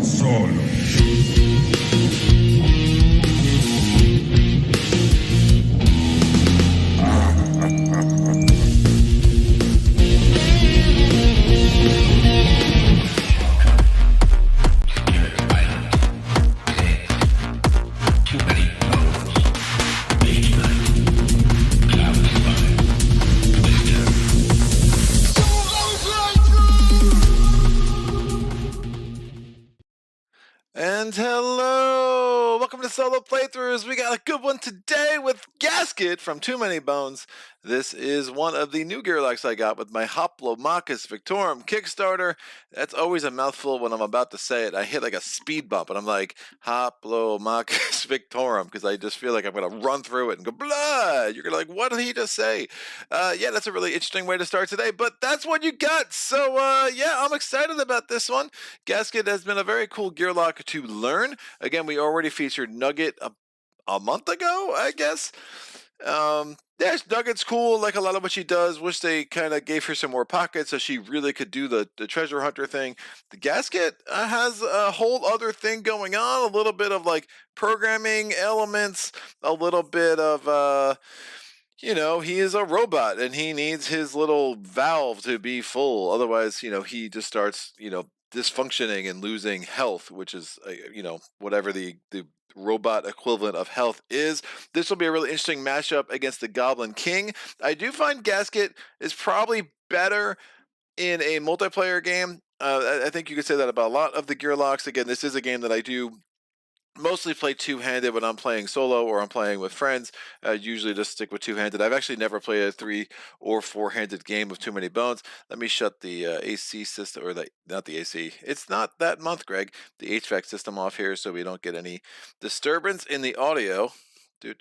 Solo. And hello! Welcome to Solo Playthroughs. We got a good one today with Gasket from Too Many Bones. This is one of the new Gearlocs I got with my Hoplomachus Victorum Kickstarter. That's always a mouthful when I'm about to say it. I hit like a speed bump and I'm like, Hoplomachus Victorum, because I just feel like I'm going to run through it and go, blood! You're going to like, what did he just say? Yeah, that's a really interesting way to start today, but that's what you got. So, yeah, I'm excited about this one. Gasket has been a very cool Gearloc to learn. Again, we already featured Nugget a month ago, I guess. Yeah, Nugget's cool, like a lot of what she does. Wish they kind of gave her some more pockets so she really could do the treasure hunter thing. The Gasket has a whole other thing going on, a little bit of like programming elements, a little bit of you know, he is a robot and he needs his little valve to be full. Otherwise, you know, he just starts, you know, dysfunctioning and losing health, which is, you know, whatever the robot equivalent of health is. This will be a really interesting matchup against the Goblin King. I do find Gasket is probably better in a multiplayer game. I think you could say that about a lot of the Gearlocs. Again, this is a game that I do mostly play two-handed when I'm playing solo or I'm playing with friends. Usually just stick with two-handed. I've actually never played a three or four-handed game with Too Many Bones. Let me shut the AC system, or not the AC. It's not that month, Greg. The HVAC system off here so we don't get any disturbance in the audio. Good.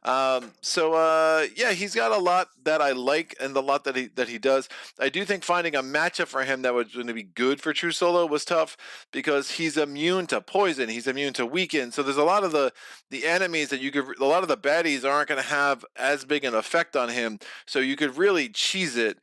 Yeah, he's got a lot that I like and a lot that he does. I do think finding a matchup for him that was going to be good for true solo was tough because he's immune to poison, he's immune to weaken. So there's a lot of the enemies that a lot of the baddies aren't going to have as big an effect on him. So you could really cheese it.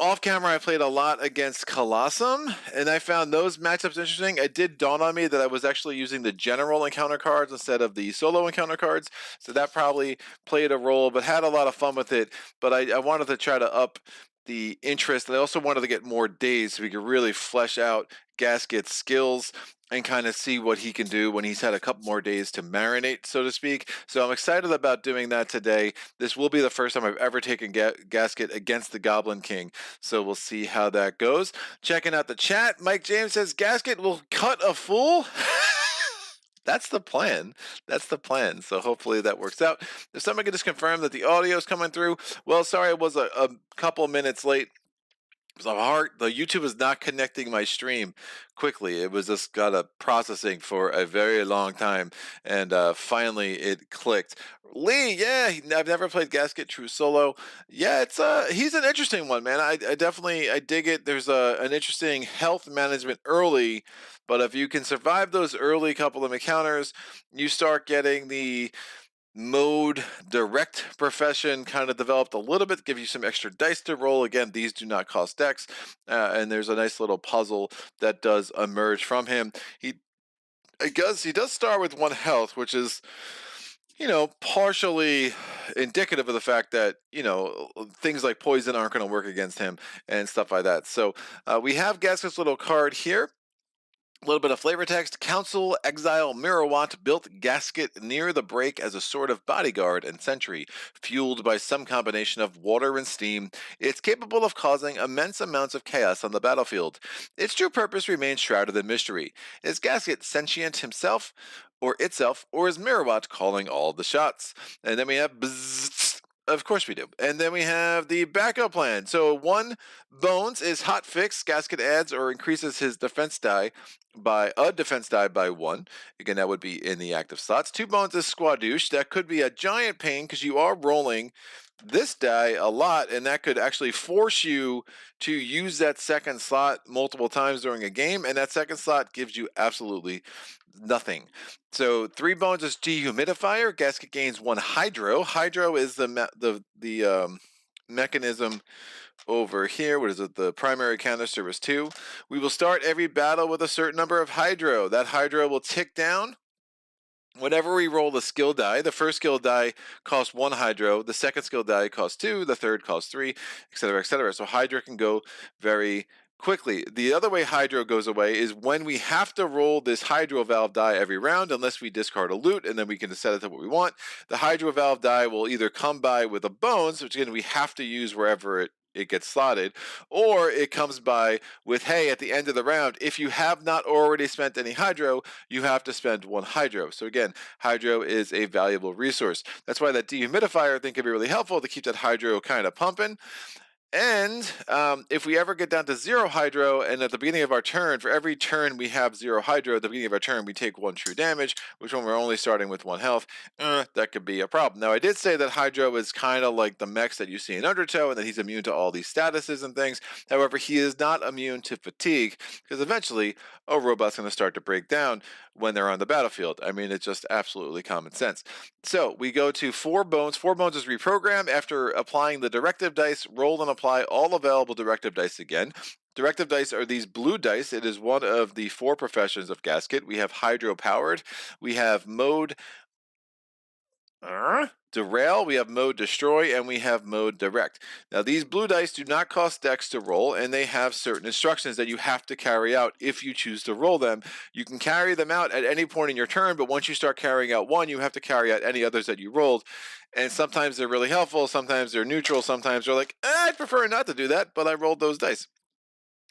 Off camera, I played a lot against Colossum, and I found those matchups interesting. It did dawn on me that I was actually using the general encounter cards instead of the solo encounter cards, so that probably played a role, but had a lot of fun with it. But I wanted to try to up the interest, and I also wanted to get more days so we could really flesh out Gasket's skills and kind of see what he can do when he's had a couple more days to marinate, so to speak. So I'm excited about doing that today. This will be the first time I've ever taken Gasket against the Goblin King, so we'll see how that goes. Checking out the chat, Mike James says, Gasket will cut a fool? That's the plan. That's the plan. So hopefully that works out. If someone could just confirm that the audio is coming through. Well, sorry, I was a couple minutes late. The YouTube is not connecting my stream quickly. It was just got a processing for a very long time, and finally it clicked. Lee, yeah, I've never played Gasket True Solo. Yeah, it's he's an interesting one, man. I definitely dig it. There's an interesting health management early, but if you can survive those early couple of encounters, you start getting the mode direct profession kind of developed a little bit, give you some extra dice to roll. Again, these do not cost dex, and there's a nice little puzzle that does emerge from him. He does start with 1 health, which is, you know, partially indicative of the fact that, you know, things like poison aren't going to work against him and stuff like that. So we have Gasket's little card here. A little bit of flavor text. Council Exile Mirawat built Gasket near the break as a sort of bodyguard and sentry. Fueled by some combination of water and steam, it's capable of causing immense amounts of chaos on the battlefield. Its true purpose remains shrouded in mystery. Is Gasket sentient himself, or itself, or is Mirawat calling all the shots? And then we have bzzz. Of course we do. And then we have the backup plan. So 1 bones is hot fix. Gasket adds or increases his defense die by 1. Again, that would be in the active slots. 2 bones is squadouche. That could be a giant pain because you are rolling this die a lot, and that could actually force you to use that second slot multiple times during a game, and that second slot gives you absolutely nothing. So 3 bones is dehumidifier. Gasket gains 1 hydro. Hydro is the mechanism over here. What is it? The primary canister is 2. We will start every battle with a certain number of hydro. That hydro will tick down whenever we roll the skill die. The first skill die costs 1 hydro, the second skill die costs 2, the third costs 3, etc., etc. So hydro can go very quickly. The other way hydro goes away is when we have to roll this hydro valve die every round, unless we discard a loot, and then we can set it to what we want. The hydro valve die will either come by with a bones, which again we have to use wherever it gets slotted, or it comes by with, hey, at the end of the round, if you have not already spent any hydro, you have to spend 1 hydro. So again, hydro is a valuable resource. That's why that dehumidifier I think can be really helpful to keep that hydro kind of pumping. And if we ever get down to 0 hydro, and at the beginning of our turn, for every turn we have 0 hydro, at the beginning of our turn we take 1 true damage, which when we're only starting with 1 health, that could be a problem. Now I did say that hydro is kind of like the mechs that you see in Undertow, and that he's immune to all these statuses and things. However, he is not immune to fatigue, because eventually a robot's going to start to break down when they're on the battlefield. I mean, it's just absolutely common sense. So we go to 4 bones. 4 bones is reprogram. After applying the directive dice, roll and apply all available directive dice again. Directive dice are these blue dice. It is one of the 4 professions of Gasket. We have hydro powered. We have mode derail, we have mode destroy, and we have mode direct. Now these blue dice do not cost dex to roll, and they have certain instructions that you have to carry out if you choose to roll them. You can carry them out at any point in your turn, but once you start carrying out one, you have to carry out any others that you rolled. And sometimes they're really helpful, sometimes they're neutral, sometimes they're like, I'd prefer not to do that, but I rolled those dice.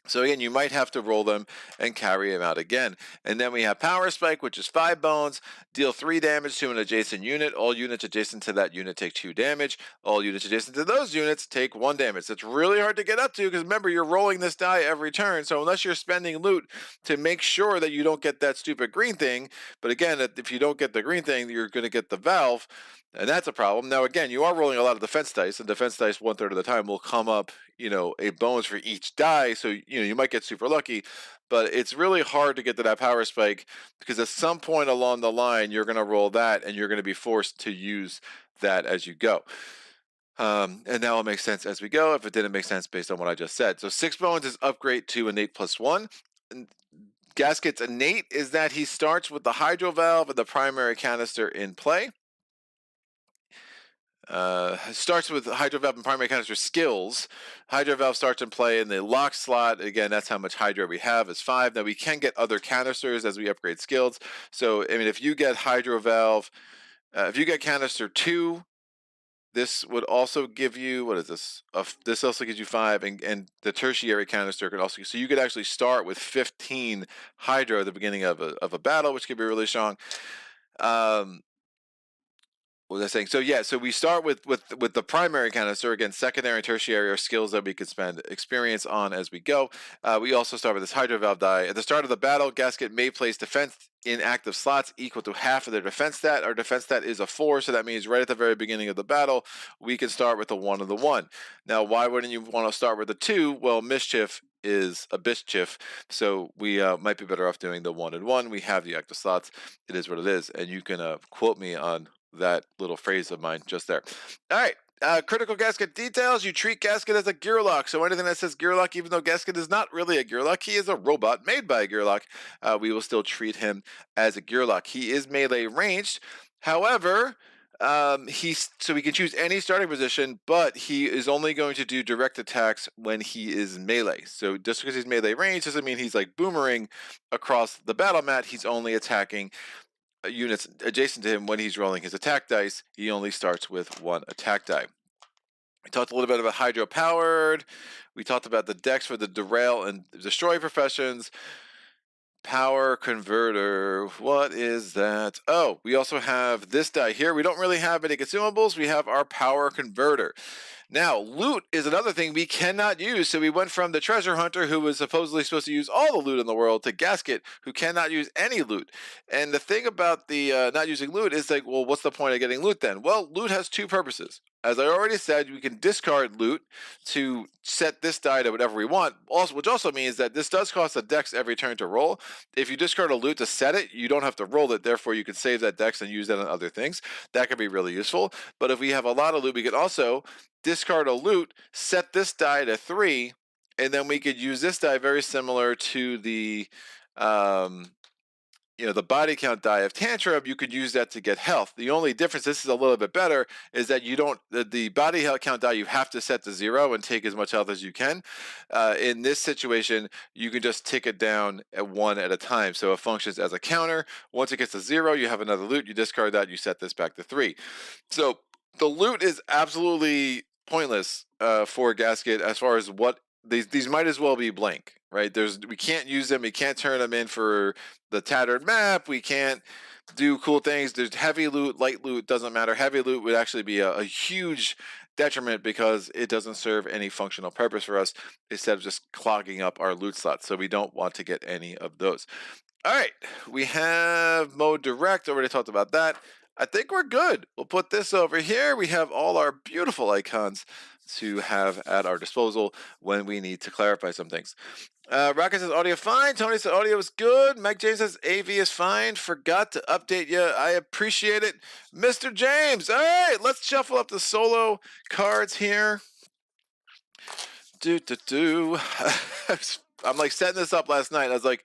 So again, you might have to roll them and carry them out again. And then we have Power Spike, which is 5 bones, deal 3 damage to an adjacent unit. All units adjacent to that unit take 2 damage. All units adjacent to those units take 1 damage. That's really hard to get up to, because remember, you're rolling this die every turn. So unless you're spending loot to make sure that you don't get that stupid green thing, but again, if you don't get the green thing, you're going to get the valve. And that's a problem. Now, again, you are rolling a lot of defense dice, and defense dice 1/3 of the time will come up, a bonus for each die. So, you might get super lucky, but it's really hard to get to that power spike, because at some point along the line, you're going to roll that, and you're going to be forced to use that as you go. And that will make sense as we go if it didn't make sense based on what I just said. So 6 bones is upgrade to innate +1. And Gasket's innate is that he starts with the hydro valve and the primary canister in play. Starts with hydro valve and primary canister skills. Hydro valve starts in play in the lock slot. Again, that's how much hydro we have is 5. Now we can get other canisters as we upgrade skills. So I mean, if you get hydro valve, if you get canister 2, this would also give you, what is this? This also gives you 5, and the tertiary canister could also. So you could actually start with 15 hydro at the beginning of a battle, which could be really strong. What was I saying? So yeah, so we start with the primary canister. Again, secondary and tertiary are skills that we can spend experience on as we go. We also start with this hydro valve die. At the start of the battle, Gasket may place defense in active slots equal to half of their defense stat. Our defense stat is a 4, so that means right at the very beginning of the battle, we can start with the 1 and the 1. Now, why wouldn't you want to start with the 2? Well, mischief is a mischief, so we might be better off doing the 1 and 1. We have the active slots. It is what it is, and you can quote me on that little phrase of mine just there. All right. Critical Gasket details. You treat Gasket as a Gearloc. So anything that says Gearloc, even though Gasket is not really a Gearloc, he is a robot made by a Gearloc, we will still treat him as a Gearloc. He is melee ranged. However, so we can choose any starting position, but he is only going to do direct attacks when he is melee. So just because he's melee ranged doesn't mean he's like boomerang across the battle mat. He's only attacking units adjacent to him when he's rolling his attack dice. He only starts with 1 attack die. We talked a little bit about hydro powered. We talked about the decks for the derail and destroy professions. Power converter. What is that? Oh, we also have this die here. We don't really have any consumables. We have our power converter. Now, loot is another thing we cannot use. So we went from the treasure hunter, who was supposedly supposed to use all the loot in the world, to Gasket, who cannot use any loot. And the thing about the not using loot is like, well, what's the point of getting loot then? Well, loot has 2 purposes. As I already said, we can discard loot to set this die to whatever we want. Also, which also means that this does cost a dex every turn to roll. If you discard a loot to set it, you don't have to roll it. Therefore, you can save that dex and use that on other things. That could be really useful. But if we have a lot of loot, we could also discard a loot, set this die to 3, and then we could use this die very similar to the the body count die of Tantrum. You could use that to get health. The only difference, this is a little bit better, is that you don't, the body health count die, you have to set to 0 and take as much health as you can. In this situation, you can just tick it down at 1 at a time. So it functions as a counter. Once it gets to 0, you have another loot, you discard that, you set this back to 3. So the loot is absolutely pointless for Gasket as far as what these might as well be blank, right? We can't use them. We can't turn them in for the tattered map. We can't do cool things. There's heavy loot, light loot, doesn't matter. Heavy loot would actually be a huge detriment because it doesn't serve any functional purpose for us instead of just clogging up our loot slots. So we don't want to get any of those. All right, we have mode direct. Already talked about that. I think we're good. We'll put this over here. We have all our beautiful icons to have at our disposal when we need to clarify some things. Rocket says audio fine. Tony says audio is good. Mike James says AV is fine. Forgot to update you. I appreciate it. Mr. James. All right, let's shuffle up the solo cards here. I'm like setting this up last night. I was like,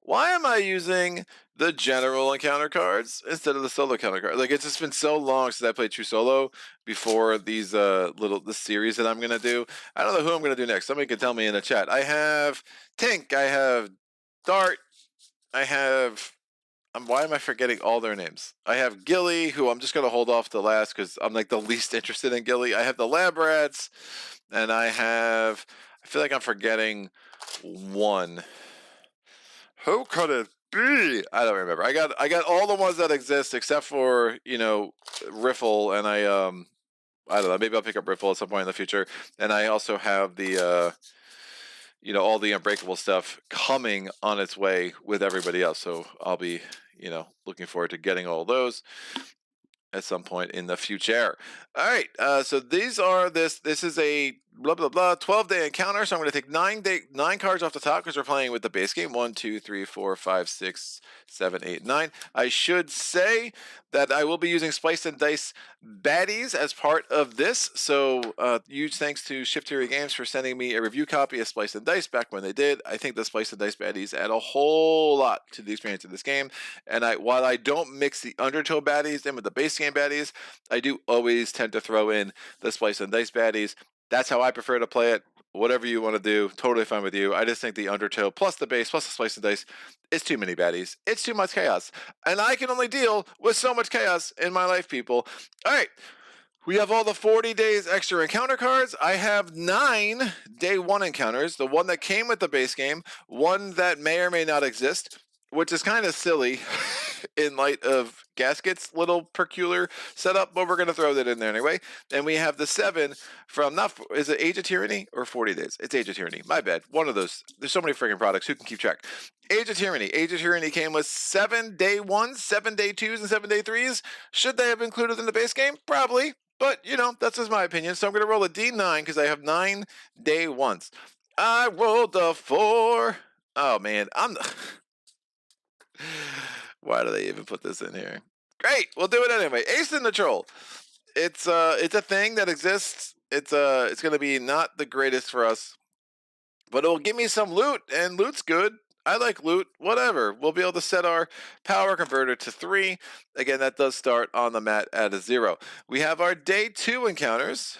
why am I using the general encounter cards instead of the solo encounter cards? Like, it's just been so long since I played True Solo before these this series that I'm gonna do. I don't know who I'm gonna do next. Somebody can tell me in the chat. I have Tink, I have Dart, I have why am I forgetting all their names? I have Gilly, who I'm just gonna hold off to last because I'm like the least interested in Gilly. I have the Lab Rats, and I feel like I'm forgetting one. Who could it be? I don't remember. I got all the ones that exist except for Riffle, and I don't know. Maybe I'll pick up Riffle at some point in the future. And I also have the all the Unbreakable stuff coming on its way with everybody else. So I'll be looking forward to getting all those at some point in the future. All right, so these are this is a blah blah blah 12-day encounter. So I'm going to take 9 cards off the top because we're playing with the base game. 1 2 3 4 5 6 7 8 9. I should say that I will be using Splice Dice baddies as part of this. So huge thanks to Shift Theory Games for sending me a review copy of Splice Dice back when they did. I think the Splice Dice baddies add a whole lot to the experience of this game. And while I don't mix the Undertow baddies in with the base game baddies, I do always tend to throw in the Splice Dice baddies. That's how I prefer to play it. Whatever you want to do, totally fine with you. I just think the Undertow plus the base plus the Splice Dice is too many baddies. It's too much chaos. And I can only deal with so much chaos in my life, people. All right. We have all the 40 days extra encounter cards. I have 9 day 1 encounters. The one that came with the base game, one that may or may not exist, which is kind of silly in light of Gasket's little peculiar setup, but we're going to throw that in there anyway. And we have the 7 from, is it Age of Tyranny or 40 Days? It's Age of Tyranny. My bad. One of those. There's so many freaking products. Who can keep track? Age of Tyranny. Age of Tyranny came with 7 day 1s, 7 day 2s, and 7 day 3s. Should they have included in the base game? Probably. But, that's just my opinion. So I'm going to roll a D9 because I have 9 day 1s. I rolled a 4. Oh, man. Why do they even put this in here? Great, we'll do it anyway. Ace in the Troll. It's a thing that exists. It's going to be not the greatest for us, but it'll give me some loot, and loot's good. I like loot. Whatever. We'll be able to set our power converter to 3. Again, that does start on the mat at a 0. We have our day 2 encounters.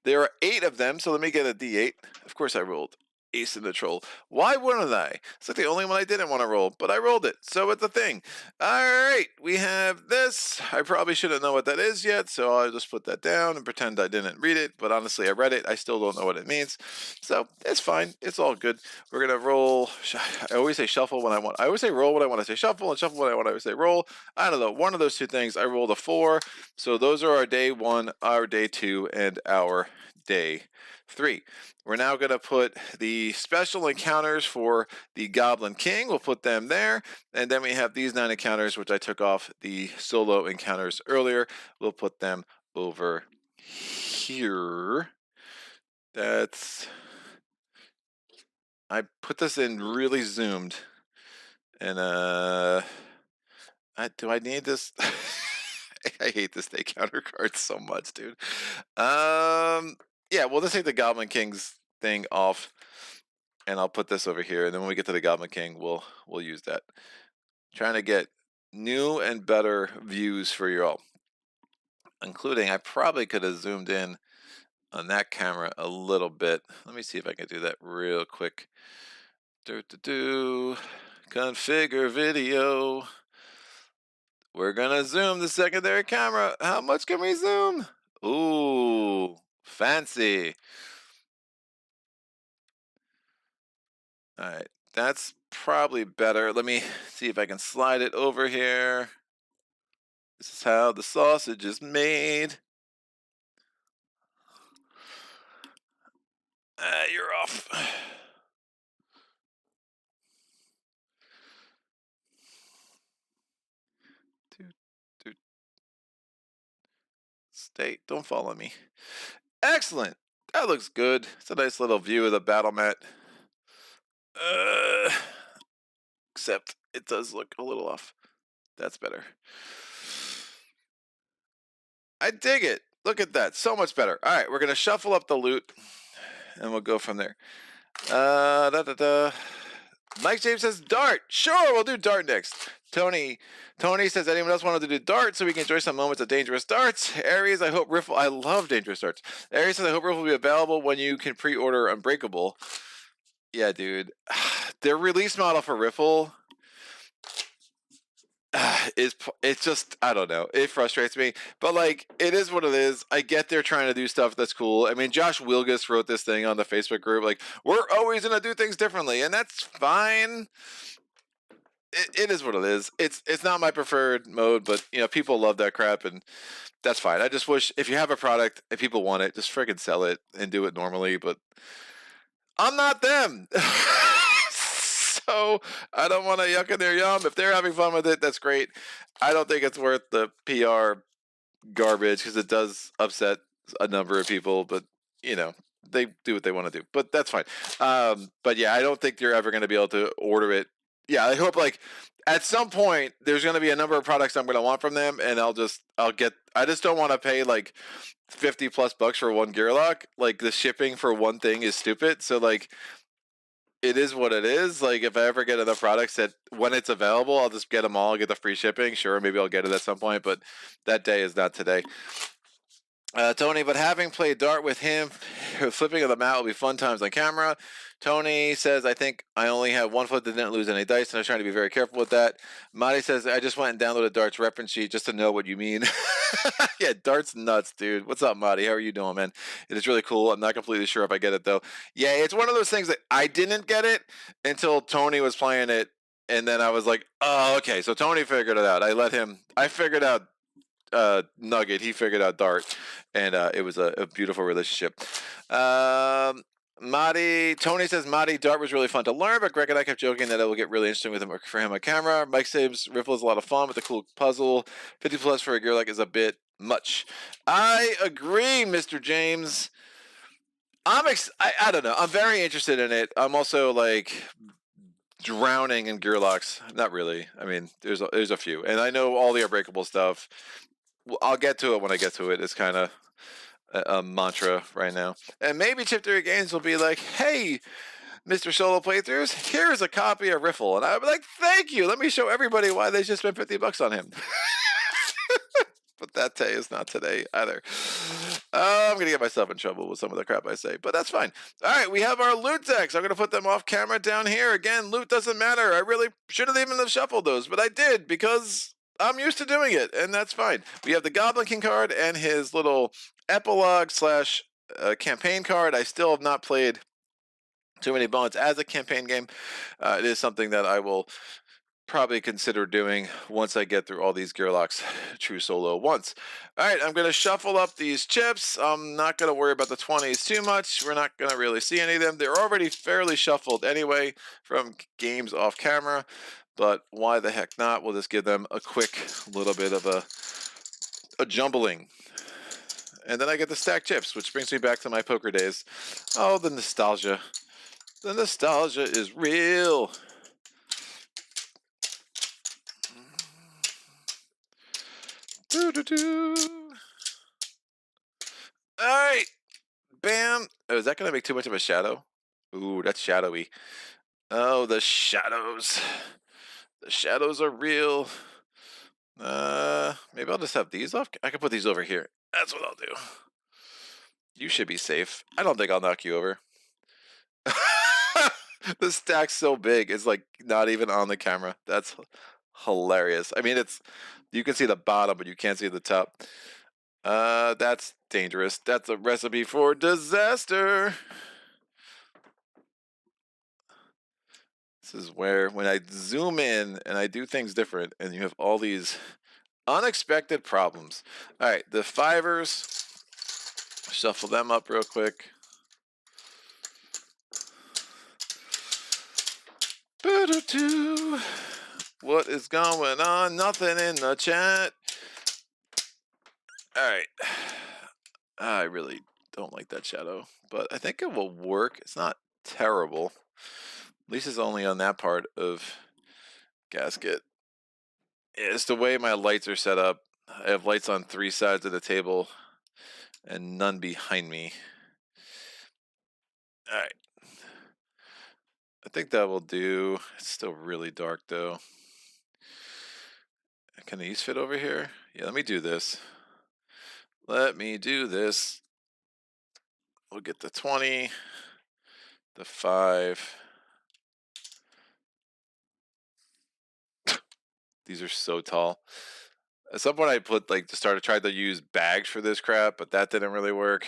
There are 8 of them, so let me get a D8. Of course, I rolled Ace in the Troll. Why wouldn't I? It's like the only one I didn't want to roll, but I rolled it, so it's a thing. All right, we have this. I probably shouldn't know what that is yet, so I'll just put that down and pretend I didn't read it, but honestly, I read it. I still don't know what it means, so it's fine. It's all good. We're going to roll. I always say shuffle when I want. I always say roll when I want to say shuffle, and shuffle when I want to say roll. I don't know. One of those two things. I rolled a 4, so those are our day 1, our day 2, and our day 3. We're now going to put the special encounters for the Goblin King. We'll put them there. And then we have these 9 encounters, which I took off the solo encounters earlier. We'll put them over here. I put this in really zoomed. And do I need this? I hate the stay counter cards so much, dude. Yeah, we'll just take the Goblin King's thing off, and I'll put this over here. And then when we get to the Goblin King, we'll use that. Trying to get new and better views for you all, including I probably could have zoomed in on that camera a little bit. Let me see if I can do that real quick. Configure video. We're gonna zoom the secondary camera. How much can we zoom? Ooh, fancy. All right, that's probably better. Let me see if I can slide it over here. This is how the sausage is made. You're off. Stay, don't follow me. Excellent. That looks good. It's a nice little view of the battle mat. Except it does look a little off. That's better. I dig it. Look at that. So much better. All right, we're going to shuffle up the loot, and we'll go from there. Mike James says Dart. Sure, we'll do Dart next. Tony says, anyone else wanted to do Dart so we can enjoy some moments of dangerous darts? Aries, I hope Riffle. I love dangerous darts. Aries says, I hope Riffle will be available when you can pre-order Unbreakable. Yeah, dude. Their release model for Riffle it's just, I don't know, it frustrates me, but like, it is what it is. I get they're trying to do stuff that's cool. I mean, Josh Wilgus wrote this thing on the Facebook group like, we're always gonna do things differently, and that's fine. It is what it is. It's not my preferred mode, but you know, people love that crap, and that's fine. I just wish if you have a product and people want it, just friggin' sell it and do it normally, but I'm not them. So I don't want to yuck in their yum. If they're having fun with it, that's great. I don't think it's worth the PR garbage because it does upset a number of people, but you know, they do what they want to do, but that's fine. But yeah, I don't think you're ever going to be able to order it. Yeah, I hope like at some point there's going to be a number of products I'm going to want from them, and I just don't want to pay like $50+ for one Gearloc. Like the shipping for one thing is stupid. So like, it is what it is. Like if I ever get enough products that when it's available, I'll just get them all, get the free shipping. Sure, maybe I'll get it at some point, but that day is not today. Tony, but having played Dart with him, flipping of the mat will be fun times on camera. Tony says, I think I only had one flip that didn't lose any dice, and I was trying to be very careful with that. Marty says, I just went and downloaded Dart's reference sheet just to know what you mean. Yeah, Dart's nuts, dude. What's up, Marty? How are you doing, man? It is really cool. I'm not completely sure if I get it, though. Yeah, it's one of those things that I didn't get it until Tony was playing it, and then I was like, oh, okay. So Tony figured it out. I figured out Nugget, he figured out Dart, and it was a beautiful relationship. Tony says Dart was really fun to learn, but Greg and I kept joking that it will get really interesting with him for him on camera. Mike says Riffle is a lot of fun with a cool puzzle. 50+ for a Gearloc is a bit much. I agree, Mr. James. I don't know. I'm very interested in it. I'm also like drowning in Gearlocs. Not really. I mean, there's a few, and I know all the Unbreakable stuff. I'll get to it when I get to it. It's kind of a mantra right now. And maybe Chip Theory Games will be like, hey, Mr. Solo Playthroughs, here's a copy of Riffle. And I'll be like, thank you. Let me show everybody why they just spent $50 on him. But that day is not today either. I'm going to get myself in trouble with some of the crap I say, but that's fine. All right, we have our loot decks. I'm going to put them off camera down here. Again, loot doesn't matter. I really shouldn't even have shuffled those, but I did because I'm used to doing it, and that's fine. We have the Goblin King card and his little epilogue / campaign card. I still have not played Too Many Bones as a campaign game. It is something that I will probably consider doing once I get through all these Gearlocs true solo once. All right, I'm going to shuffle up these chips. I'm not going to worry about the 20s too much. We're not going to really see any of them. They're already fairly shuffled anyway from games off camera, but why the heck not? We'll just give them a quick little bit of a jumbling. And then I get the stack chips, which brings me back to my poker days. Oh, the nostalgia. The nostalgia is real. Alright. Bam. Oh, is that going to make too much of a shadow? Ooh, that's shadowy. Oh, the shadows. The shadows are real. Maybe I'll just have these off. I can put these over here. That's what I'll do. You should be safe. I don't think I'll knock you over. The stack's so big, it's like not even on the camera. That's hilarious. I mean, you can see the bottom, but you can't see the top. That's dangerous. That's a recipe for disaster. This is where, when I zoom in and I do things different, and you have all these unexpected problems. All right, the fivers. Shuffle them up real quick. What is going on? Nothing in the chat. All right. I really don't like that shadow, but I think it will work. It's not terrible. At least it's only on that part of Gasket. It's the way my lights are set up. I have lights on 3 sides of the table and none behind me. All right. I think that will do. It's still really dark though. Can these fit over here? Yeah, let me do this. Let me do this. We'll get the 20, the 5. These are so tall. At some point I tried to use bags for this crap, but that didn't really work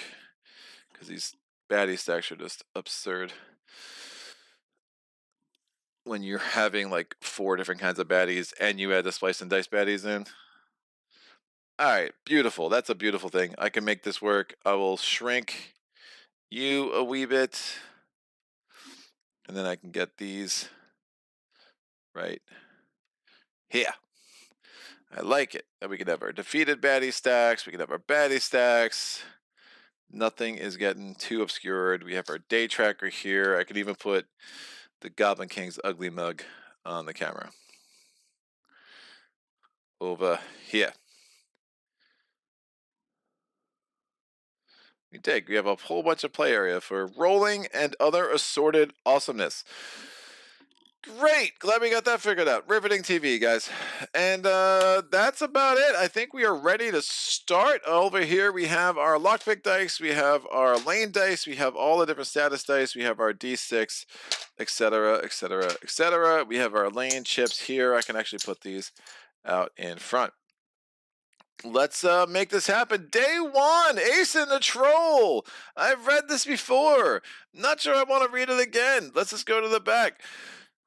because these baddie stacks are just absurd. When you're having like 4 different kinds of baddies and you add the splice and dice baddies in. All right, beautiful. That's a beautiful thing. I can make this work. I will shrink you a wee bit, and then I can get these right here. I like it. And we can have our defeated baddie stacks. We can have our baddie stacks. Nothing is getting too obscured. We have our day tracker here. I could even put the Goblin King's ugly mug on the camera. Over here. We have a whole bunch of play area for rolling and other assorted awesomeness. Great, glad we got that figured out. Riveting TV, guys. And that's about it. I think we are ready to start. Over here we have our lockpick dice, we have our lane dice, we have all the different status dice, we have our D6, etc, etc, etc. We have our lane chips here. I can actually put these out in front. Let's make this happen. Day 1, Ace in the Troll. I've read this before. Not sure I want to read it again. Let's just go to the back.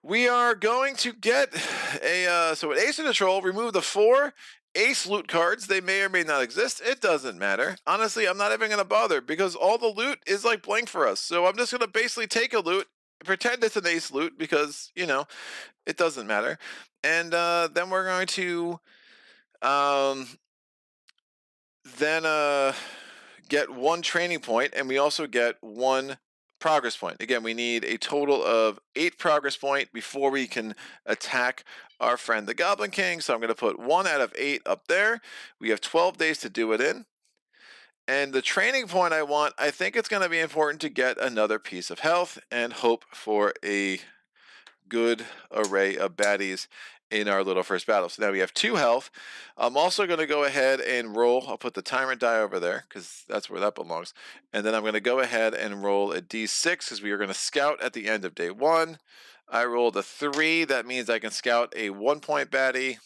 We are going to get so with Ace in the Troll, remove the 4 Ace loot cards. They may or may not exist. It doesn't matter. Honestly, I'm not even going to bother because all the loot is like blank for us. So I'm just going to basically take a loot, pretend it's an Ace loot because, you know, it doesn't matter. And then we're going to get 1 training point, and we also get 1 progress point. Again, we need a total of 8 progress point before we can attack our friend the Goblin King. So I'm going to put 1 out of 8 up there. We have 12 days to do it in. And the training point I think it's going to be important to get another piece of health and hope for a good array of baddies in our little first battle. So now we have 2 health. I'm also going to go ahead and roll. I'll put the tyrant die over there because that's where that belongs. And then I'm going to go ahead and roll a d6 because we are going to scout at the end of day 1. I rolled a 3. That means I can scout a 1-point baddie.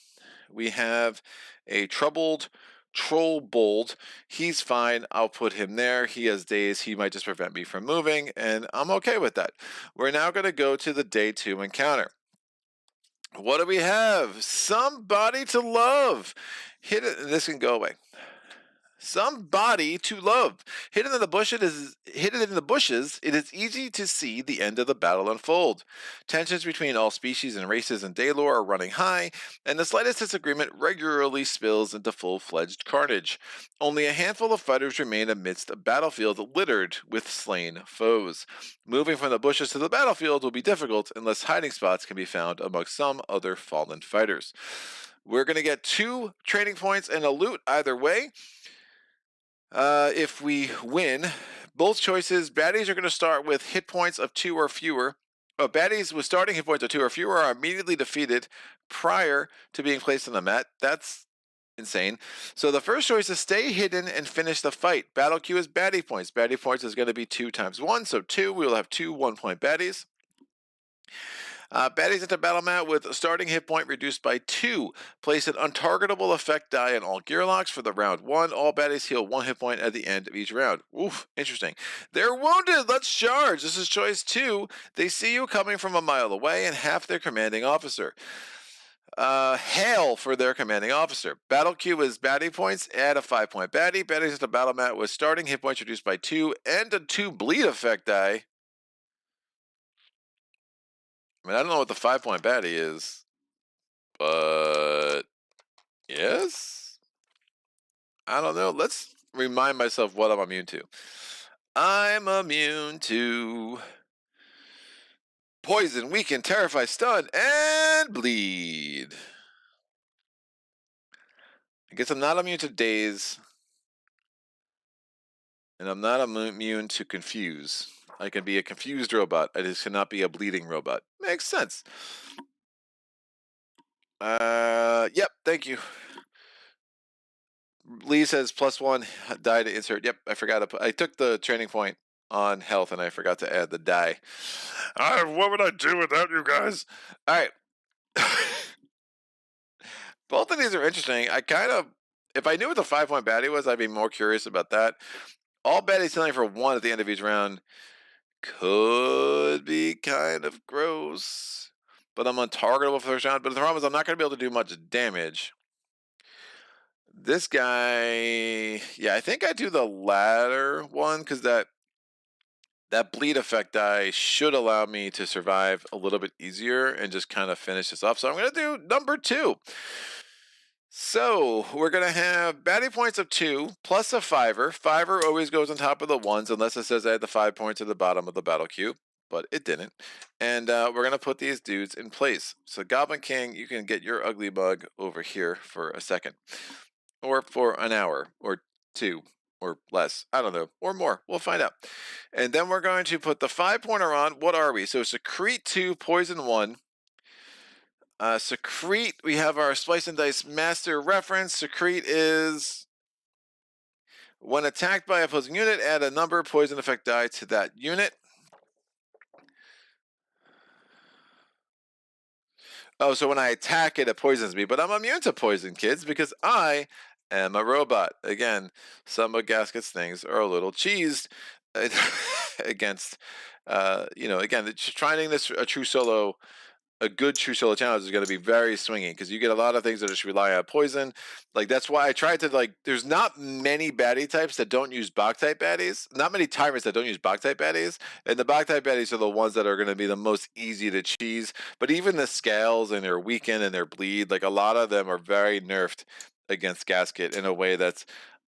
We have a troubled troll bold. He's fine. I'll put him there. He has days. He might just prevent me from moving, and I'm okay with that. We're now going to go to the day 2 encounter. What do we have? Somebody to love. Hit it. This can go away. Somebody to love. Hidden in the bushes, it is easy to see the end of the battle unfold. Tensions between all species and races in Daelore are running high, and the slightest disagreement regularly spills into full-fledged carnage. Only a handful of fighters remain amidst a battlefield littered with slain foes. Moving from the bushes to the battlefield will be difficult unless hiding spots can be found amongst some other fallen fighters. We're going to get 2 training points and a loot either way. If we win, both choices, baddies are going to start with hit points of 2 or fewer. Baddies with starting hit points of 2 or fewer are immediately defeated prior to being placed on the mat. That's insane. So the first choice is stay hidden and finish the fight. Battle queue is baddie points. Baddie points is going to be 2 times 1, so 2. We will have 2 1-point baddies. Baddies enter battle mat with a starting hit point reduced by 2. Place an untargetable effect die on all gearlocs for the round 1. All baddies heal 1 hit point at the end of each round. Oof, interesting. They're wounded. Let's charge. This is choice 2. They see you coming from a mile away and half their commanding officer. Hail for their commanding officer. Battle queue is baddie points. Add a 5-point baddie. Baddies enter battle mat with starting hit points reduced by 2 and a 2 bleed effect die. I mean, I don't know what the 5-point baddie is, but yes? I don't know. Let's remind myself what I'm immune to. I'm immune to poison, weaken, terrify, stun, and bleed. I guess I'm not immune to daze. And I'm not immune to confuse. I can be a confused robot. I just cannot be a bleeding robot. Makes sense. Yep, thank you. Lee says +1 die to insert. Yep, I forgot to I took the training point on health and I forgot to add the die. What would I do without you guys? All right. Both of these are interesting. I kind of, if I knew what the 5-point baddie was, I'd be more curious about that. All baddies healing for 1 at the end of each round could be kind of gross. But I'm untargetable for the first round. But the problem is I'm not going to be able to do much damage. This guy, yeah, I think I do the latter one because that bleed effect die should allow me to survive a little bit easier and just kind of finish this off. So I'm going to do number 2. So we're going to have baddie points of 2 plus a 5er. 5er always goes on top of the 1s unless it says I had the 5 points at the bottom of the battle queue, but it didn't. And we're going to put these dudes in place. So Goblin King, you can get your ugly bug over here for a second. Or for an hour or 2 or less. I don't know. Or more. We'll find out. And then we're going to put the 5-pointer on. What are we? So Secrete 2, Poison 1. Secrete, we have our Splice Dice Master reference. Secrete is when attacked by opposing unit, add a number poison effect die to that unit. Oh, so when I attack it, it poisons me. But I'm immune to poison, kids, because I am a robot. Again, some of Gasket's things are a little cheesed against, again, trying this a true solo. A good true solo challenge is going to be very swinging because you get a lot of things that just rely on poison. Like that's why I tried to there's not many baddie types that don't use bog type baddies. Not many tyrants that don't use bog type baddies. And the bog type baddies are the ones that are going to be the most easy to cheese. But even the scales and their weaken and their bleed, like a lot of them are very nerfed against Gasket in a way that's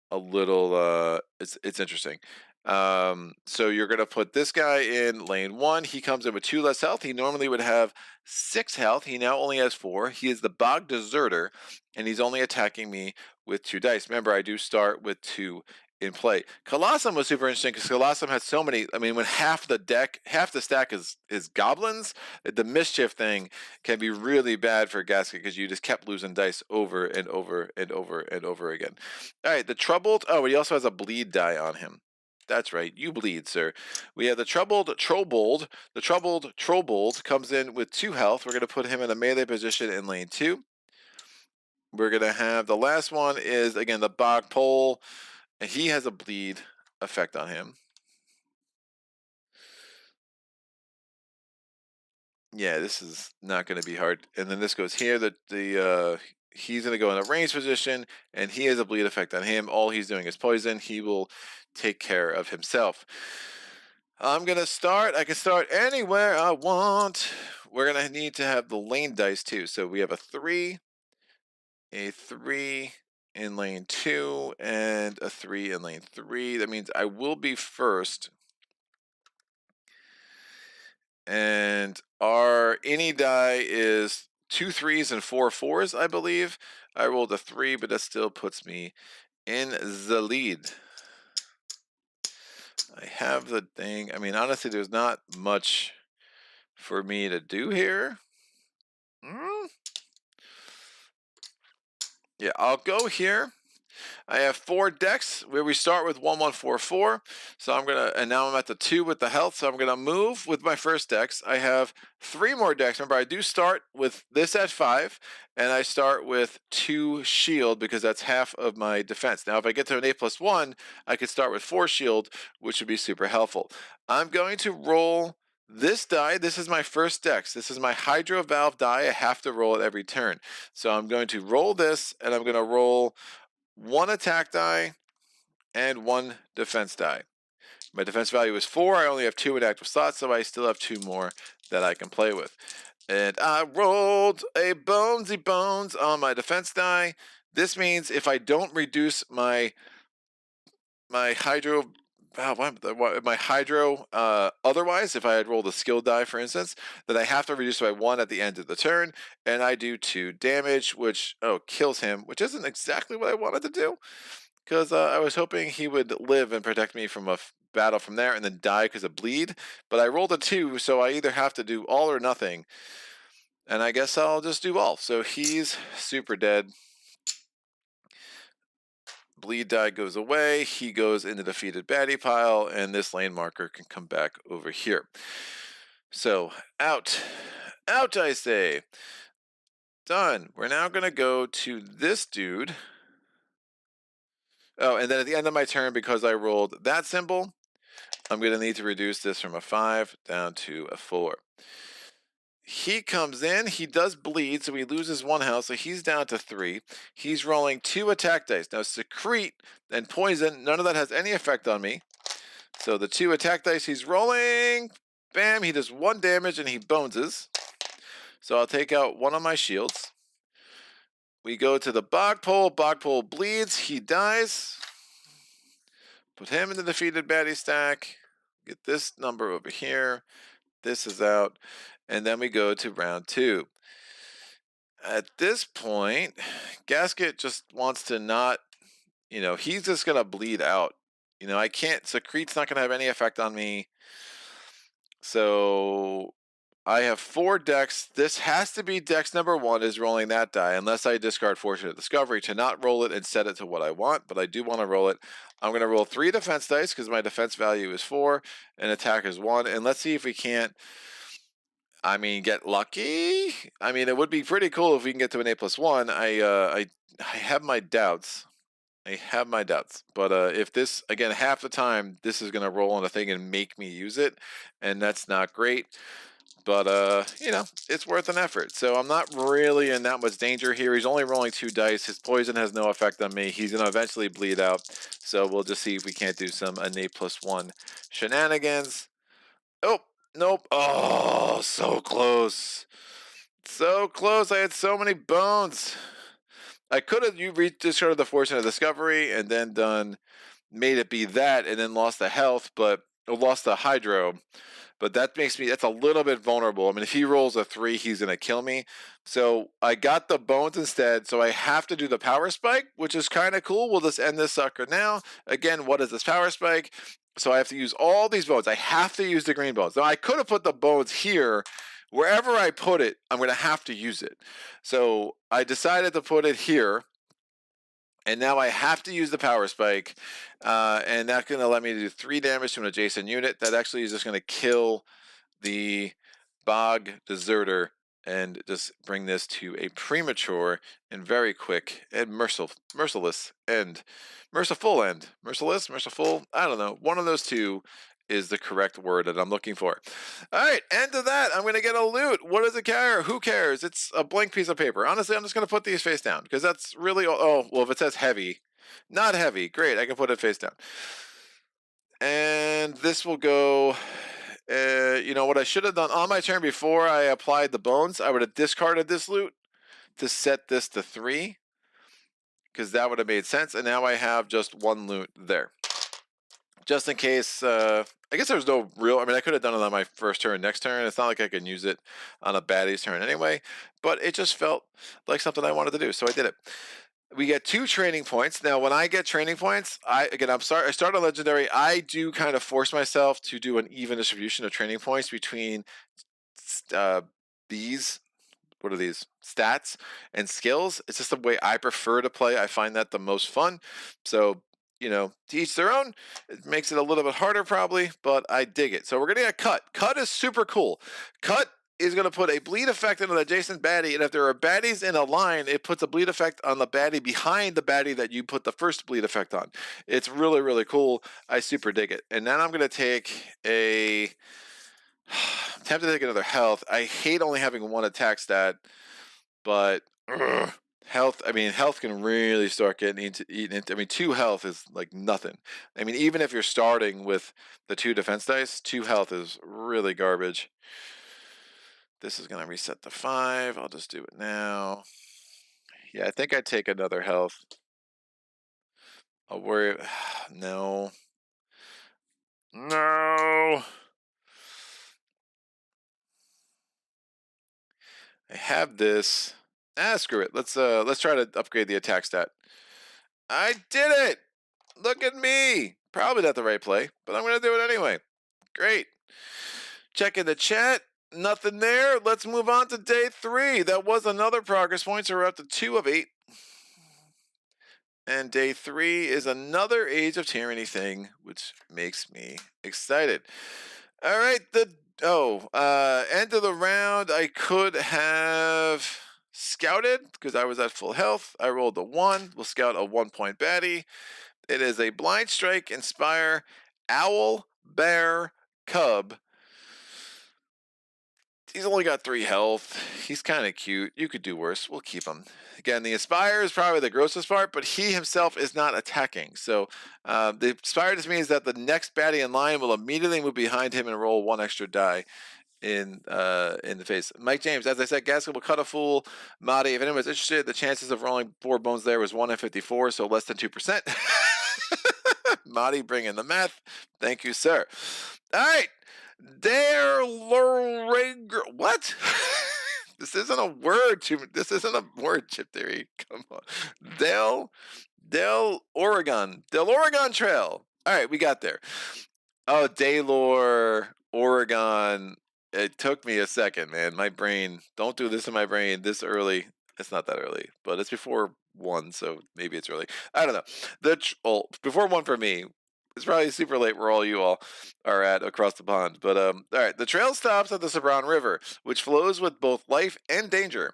a little it's interesting. So you're going to put this guy in lane 1. He comes in with 2 less health. He normally would have 6 health. He now only has 4. He is the Bog Deserter, and he's only attacking me with 2 dice. Remember, I do start with 2 in play. Colossum was super interesting because Colossum has so many. I mean, when half the stack is goblins, the mischief thing can be really bad for Gasket because you just kept losing dice over and over and over and over again. All right, the Troubled. Oh, he also has a bleed die on him. That's right, you bleed, sir. We have the Troubled Trollbold. The Troubled Trollbold comes in with 2 health. We're going to put him in a melee position in lane 2. We're going to have the last one is, again, the Bog Pole. And he has a bleed effect on him. Yeah, this is not going to be hard. And then this goes here. He's going to go in a range position, and he has a bleed effect on him. All he's doing is poison. He will take care of himself. I'm going to start. I can start anywhere I want. We're going to need to have the lane dice too. So we have a 3 in lane 2, and a 3 in lane 3. That means I will be first. And our any die is 2 3s and 4 4s, I believe. I rolled a 3, but that still puts me in the lead. I have the thing. I mean, honestly, there's not much for me to do here. Yeah, I'll go here. I have 4 decks where we start with 1 1 4 4. So I'm gonna, and now I'm at the 2 with the health. So I'm gonna move with my first decks. I have 3 more decks. Remember, I do start with this at 5, and I start with 2 shield because that's half of my defense. Now, if I get to an 8+1, I could start with 4 shield, which would be super helpful. I'm going to roll this die. This is my first dex. This is my Hydro Valve die. I have to roll it every turn. So I'm going to roll this, and I'm going to roll 1 attack die and 1 defense die. My defense value is 4. I only have 2 in active slots, so I still have 2 more that I can play with. And I rolled a bonesy bones on my defense die. This means if I don't reduce my hydro, my hydro, otherwise, if I had rolled a skill die, for instance, then I have to reduce by 1 at the end of the turn, and I do 2 damage, which kills him, which isn't exactly what I wanted to do. Because I was hoping he would live and protect me from a battle from there and then die because of bleed. But I rolled a 2, so I either have to do all or nothing. And I guess I'll just do all. So he's super dead. Bleed die goes away. He goes in the defeated baddie pile. And this lane marker can come back over here. So out. Out, I say. Done. We're now going to go to this dude. Oh, and then at the end of my turn, because I rolled that symbol, I'm going to need to reduce this from a 5 down to a 4. He comes in. He does bleed, so he loses 1 health, so he's down to 3. He's rolling 2 attack dice. Now, secrete and poison, none of that has any effect on me. So the 2 attack dice he's rolling, bam, he does 1 damage and he boneses. So I'll take out 1 of my shields. We go to the Bogpole. Bogpole bleeds. He dies. Put him in the defeated baddie stack. Get this number over here. This is out. And then we go to round 2. At this point, Gasket just wants to not, he's just going to bleed out. I can't, Secrete's not going to have any effect on me. So I have 4 decks. This has to be dex number 1 is rolling that die, unless I discard Fortunate Discovery to not roll it and set it to what I want, but I do want to roll it. I'm going to roll 3 defense dice because my defense value is 4 and attack is 1. And let's see if we can't, get lucky. It would be pretty cool if we can get to an 8+1. I have my doubts. But if this, again, half the time, this is going to roll on a thing and make me use it, and that's not great. But, it's worth an effort. So I'm not really in that much danger here. He's only rolling 2 dice. His poison has no effect on me. He's going to eventually bleed out. So we'll just see if we can't do an 8+1 shenanigans. Oh, nope. Oh, so close. So close. I had so many bones. I could have discarded the Fortunate Discovery and then made it be that and then lost the health, but lost the hydro. But that's a little bit vulnerable. If he rolls a 3, he's going to kill me. So I got the bones instead. So I have to do the power spike, which is kind of cool. We'll just end this sucker now. Again, what is this power spike? So I have to use all these bones. I have to use the green bones. Now I could have put the bones here. Wherever I put it, I'm going to have to use it. So I decided to put it here. And now I have to use the power spike, and that's going to let me do 3 damage to an adjacent unit. That actually is just going to kill the Bog Deserter and just bring this to a premature and very quick and merciless end. Merciful end. Merciless? Merciful? I don't know. One of those two. is the correct word that I'm looking for. All right, end of that. I'm going to get a loot. What does it care? Who cares? It's a blank piece of paper. Honestly, I'm just going to put these face down because that's really, oh, well, if it says heavy, not heavy, great. I can put it face down. And this will go, you know, what I should have done on my turn before I applied the bones, I would have discarded this loot to set this to 3 because that would have made sense. And now I have just 1 loot there. Just in case, I guess there's no real, I mean, I could have done it on my first turn, next turn. It's not like I can use it on a baddie's turn anyway, but it just felt like something I wanted to do, so I did it. We get 2 training points. Now, when I get training points, I start on legendary. I do kind of force myself to do an even distribution of training points between these, what are these, stats and skills. It's just the way I prefer to play. I find that the most fun. So, you know, to each their own. It makes it a little bit harder probably, but I dig it. So we're gonna get cut. Cut is super cool. Cut is going to put a bleed effect on an adjacent baddie, and if there are baddies in a line, it puts a bleed effect on the baddie behind the baddie that you put the first bleed effect on. It's really, really cool. I super dig it. And then I'm going to take a... I'm tempted to take another health. I hate only having 1 attack stat, but health, I mean, health can really start getting eaten into. I mean, 2 health is like nothing. I mean, even if you're starting with the 2 defense dice, 2 health is really garbage. This is going to reset to 5. I'll just do it now. Yeah, I think I'd take another health. I'll worry. No. No. I have this. Screw it. Let's try to upgrade the attack stat. I did it. Look at me. Probably not the right play, but I'm going to do it anyway. Great. Check in the chat. Nothing there. Let's move on to day 3. That was another progress point, so we're up to 2 of 8. And day 3 is another Age of Tyranny thing, which makes me excited. All right, end of the round. I could have scouted because I was at full health. I rolled a 1. We'll scout a 1-point baddie. It is a blind strike, inspire, owl, bear, cub. He's only got 3 health. He's kind of cute. You could do worse. We'll keep him. Again, the Aspire is probably the grossest part, but he himself is not attacking. So the Aspire just means that the next baddie in line will immediately move behind him and roll 1 extra die in the face. Mike James, as I said, Gasket will cut a fool. Madi, if anyone's interested, the chances of rolling 4 bones there was 1 in 54, so less than 2%. Madi, bring in the math. Thank you, sir. All right. What? This isn't a word. This isn't a word, Chip Theory. Come on. Del Oregon Trail. All right, we got there. Oh, Daelore, Oregon. It took me a second, man. My brain. Don't do this in my brain this early. It's not that early, but it's before 1, so maybe it's early. I don't know. Before 1 for me. It's probably super late where all you all are at across the pond. But all right, the trail stops at the Sabron River, which flows with both life and danger.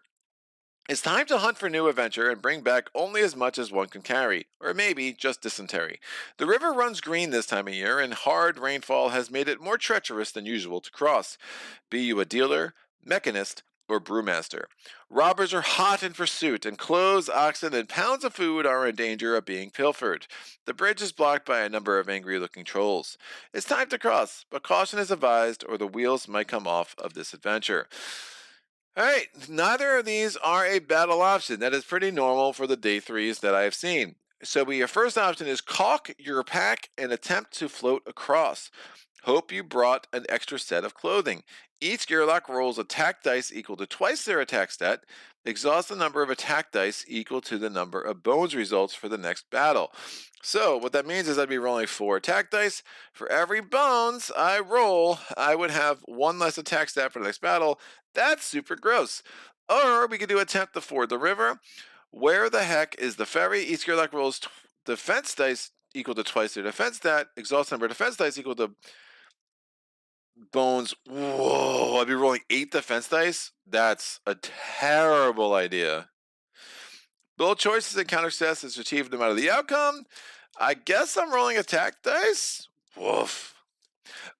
It's time to hunt for new adventure and bring back only as much as one can carry, or maybe just dysentery. The river runs green this time of year, and hard rainfall has made it more treacherous than usual to cross. Be you a dealer, mechanist, or brewmaster. Robbers are hot in pursuit, and clothes, oxen, and pounds of food are in danger of being pilfered. The bridge is blocked by a number of angry-looking trolls. It's time to cross, but caution is advised, or the wheels might come off of this adventure. All right, neither of these are a battle option. That is pretty normal for the day 3s that I've seen. So your first option is caulk your pack and attempt to float across. Hope you brought an extra set of clothing. Each Gearloc rolls attack dice equal to twice their attack stat. Exhaust the number of attack dice equal to the number of bones results for the next battle. So what that means is I'd be rolling 4 attack dice. For every bones I roll, I would have 1 less attack stat for the next battle. That's super gross. Or we could do attempt to ford the river. Where the heck is the ferry? Each Gearloc rolls defense dice equal to twice their defense stat. Exhaust number of defense dice equal to bones. Whoa, I'd be rolling 8 defense dice? That's a terrible idea. Both choices and counter success is achieved no matter the outcome. I guess I'm rolling attack dice? Woof.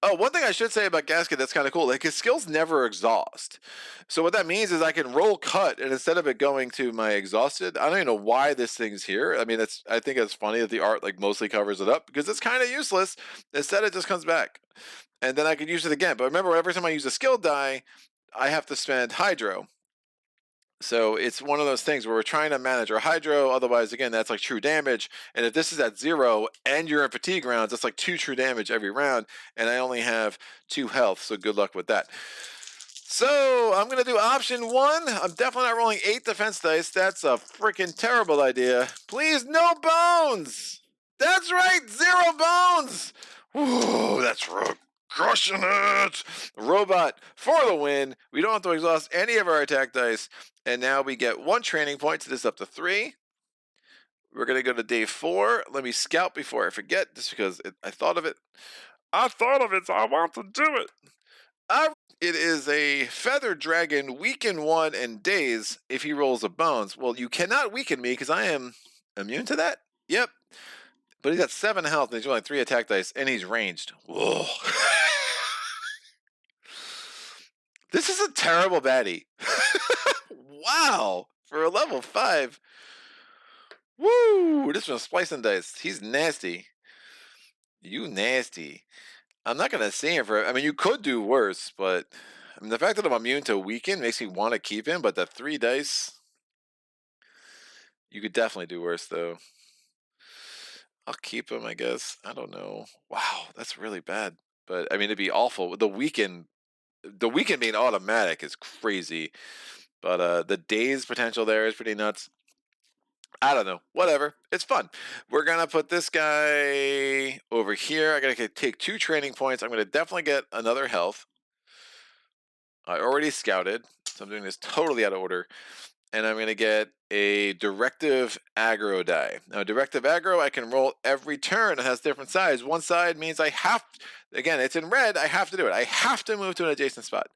Oh, one thing I should say about Gasket that's kind of cool, like his skills never exhaust. So what that means is I can roll cut, and instead of it going to my exhausted, I don't even know why this thing's here. I mean, I think it's funny that the art like mostly covers it up because it's kind of useless. Instead, it just comes back, and then I could use it again. But remember, every time I use a skill die, I have to spend hydro. So it's one of those things where we're trying to manage our hydro. Otherwise, again, that's like true damage. And if this is at 0 and you're in fatigue rounds, that's like 2 true damage every round. And I only have 2 health. So good luck with that. So I'm going to do option 1. I'm definitely not rolling 8 defense dice. That's a freaking terrible idea. Please, no bones. That's right. 0 bones. Whoa, that's right. Crushing it! Robot for the win. We don't have to exhaust any of our attack dice. And now we get 1 training point, so this is up to 3. We're going to go to day 4. Let me scout before I forget, just because I thought of it. I thought of it, so I want to do it. It is a feathered dragon, weaken 1 and days if he rolls a bones. Well, you cannot weaken me because I am immune to that. Yep. But he's got 7 health and he's rolling 3 attack dice and he's ranged. Whoa. This is a terrible baddie. Wow. For a level 5. Woo. This one's Splice Dice. He's nasty. You nasty. I'm not going to see him for... I mean, you could do worse, but... I mean, the fact that I'm immune to weaken makes me want to keep him, but the 3 dice... You could definitely do worse, though. I'll keep him, I guess. I don't know. Wow, that's really bad. But, I mean, it'd be awful. The weaken being automatic is crazy. But the days potential there is pretty nuts. I don't know. Whatever. It's fun. We're going to put this guy over here. I got to take 2 training points. I'm going to definitely get another health. I already scouted, so I'm doing this totally out of order. And I'm going to get a directive aggro die. Now, directive aggro, I can roll every turn. It has different sides. One side means I have, again, it's in red. I have to do it. I have to move to an adjacent spot.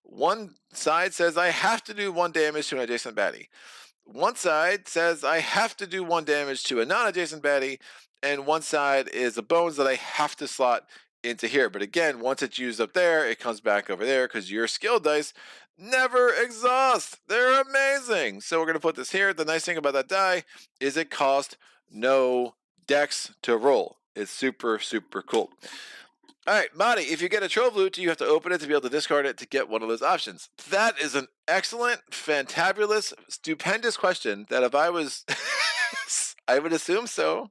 One side says I have to do 1 damage to an adjacent baddie. One side says I have to do 1 damage to a non-adjacent baddie. And one side is the bones that I have to slot into here. But again, once it's used up there, it comes back over there because your skill dice never exhaust. They're amazing. So we're going to put this here. The nice thing about that die is it costs no dex to roll. It's super, super cool. All right, Marty, if you get a Trove Loot, you have to open it to be able to discard it to get one of those options. That is an excellent, fantabulous, stupendous question that if I was... I would assume so.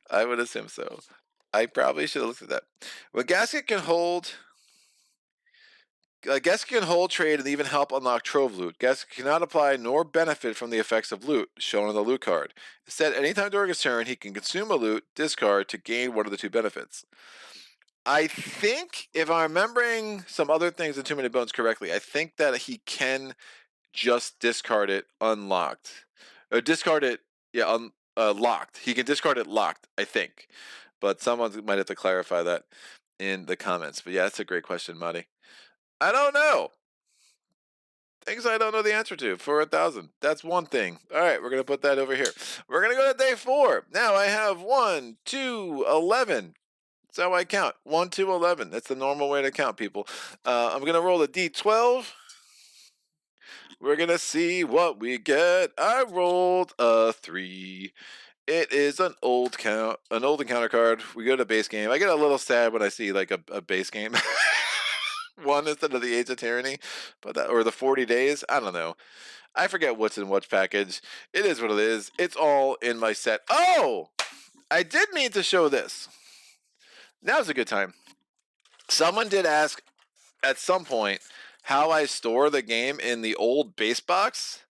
I would assume so. I probably should have looked at that. Well, Gasket can hold... Gasket can hold, trade, and even help unlock Trove Loot. Gasket cannot apply nor benefit from the effects of loot, shown on the loot card. Instead, anytime during his turn, he can consume a loot, discard, to gain one of the 2 benefits. I think, if I'm remembering some other things in Too Many Bones correctly, I think that he can just discard it unlocked. Or discard it, yeah, locked. He can discard it locked, I think. But someone might have to clarify that in the comments. But yeah, that's a great question, Marty. I don't know. Things I don't know the answer to for 1,000. That's one thing. All right, we're going to put that over here. We're going to go to day 4. Now I have 1, 2, 11. That's how I count. 1, 2, 11. That's the normal way to count, people. I'm going to roll a D12. We're going to see what we get. I rolled a 3. It is an old encounter card. We go to base game. I get a little sad when I see like a base game. 1 instead of the Age of Tyranny, but or the 40 days. I don't know. I forget what's in what package. It is what it is. It's all in my set. Oh, I did mean to show this. Now's a good time. Someone did ask at some point how I store the game in the old base box.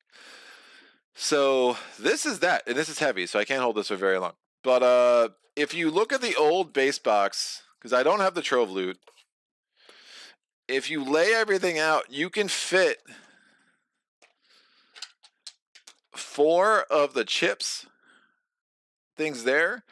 So this is that, and this is heavy, so I can't hold this for very long. But if you look at the old base box, because I don't have the Trove Loot, if you lay everything out, you can fit 4 of the chips things there,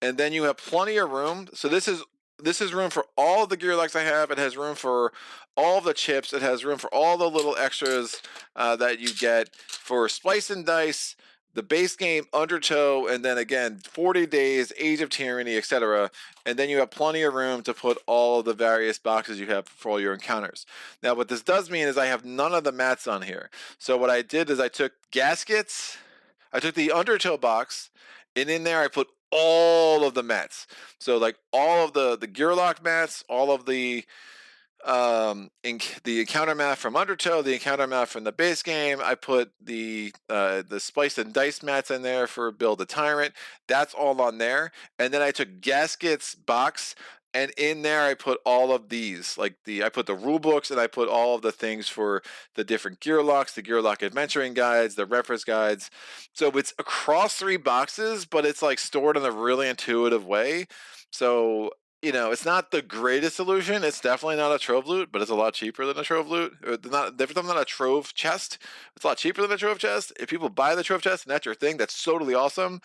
and then you have plenty of room. So this is room for all the Gearlocs I have. It has room for all the chips. It has room for all the little extras that you get for Splice Dice, the base game, Undertow, and then again 40 days, Age of Tyranny, etc. And then you have plenty of room to put all of the various boxes you have for all your encounters. Now, what this does mean is I have none of the mats on here. So what I did is I took Gaskets, I took the Undertow box, and in there I put all of the mats. So like all of the Gearloc mats, all of the the encounter map from Undertow, the encounter map from the base game. I put the Splice and Dice mats in there for Build a Tyrant. That's all on there. And then I took Gasket's box, and in there I put all of these. I put the rule books, and I put all of the things for the different Gearlocs, the Gearloc adventuring guides, the reference guides. So it's across 3 boxes, but it's like stored in a really intuitive way. So it's not the greatest solution. It's definitely not a trove loot, but it's a lot cheaper than a trove loot. Not a trove chest. It's a lot cheaper than a trove chest. If people buy the trove chest and that's your thing, that's totally awesome.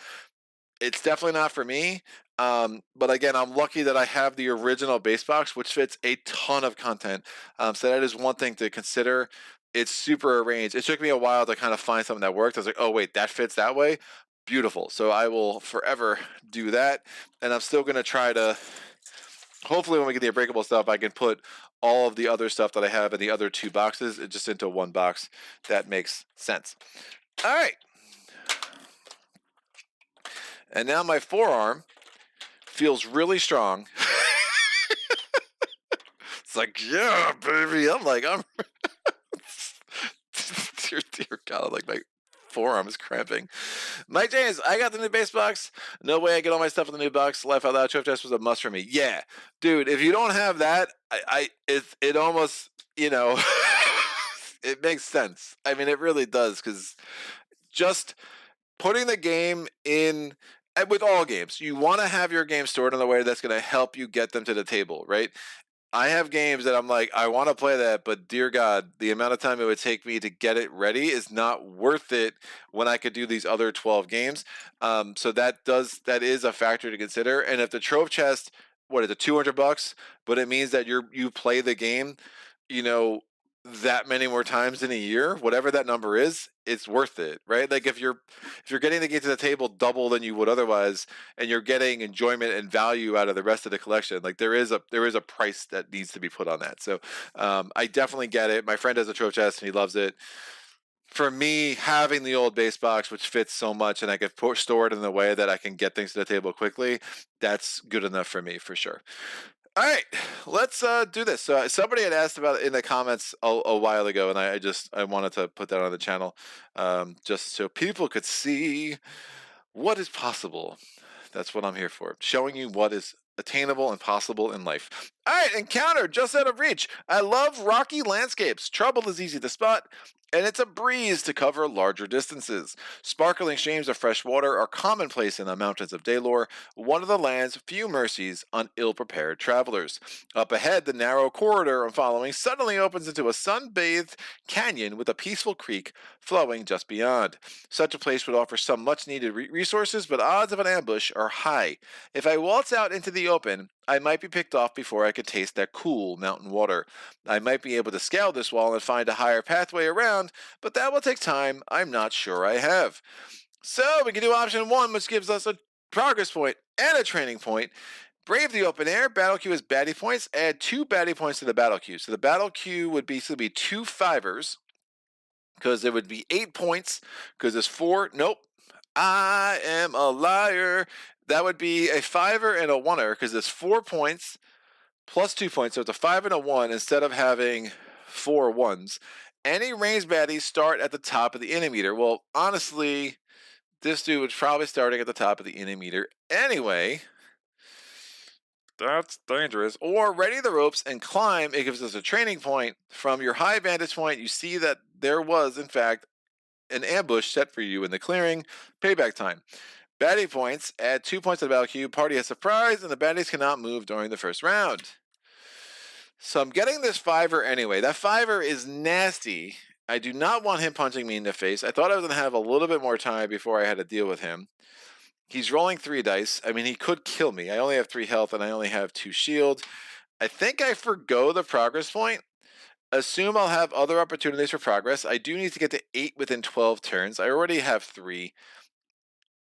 It's definitely not for me. But again, I'm lucky that I have the original base box, which fits a ton of content. So that is one thing to consider. It's super arranged. It took me a while to kind of find something that worked. I was like, oh wait, that fits that way. Beautiful. So I will forever do that. And I'm still going to try to, hopefully when we get the unbreakable stuff, I can put all of the other stuff that I have in the other 2 boxes just into one box. That makes sense. All right. And now my forearm feels really strong. It's like, yeah, baby. I'm dear God, like my forearm is cramping. Mike James, I got the new base box. No way I get all my stuff in the new box. Life Out Loud Trip Test was a must for me. Yeah, dude, if you don't have that, it almost, it makes sense. I mean, it really does, because just putting the game in, and with all games, you want to have your game stored in a way that's going to help you get them to the table, right? I have games that I'm like, I want to play that, but dear God, the amount of time it would take me to get it ready is not worth it when I could do these other 12 games. So that is a factor to consider. And if the trove chest, what is it, $200? But it means that you play the game, that many more times in a year, whatever that number is, it's worth it, right? Like if you're getting the game to the table double than you would otherwise, and you're getting enjoyment and value out of the rest of the collection, like there is a price that needs to be put on that. So I definitely get it. My friend has a trove chest and he loves it. For me, having the old base box, which fits so much, and I can store it in a way that I can get things to the table quickly, that's good enough for me for sure. All right, let's do this. So somebody had asked about it in the comments a while ago, and I wanted to put that on the channel, just so people could see what is possible. That's what I'm here for, showing you what is attainable and possible in life. All right, encounter just out of reach. I love rocky landscapes. Trouble is easy to spot, and it's a breeze to cover larger distances. Sparkling streams of fresh water are commonplace in the mountains of Daelore, one of the land's few mercies on ill-prepared travelers. Up ahead, the narrow corridor I'm following suddenly opens into a sun-bathed canyon with a peaceful creek flowing just beyond. Such a place would offer some much-needed resources, but odds of an ambush are high. If I waltz out into the open, I might be picked off before I could taste that cool mountain water. I might be able to scale this wall and find a higher pathway around, but that will take time I'm not sure I have. So we can do option 1, which gives us a progress point and a training point. Brave the open air. Battle queue is baddie points. Add 2 baddie points to the battle queue. So the battle queue would basically be 2 fivers, because it would be 8 points, because there's 4. Nope. I am a liar. That would be a 5er and a 1er, because it's 4 points plus 2 points. So it's a 5 and a 1 instead of having 4 1s. Any ranged baddies start at the top of the inning meter. Well, honestly, this dude was probably starting at the top of the inning meter anyway. That's dangerous. Or ready the ropes and climb. It gives us a training point. From your high vantage point, you see that there was, in fact, an ambush set for you in the clearing. Payback time. Baddie points. Add 2 points to the battle queue. Party has surprise, and the baddies cannot move during the first round. So I'm getting this 5er anyway. That 5er is nasty. I do not want him punching me in the face. I thought I was going to have a little bit more time before I had to deal with him. He's rolling 3 dice. I mean, he could kill me. I only have 3 health, and I only have 2 shield. I think I forgo the progress point, assume I'll have other opportunities for progress. I do need to get to 8 within 12 turns. I already have 3.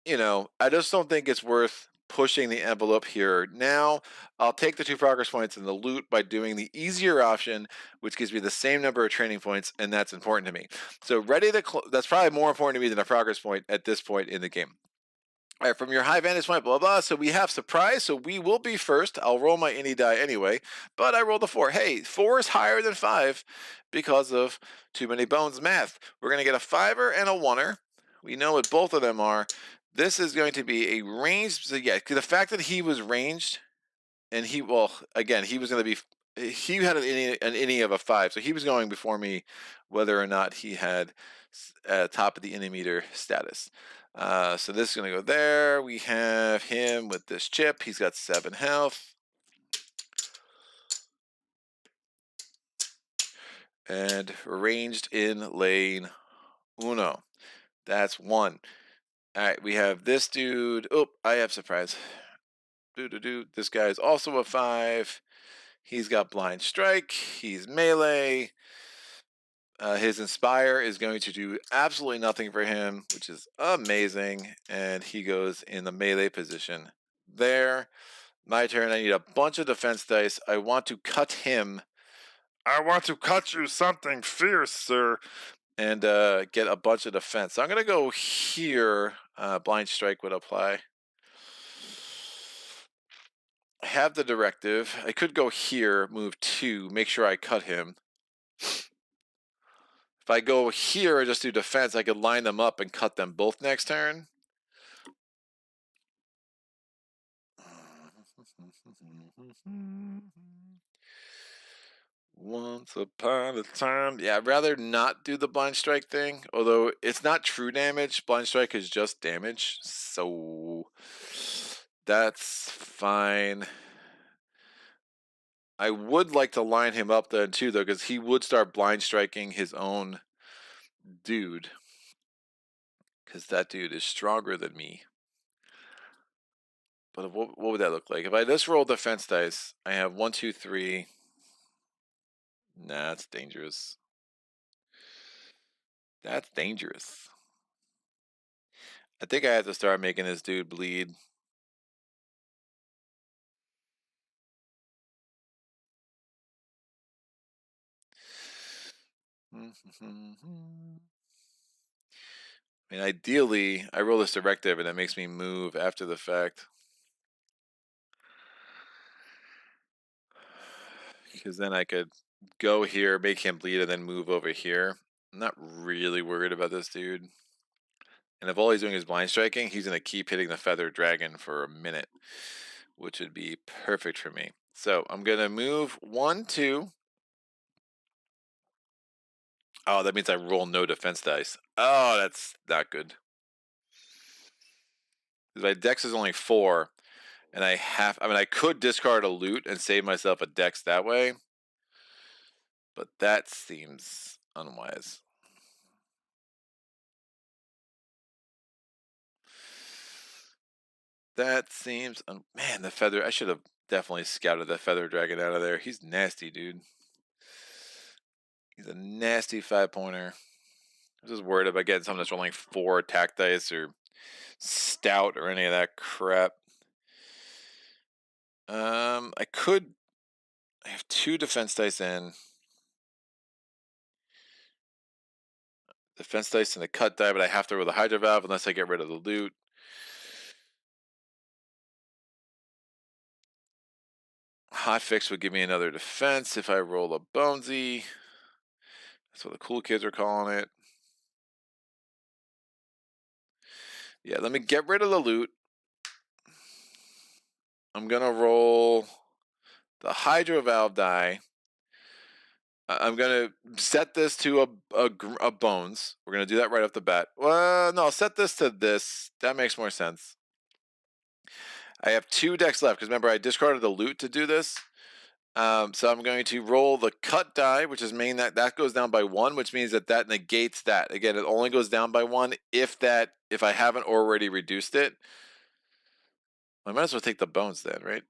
You know, I just don't think it's worth pushing the envelope here. Now, I'll take the 2 progress points and the loot by doing the easier option, which gives me the same number of training points, and that's important to me. So ready to that's probably more important to me than a progress point at this point in the game. All right, from your high vantage point, blah, blah. So we have surprise. So we will be first. I'll roll my any die anyway, but I rolled a 4. Hey, 4 is higher than 5 because of too many bones math. We're going to get a 5er and a 1er. We know what both of them are. This is going to be a ranged. So yeah, the fact that he was ranged and he, well, again, he was going to be, he had an innie of a 5. So he was going before me, whether or not he had top of the innie meter status. So this is going to go there. We have him with this chip. He's got 7 health. And ranged in lane uno. That's 1. All right, we have this dude. Oh, I have surprise. This guy is also a 5. He's got blind strike. He's melee. His inspire is going to do absolutely nothing for him, which is amazing. And he goes in the melee position there. My turn. I need a bunch of defense dice. I want to cut him. I want to cut you something fierce, sir. And get a bunch of defense. So I'm going to go here. Blind strike would apply. I have the directive. I could go here, move 2, make sure I cut him. If I go here and just do defense, I could line them up and cut them both next turn. Once upon a time. Yeah, I'd rather not do the blind strike thing. Although it's not true damage. Blind strike is just damage. So that's fine. I would like to line him up then too, though, because he would start blind striking his own dude. Because that dude is stronger than me. But what would that look like? If I just roll defense dice, I have 1, 2, 3. Nah, that's dangerous. That's dangerous. I think I have to start making this dude bleed. I mean, ideally, I roll this directive and it makes me move after the fact. Because then I could go here, make him bleed, and then move over here. I'm not really worried about this dude. And if all he's doing is blind striking, he's going to keep hitting the feather dragon for a minute, which would be perfect for me. So I'm going to move 1, 2. Oh, that means I roll no defense dice. Oh, that's not good. Because my dex is only 4, and I could discard a loot and save myself a dex that way, but that seems unwise. That seems, man, the feather, I should have definitely scouted the feather dragon out of there. He's nasty, dude. He's a nasty 5-pointer. I'm just worried about getting something that's rolling 4 attack dice or stout or any of that crap. I have 2 defense dice in. Defense dice and a cut die, but I have to roll the Hydro Valve unless I get rid of the loot. Hot Fix would give me another defense if I roll a Bonesy. That's what the cool kids are calling it. Yeah, let me get rid of the loot. I'm going to roll the Hydro Valve die. I'm going to set this to a Bones. We're going to do that right off the bat. Well, no, I'll set this to this. That makes more sense. I have 2 decks left because remember I discarded the loot to do this. So I'm going to roll the cut die, which is mean that goes down by 1, which means that negates that. Again, it only goes down by 1 if I haven't already reduced it. I might as well take the bones then, right?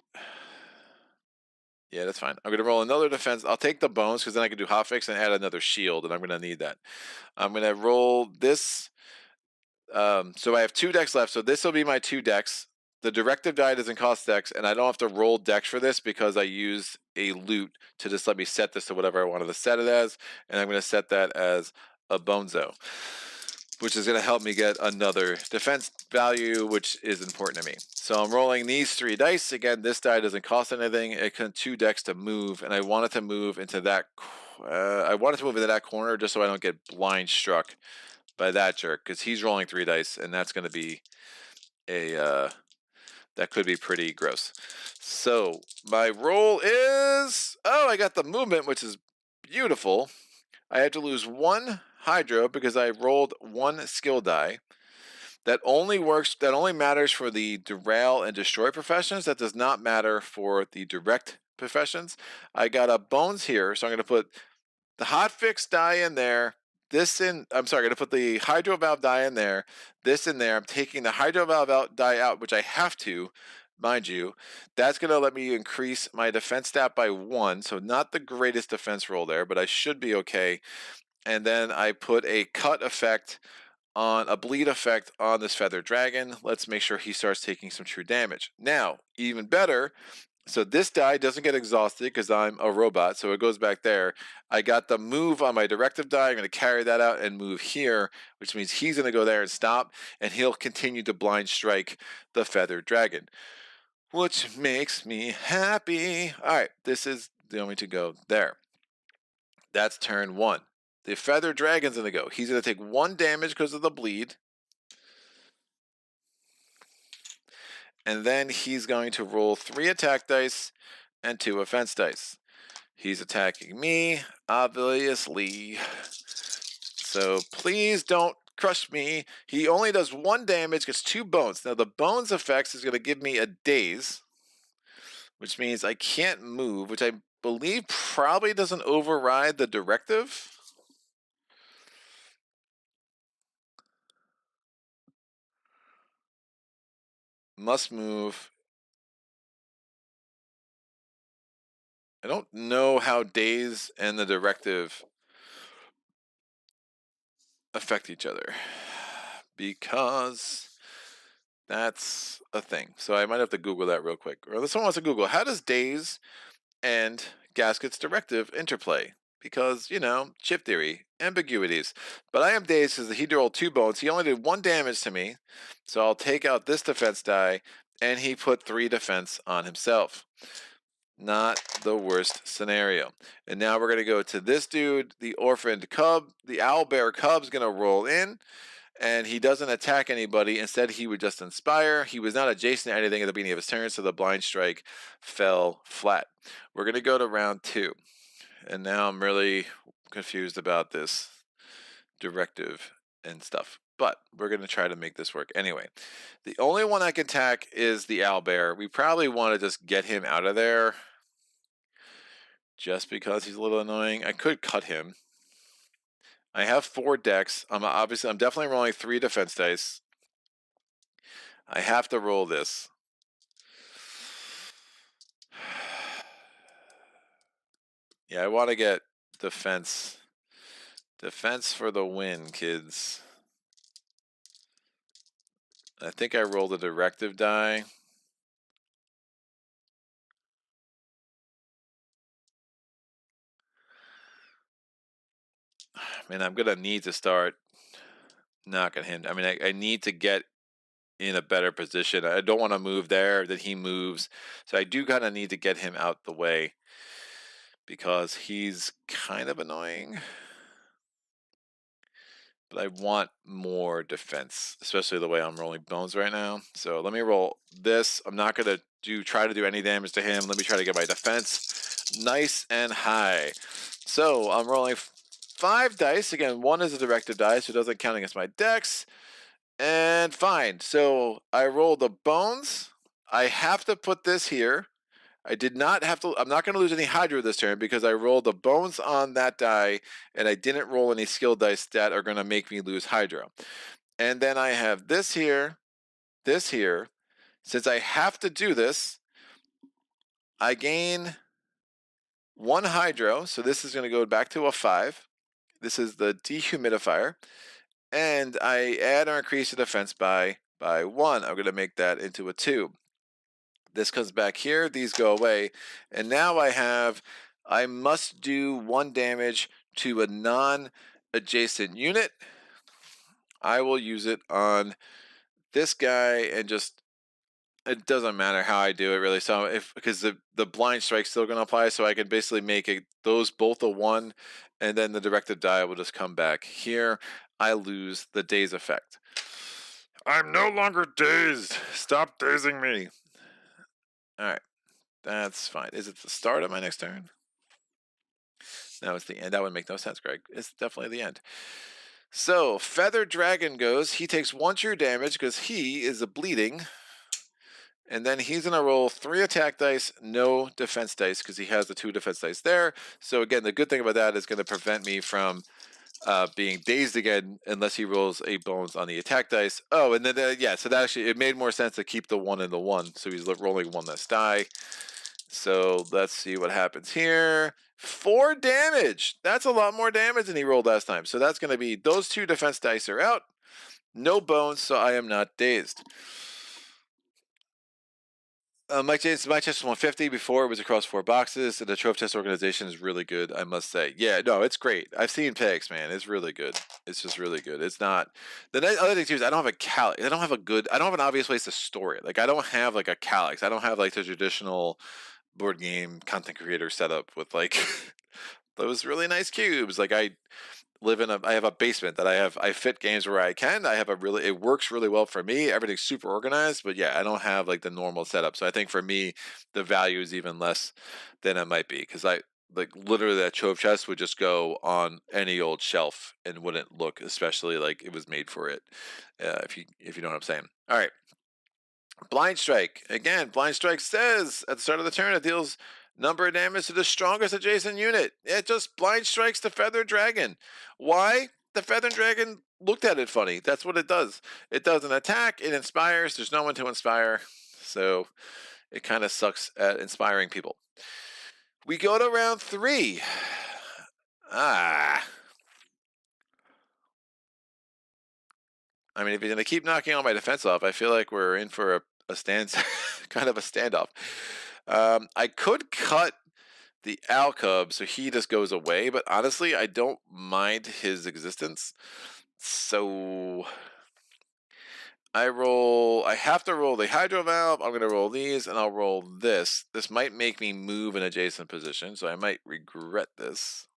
Yeah, that's fine. I'm going to roll another defense. I'll take the bones because then I can do hotfix and add another shield, and I'm going to need that. I'm going to roll this. So I have 2 decks left. So this will be my 2 decks. The directive die doesn't cost decks, and I don't have to roll decks for this because I used a loot to just let me set this to whatever I wanted to set it as, and I'm going to set that as a Bonezo, which is going to help me get another defense value, which is important to me. So I'm rolling these 3 dice. Again, this die doesn't cost anything. It can 2 decks to move, and I want it to move into that. I want it to move into that corner just so I don't get blind struck by that jerk, because he's rolling 3 dice, and that's going to be a that could be pretty gross. So my roll is, oh, I got the movement, which is beautiful. I had to lose 1 hydro because I rolled 1 skill die. That only works. That only matters for the derail and destroy professions. That does not matter for the direct professions. I got a bones here, so I'm going to put the hotfix die in there. This in, I'm sorry, I'm going to put the hydro valve die in there. This in there. I'm taking the hydro valve die out, which I have to, mind you. That's going to let me increase my defense stat by 1. So not the greatest defense roll there, but I should be okay. And then I put a cut effect on a bleed effect on this feathered dragon. Let's make sure he starts taking some true damage. Now, even better, so this die doesn't get exhausted because I'm a robot, so it goes back there. I got the move on my directive die. I'm going to carry that out and move here, which means he's going to go there and stop, and he'll continue to blind strike the feathered dragon, which makes me happy. All right, this is going to go there. That's turn 1. The feathered dragon's going to go. He's going to take 1 damage because of the bleed. And then he's going to roll 3 attack dice and 2 offense dice. He's attacking me, obviously. So please don't crush me. He only does 1 damage, gets 2 bones. Now the bones effects is going to give me a daze, which means I can't move, which I believe probably doesn't override the directive. Must move. I don't know how daze and the directive affect each other because that's a thing. So I might have to Google that real quick. Or someone wants to Google, how does daze and Gasket's directive interplay? Because, you know, chip theory, ambiguities. But I am dazed because he rolled 2 bones. He only did 1 damage to me. So I'll take out this defense die, and he put 3 defense on himself. Not the worst scenario. And now we're going to go to this dude, the orphaned cub. The owlbear cub's going to roll in, and he doesn't attack anybody. Instead, he would just inspire. He was not adjacent to anything at the beginning of his turn, so the blind strike fell flat. We're going to go to round 2. And now I'm really confused about this directive and stuff. But we're going to try to make this work anyway. The only one I can attack is the owlbear. We probably want to just get him out of there just because he's a little annoying. I could cut him. I have 4 decks. I'm definitely rolling 3 defense dice. I have to roll this. Yeah, I want to get defense. Defense for the win, kids. I think I rolled a directive die. I mean, I'm going to need to start knocking him. I mean, I need to get in a better position. I don't want to move there, then he moves. So I do kind of need to get him out the way because he's kind of annoying. But I want more defense, especially the way I'm rolling bones right now. So let me roll this. I'm not going to try to do any damage to him. Let me try to get my defense nice and high. So I'm rolling 5 dice. Again, 1 is a directive die, so it doesn't count against my dex. And fine. So I rolled the bones. I have to put this here. I did not have to. I'm not going to lose any hydro this turn because I rolled the bones on that die, and I didn't roll any skill dice that are going to make me lose hydro. And then I have this here, this here. Since I have to do this, I gain 1 hydro, so this is going to go back to a 5. This is the dehumidifier, and I add or increase the defense by 1. I'm going to make that into a 2. This comes back here, these go away, and now I must do 1 damage to a non-adjacent unit. I will use it on this guy, and just, it doesn't matter how I do it really. So because the blind strike's still going to apply, so I can basically make those both a 1, and then the directed die will just come back here. I lose the daze effect. I'm no longer dazed. Stop dazing me. All right, that's fine. Is it the start of my next turn? No, it's the end. That would make no sense, Greg. It's definitely the end. So Feather Dragon goes. He takes 1 true damage because he is a bleeding. And then he's going to roll 3 attack dice, no defense dice, because he has the 2 defense dice there. So again, the good thing about that is going to prevent me from being dazed again unless he rolls 8 bones on the attack dice. Oh, and then, yeah, so that actually, it made more sense to keep the 1 and the 1. So he's rolling 1 less die. So let's see what happens here. 4 damage. That's a lot more damage than he rolled last time. So that's going to be, those 2 defense dice are out. No bones, so I am not dazed. My chest was 150 before. It was across 4 boxes. And the Trove Chest organization is really good, I must say. Yeah, no, it's great. I've seen picks, man. It's really good. It's just really good. It's not. The other thing too is I don't have I don't have an obvious place to store it. Like I don't have like a calyx. I don't have like the traditional board game content creator setup with like those really nice cubes. Like I have a basement that I fit games where I can. It works really well for me. Everything's super organized, but yeah, I don't have like the normal setup. So I think for me, the value is even less than it might be, because I like literally that Trove chest would just go on any old shelf and wouldn't look especially like it was made for it. If you know what I'm saying. All right. Blind Strike. Again, Blind Strike says at the start of the turn it deals number of damage to the strongest adjacent unit. It just blind strikes the Feathered Dragon. Why? The Feathered Dragon looked at it funny. That's what it does. It does an attack, it inspires, there's no one to inspire. So it kind of sucks at inspiring people. We go to round 3. I mean, if he's going to keep knocking all my defense off, I feel like we're in for a kind of a standoff. I could cut the Alcub so he just goes away, but honestly, I don't mind his existence. So I have to roll the Hydro Valve. I'm going to roll these, and I'll roll this. This might make me move an adjacent position, so I might regret this.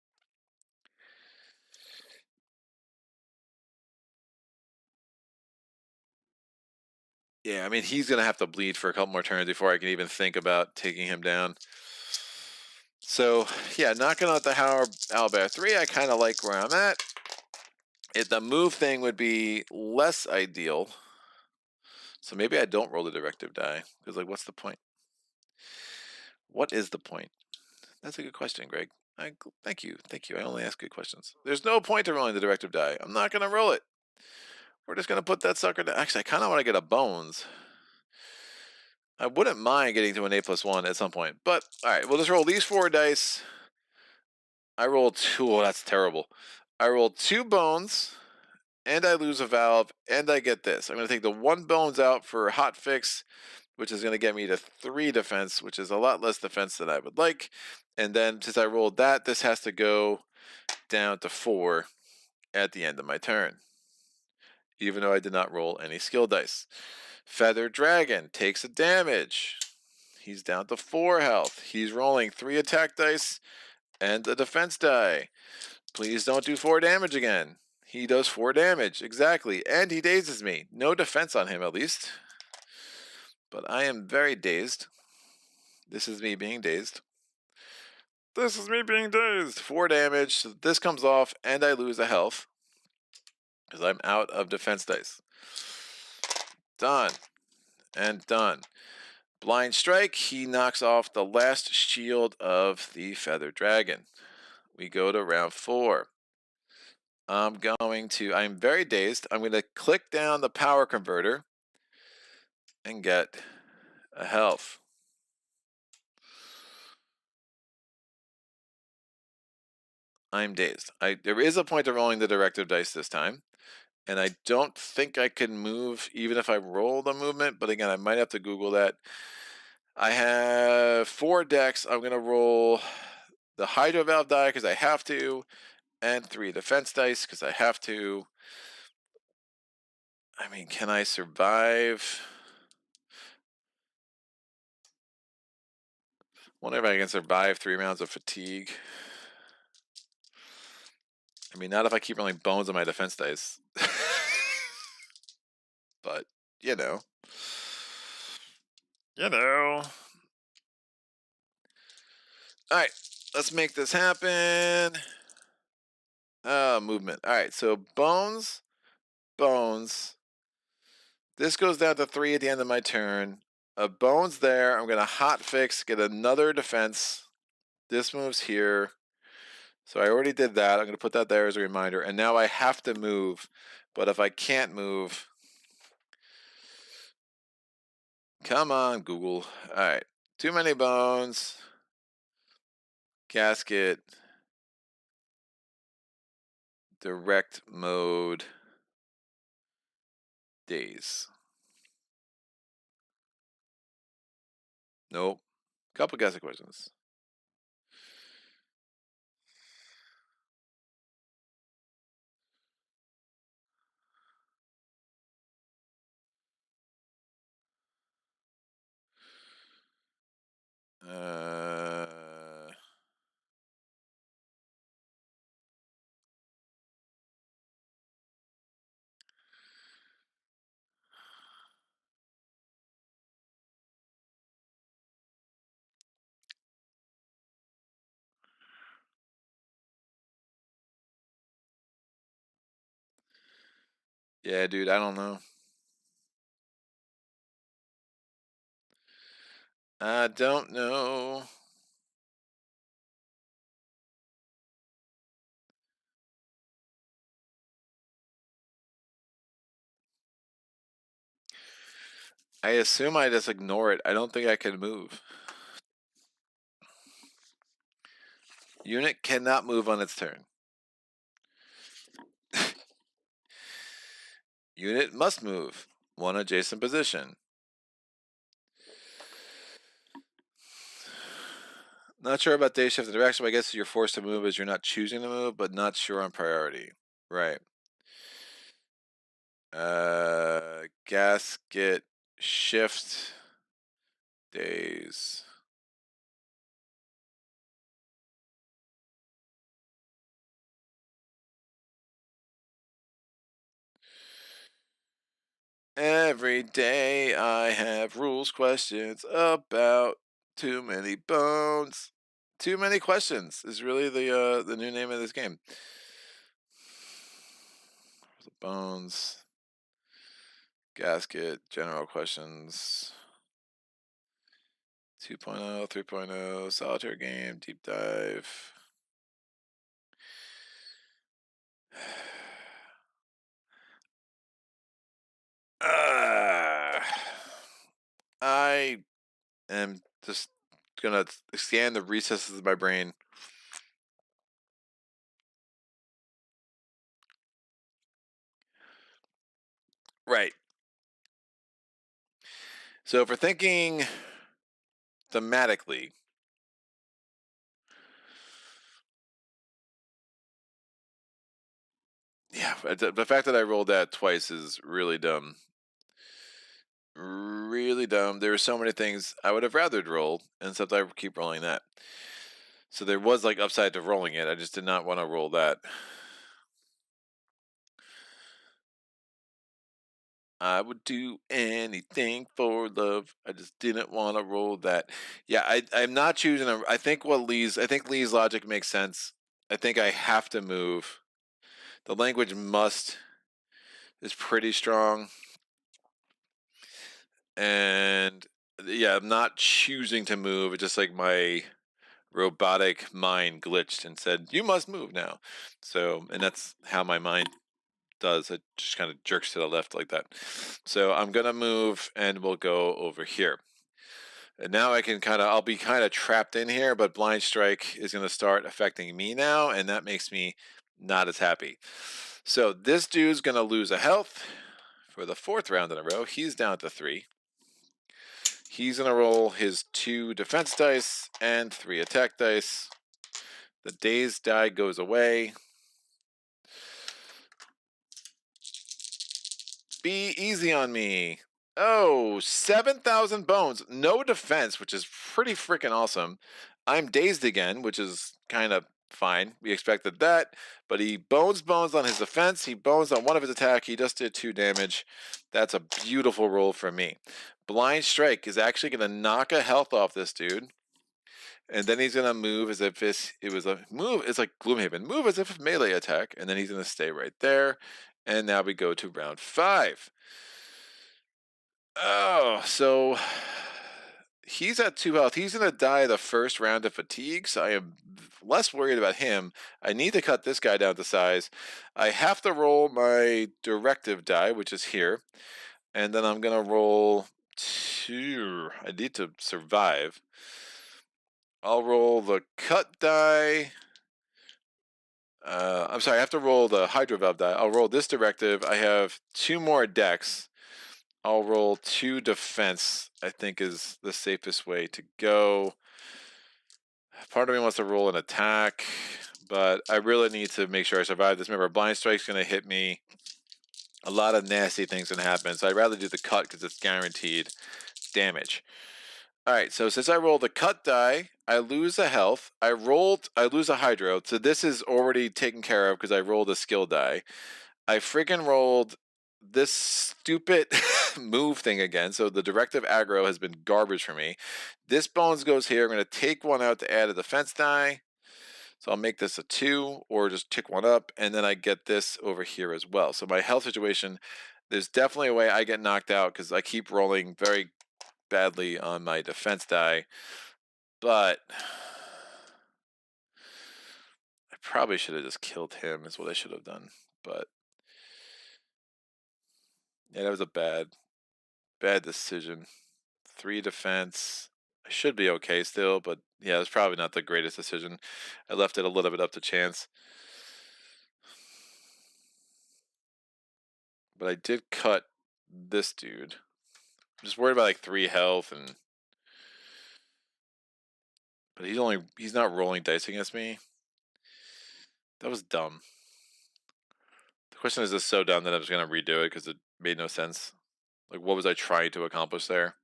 Yeah, I mean, he's going to have to bleed for a couple more turns before I can even think about taking him down. So, yeah, knocking out the Owlbear 3, I kind of like where I'm at. The move thing would be less ideal. So maybe I don't roll the directive die, because, like, what's the point? What is the point? That's a good question, Greg. Thank you. I only ask good questions. There's no point to rolling the directive die. I'm not going to roll it. We're just going to put that sucker down. Actually, I kind of want to get a bones. I wouldn't mind getting to an 8+1 at some point. But, all right, we'll just roll these 4 dice. I rolled 2. Oh, that's terrible. I rolled 2 bones, and I lose a valve, and I get this. I'm going to take the 1 bones out for hot fix, which is going to get me to 3 defense, which is a lot less defense than I would like. And then since I rolled that, this has to go down to 4 at the end of my turn, even though I did not roll any skill dice. Feather Dragon takes a damage. He's down to 4 health. He's rolling 3 attack dice and a defense die. Please don't do 4 damage again. He does 4 damage, exactly, and he dazes me. No defense on him, at least. But I am very dazed. This is me being dazed. 4 damage, so this comes off, and I lose a health, because I'm out of defense dice. Done. And done. Blind Strike, he knocks off the last shield of the Feather Dragon. We go to round 4. I'm very dazed. I'm going to click down the power converter and get a health. I'm dazed. There is a point to rolling the directive dice this time, and I don't think I can move even if I roll the movement, but again, I might have to Google that. I have 4 decks. I'm going to roll the Hydro Valve die because I have to, and 3 defense dice because I have to. I mean, can I survive? Wonder if I can survive 3 rounds of fatigue. I mean, not if I keep rolling bones on my defense dice. But, you know. You know. Alright, let's make this happen. Movement. Alright, so bones. Bones. This goes down to 3 at the end of my turn. A bones there. I'm going to hot fix, get another defense. This moves here. So I already did that. I'm going to put that there as a reminder. And now I have to move. But if I can't move... Come on, Google. Alright. Too many bones. Gasket. Direct mode. Days. Nope. Couple gasket questions. Yeah, dude, I don't know. I don't know. I assume I just ignore it. I don't think I can move. Unit cannot move on its turn. Unit must move. One adjacent position. Not sure about day shift direction, but I guess you're forced to move as you're not choosing to move, but not sure on priority. Right. Gasket shift days. Every day I have rules questions about too many bones. Too many questions is really the new name of this game. Bones. Gasket, general questions. 2.0, 3.0, solitaire game, deep dive. I am just gonna scan the recesses of my brain. Right. So if we're thinking thematically, yeah, the fact that I rolled that twice is really dumb. Really dumb. There were so many things I would have rather rolled, and so I keep rolling that. So there was like upside to rolling it. I just did not want to roll that. I would do anything for love. I just didn't want to roll that. Yeah, I'm not choosing. I think Lee's logic makes sense. I think I have to move. The language must is pretty strong. And yeah, I'm not choosing to move. It's just like my robotic mind glitched and said, "You must move now." So, and that's how my mind does. It just kind of jerks to the left like that. So I'm gonna move, and we'll go over here. And now I'll be kind of trapped in here, but Blind Strike is going to start affecting me now, and that makes me not as happy. So this dude's going to lose a health for the 4th round in a row. He's down to 3. He's going to roll his 2 defense dice and 3 attack dice. The dazed die goes away. Be easy on me. Oh, 7,000 bones. No defense, which is pretty freaking awesome. I'm dazed again, which is kind of fine. We expected that. But he bones on his defense. He bones on one of his attack. He just did 2 damage. That's a beautiful roll for me. Blind Strike is actually going to knock a health off this dude. And then he's going to move as if it was a move. It's like Gloomhaven. Move as if a melee attack. And then he's going to stay right there. And now we go to round 5. Oh, so he's at 2 health. He's going to die the first round of fatigue, so I am less worried about him. I need to cut this guy down to size. I have to roll my directive die, which is here. And then I'm going to roll 2. I need to survive. I'll roll the cut die. I'm sorry, I have to roll the Hydro Valve die. I'll roll this directive. I have 2 more decks. I'll roll 2 defense, I think is the safest way to go. Part of me wants to roll an attack, but I really need to make sure I survive this. Remember, Blind Strike's going to hit me. A lot of nasty things can happen, so I'd rather do the cut because it's guaranteed damage. Alright, so since I rolled the cut die, I lose a health. I lose a Hydro, so this is already taken care of because I rolled a skill die. I freaking rolled this stupid move thing again, so the directive aggro has been garbage for me. This bones goes here. I'm going to take 1 out to add a defense die. So I'll make this a 2 or just tick 1 up, and then I get this over here as well. So my health situation, there's definitely a way I get knocked out because I keep rolling very badly on my defense die, but I probably should have just killed him is what I should have done, but yeah, that was a bad decision. 3 defense. I should be okay still, but yeah, it's probably not the greatest decision. I left it a little bit up to chance. But I did cut this dude. I'm just worried about like 3 health but he's not rolling dice against me. That was dumb. The question is so dumb that I'm just gonna redo it because it made no sense. Like, what was I trying to accomplish there?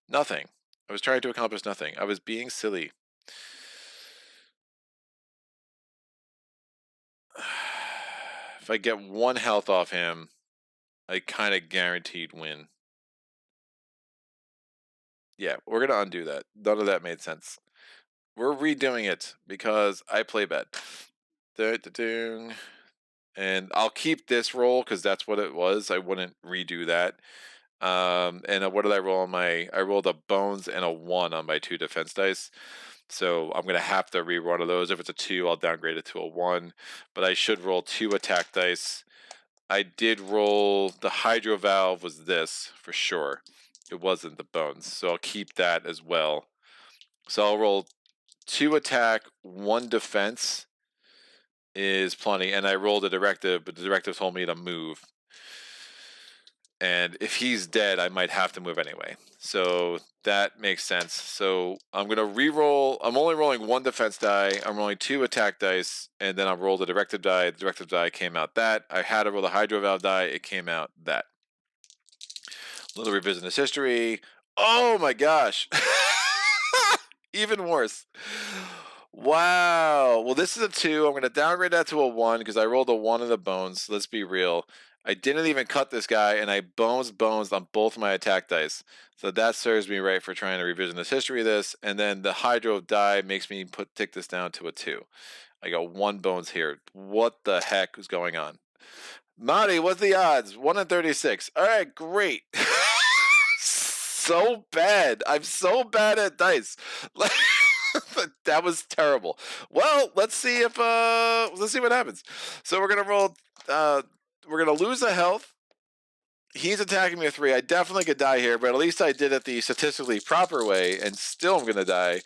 Nothing. I was trying to accomplish nothing. I was being silly. If I get 1 health off him, I kind of guaranteed win. Yeah, we're gonna undo that. None of that made sense. We're redoing it because I play bad. And I'll keep this roll because that's what it was. I wouldn't redo that. And what did I roll on my? I rolled a bones and a 1 on my 2 defense dice. So I'm gonna have to re-roll one of those. If it's a 2, I'll downgrade it to a 1. But I should roll 2 attack dice. I did roll the Hydro Valve was this for sure. It wasn't the bones, so I'll keep that as well. So I'll roll 2 attack, 1 defense is plenty, and I rolled a directive, but the directive told me to move. And if he's dead, I might have to move anyway. So that makes sense. So I'm going to re-roll. I'm only rolling 1 defense die. I'm rolling 2 attack dice, and then I'll roll the directive die. The directive die came out that. I had to roll the Hydro Valve die. It came out that. Little revisionist history. Oh my gosh. Even worse. Wow. Well, this is a 2. I'm going to downgrade that to a 1 because I rolled a 1 in the bones. Let's be real. I didn't even cut this guy, and I bones on both my attack dice. So that serves me right for trying to revisionist history this. And then the Hydro die makes me tick this down to a 2. I got 1 bones here. What the heck is going on? Marty, what's the odds? 1 in 36. All right, great. So bad. I'm so bad at dice. That was terrible. Well, let's see what happens. So we're gonna roll. We're gonna lose a health. He's attacking me with 3. I definitely could die here, but at least I did it the statistically proper way, and still I'm gonna die.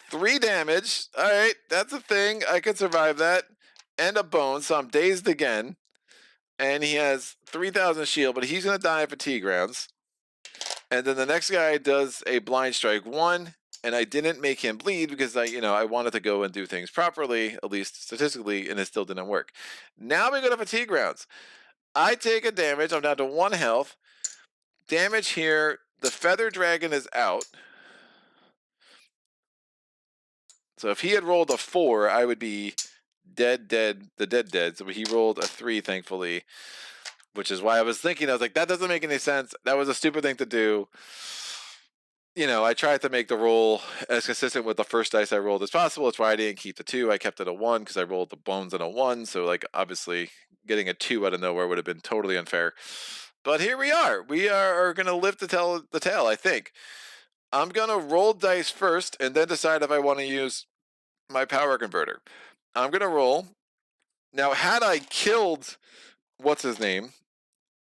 3 damage. All right, that's a thing. I can survive that. And a bone, so I'm dazed again. And he has 3,000 shield, but he's gonna die of fatigue rounds. And then the next guy does a blind strike 1, and I didn't make him bleed because I wanted to go and do things properly, at least statistically, and it still didn't work. Now we go to fatigue rounds. I take a damage. I'm down to 1 health. Damage here. The feather dragon is out. So if he had rolled a 4, I would be dead. So he rolled a 3, thankfully, which is why I was thinking, I was like, that doesn't make any sense. That was a stupid thing to do. I tried to make the roll as consistent with the first dice I rolled as possible. That's why I didn't keep the 2. I kept it a 1 because I rolled the bones and a 1. So, obviously, getting a 2 out of nowhere would have been totally unfair. But here we are. We are going to live to tell the tale, I think. I'm going to roll dice first and then decide if I want to use my power converter. I'm going to roll. Now, had I killed, what's his name,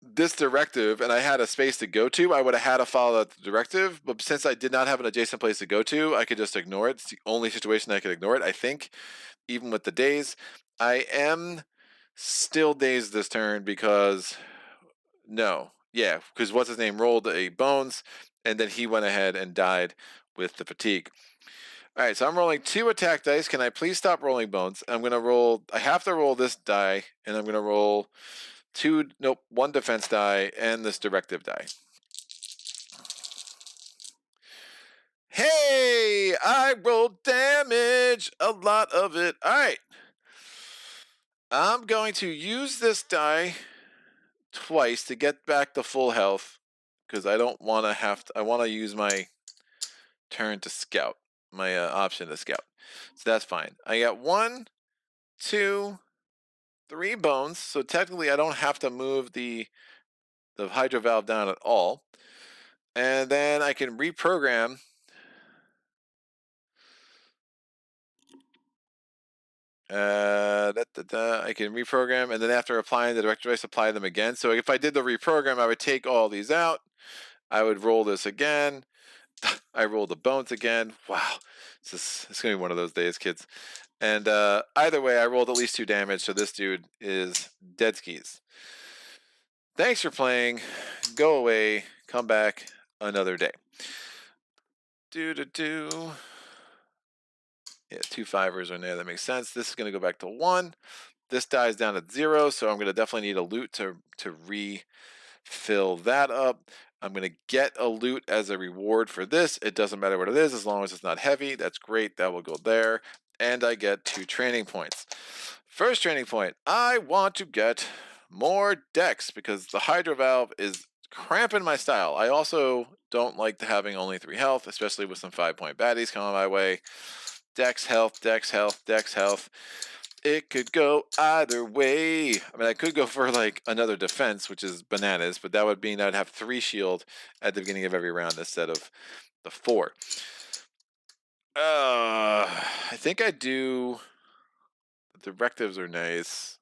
this directive, and I had a space to go to, I would have had to follow that directive. But since I did not have an adjacent place to go to, I could just ignore it. It's the only situation I could ignore it, I think, even with the daze. I am still dazed this turn because, because what's his name rolled a bones, and then he went ahead and died with the fatigue. All right, so I'm rolling 2 attack dice. Can I please stop rolling bones? I'm going to roll, I have to roll this die, and I'm going to roll 1 defense die and this directive die. Hey, I rolled damage, a lot of it. All right. I'm going to use this die twice to get back the full health because I don't want to I want to use my turn to scout, my option to scout. So that's fine. I got 1, 2, 3 bones. So technically I don't have to move the hydro valve down at all. And then I can reprogram. I can reprogram, and then after applying the directive dice, apply them again. So if I did the reprogram, I would take all these out. I would roll this again. I rolled the bones again. Wow, it's gonna be one of those days, kids. And either way, I rolled at least 2 damage, so this dude is dead skis. Thanks for playing. Go away. Come back another day. Yeah, 2 5s are in there. That makes sense. This is going to go back to 1. This dies down at 0, so I'm going to definitely need a loot to refill that up. I'm going to get a loot as a reward for this. It doesn't matter what it is as long as it's not heavy. That's great. That will go there. And I get 2 training points. First training point, I want to get more dex because the hydro valve is cramping my style. I also don't like having only 3 health, especially with some 5-point baddies coming my way. Dex health, dex health, dex health. It could go either way. I mean, I could go for another defense, which is bananas, but that would mean I'd have 3 shield at the beginning of every round instead of the 4. I think I do. The directives are nice.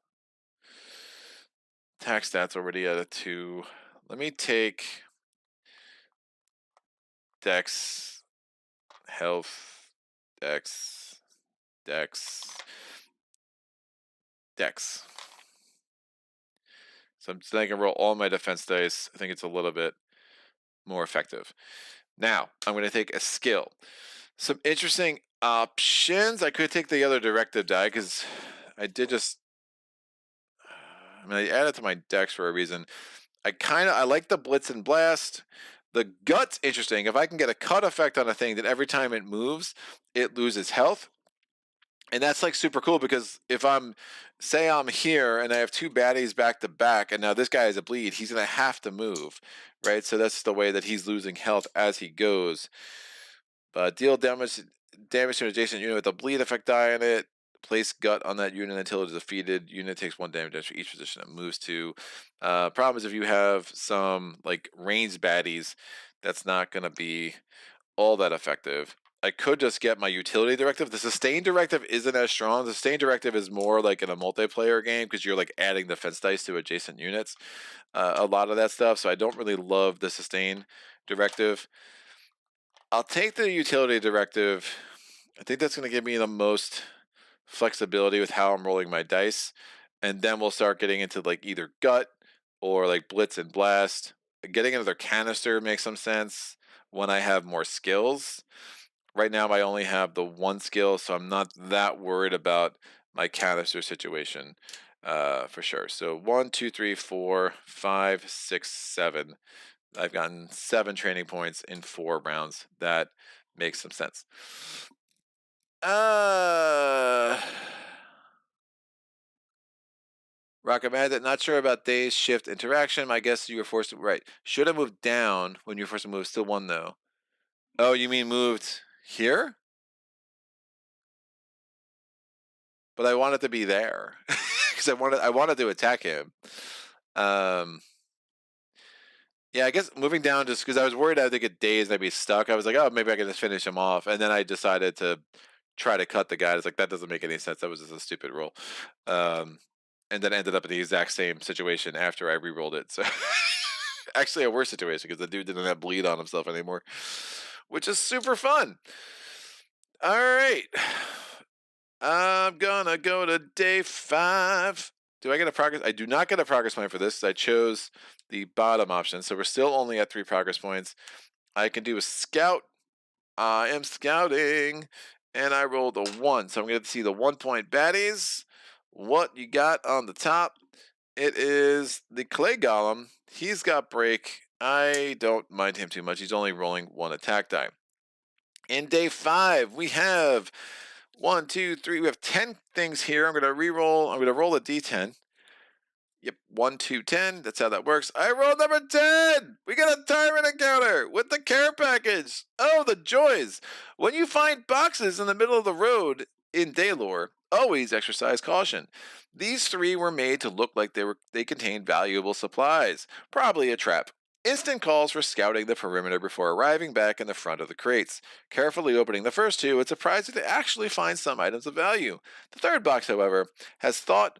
Attack stats already at a 2. Let me take dex, health, dex, dex. So I can roll all my defense dice. I think it's a little bit more effective. Now, I'm going to take a skill. Some interesting options. I could take the other directive die because I added to my dex for a reason. I like the Blitz and Blast. The Gut's interesting. If I can get a cut effect on a thing, then every time it moves, it loses health. And that's super cool because if I'm here and I have 2 baddies back to back, and now this guy has a bleed, he's gonna have to move, right? So that's the way that he's losing health as he goes. But deal damage to an adjacent unit with a bleed effect die on it. Place gut on that unit until it is defeated. Unit takes 1 damage for each position it moves to. Problem is if you have some ranged baddies, that's not gonna be all that effective. I could just get my utility directive. The sustain directive isn't as strong. The sustain directive is more like in a multiplayer game because you're like adding defense dice to adjacent units. A lot of that stuff. So I don't really love the sustain directive. I'll take the utility directive. I think that's going to give me the most flexibility with how I'm rolling my dice. And then we'll start getting into like either gut or like blitz and blast. Getting another canister makes some sense when I have more skills. Right now, I only have the one skill, so I'm not that worried about my canister situation for sure. So 1, 2, 3, 4, 5, 6, 7. I've gotten 7 training points in 4 rounds. That makes some sense. Rocket Bandit, not sure about days shift interaction. I guess you were forced to, right. Should have moved down when you were forced to move. Still 1 though. Oh, you mean moved here? But I wanted to be there because I wanted to attack him. Yeah, I guess moving down just because I was worried I'd get dazed and I'd be stuck. I was like, oh, maybe I can just finish him off, and then I decided to try to cut the guy. It's like that doesn't make any sense. That was just a stupid roll. And then ended up in the exact same situation after I re-rolled it. So actually a worse situation because the dude didn't have bleed on himself anymore, which is super fun. All right. I'm gonna go to day 5. Do I get a progress? I do not get a progress point for this. I chose the bottom option, so we're still only at 3 progress points. I can do a scout. I am scouting, and I rolled a 1, so I'm going to see the 1-point baddies. What you got on the top? It is the clay golem. He's got break. I don't mind him too much. He's only rolling 1 attack die. In day 5, we have 1, 2, 3. We have 10 things here. I'm going to re-roll. I'm going to roll a d10. Yep, 1, 2, 10. That's how that works. I rolled number 10. We got a tyrant encounter with the care package. Oh, the joys. When you find boxes in the middle of the road in Daelore, always exercise caution. These 3 were made to look like they contained valuable supplies. Probably a trap. Instant calls for scouting the perimeter before arriving back in the front of the crates. Carefully opening the first 2, it's surprising to actually find some items of value. The third box, however, has that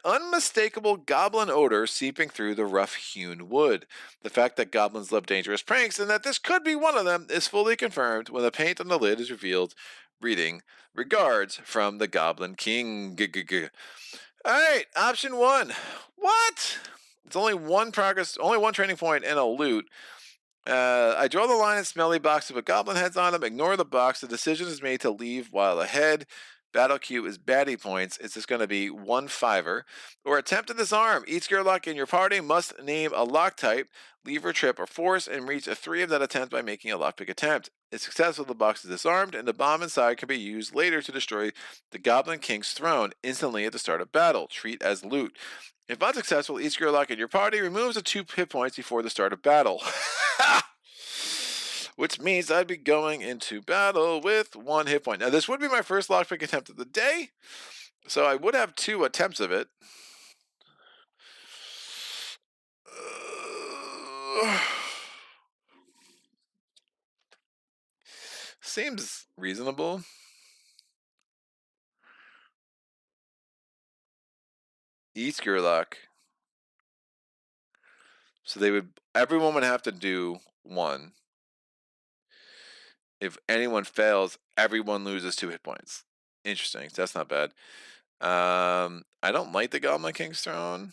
unmistakable goblin odor seeping through the rough-hewn wood. The fact that goblins love dangerous pranks and that this could be one of them is fully confirmed when the paint on the lid is revealed, reading, "Regards from the Goblin King." Alright, option 1. What? It's only 1 training point and a loot. I draw the line and smelly box with goblin heads on them. Ignore the box. The decision is made to leave while ahead. Battle queue is baddie points. It's just going to be 1 5-er. Or attempt to disarm. Each Gearloc in your party must name a lock type, lever, trip, or force, and reach a 3 of that attempt by making a lockpick attempt. If successful, the box is disarmed, and the bomb inside can be used later to destroy the Goblin King's throne instantly at the start of battle. Treat as loot. If unsuccessful, each Gearloc in your party removes a 2 hit points before the start of battle. Which means I'd be going into battle with 1 hit point. Now, this would be my first lockpick attempt of the day, so I would have 2 attempts of it. Seems reasonable. Each Gearloc. So everyone would have to do 1. If anyone fails, everyone loses 2 hit points. Interesting. That's not bad. I don't like the Goblin King's throne.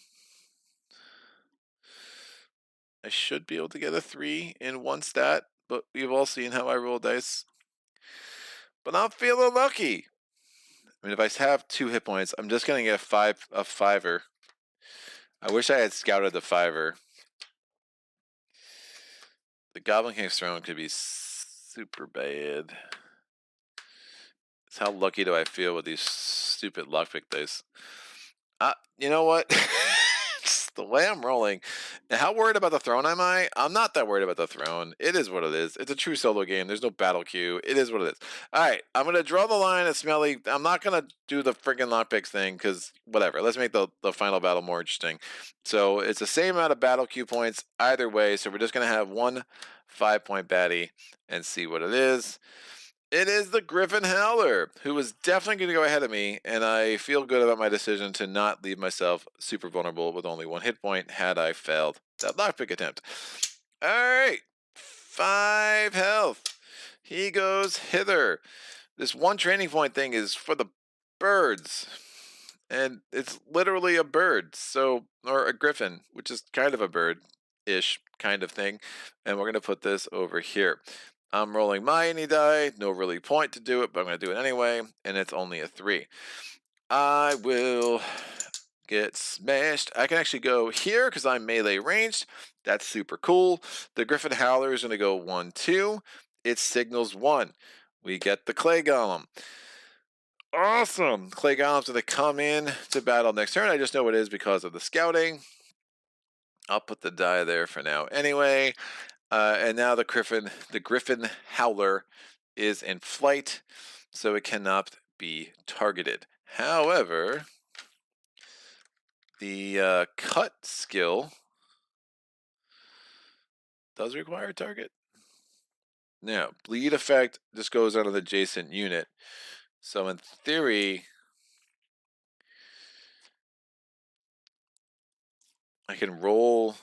I should be able to get a 3 in 1 stat, but we've all seen how I roll dice. But I'm feeling lucky. I mean, if I have 2 hit points, I'm just gonna get a 5-er. I wish I had scouted the 5-er. The Goblin King's throne could be super bad. How lucky do I feel with these stupid lockpick dice? You know what? the way I'm rolling. And how worried about the throne am I? I'm not that worried about the throne. It is what it is. It's a true solo game. There's no battle queue. It is what it is. All right, I'm gonna draw the line at Smelly. I'm not gonna do the freaking lockpicks thing because whatever. Let's make the final battle more interesting. So it's the same amount of battle queue points either way. So we're just gonna have one 5-point baddie and see what it is. It is the Griffin Howler, who was definitely going to go ahead of me, and I feel good about my decision to not leave myself super vulnerable with only 1 hit point had I failed that lockpick attempt. All right, 5 health. He goes hither. This 1 training point thing is for the birds, and it's literally a bird, so or a griffin, which is kind of a bird-ish kind of thing, and we're going to put this over here. I'm rolling my any die, no really point to do it, but I'm going to do it anyway, and it's only a 3. I will get smashed. I can actually go here because I'm melee ranged. That's super cool. The Griffin Howler is going to go 1, 2. It signals 1. We get the Clay Golem. Awesome. Clay Golem's going to come in to battle next turn. I just know it is because of the scouting. I'll put the die there for now anyway. And now the Griffin Howler is in flight, so it cannot be targeted. However, the cut skill does require a target. Now, bleed effect just goes on an adjacent unit. So in theory, I can roll.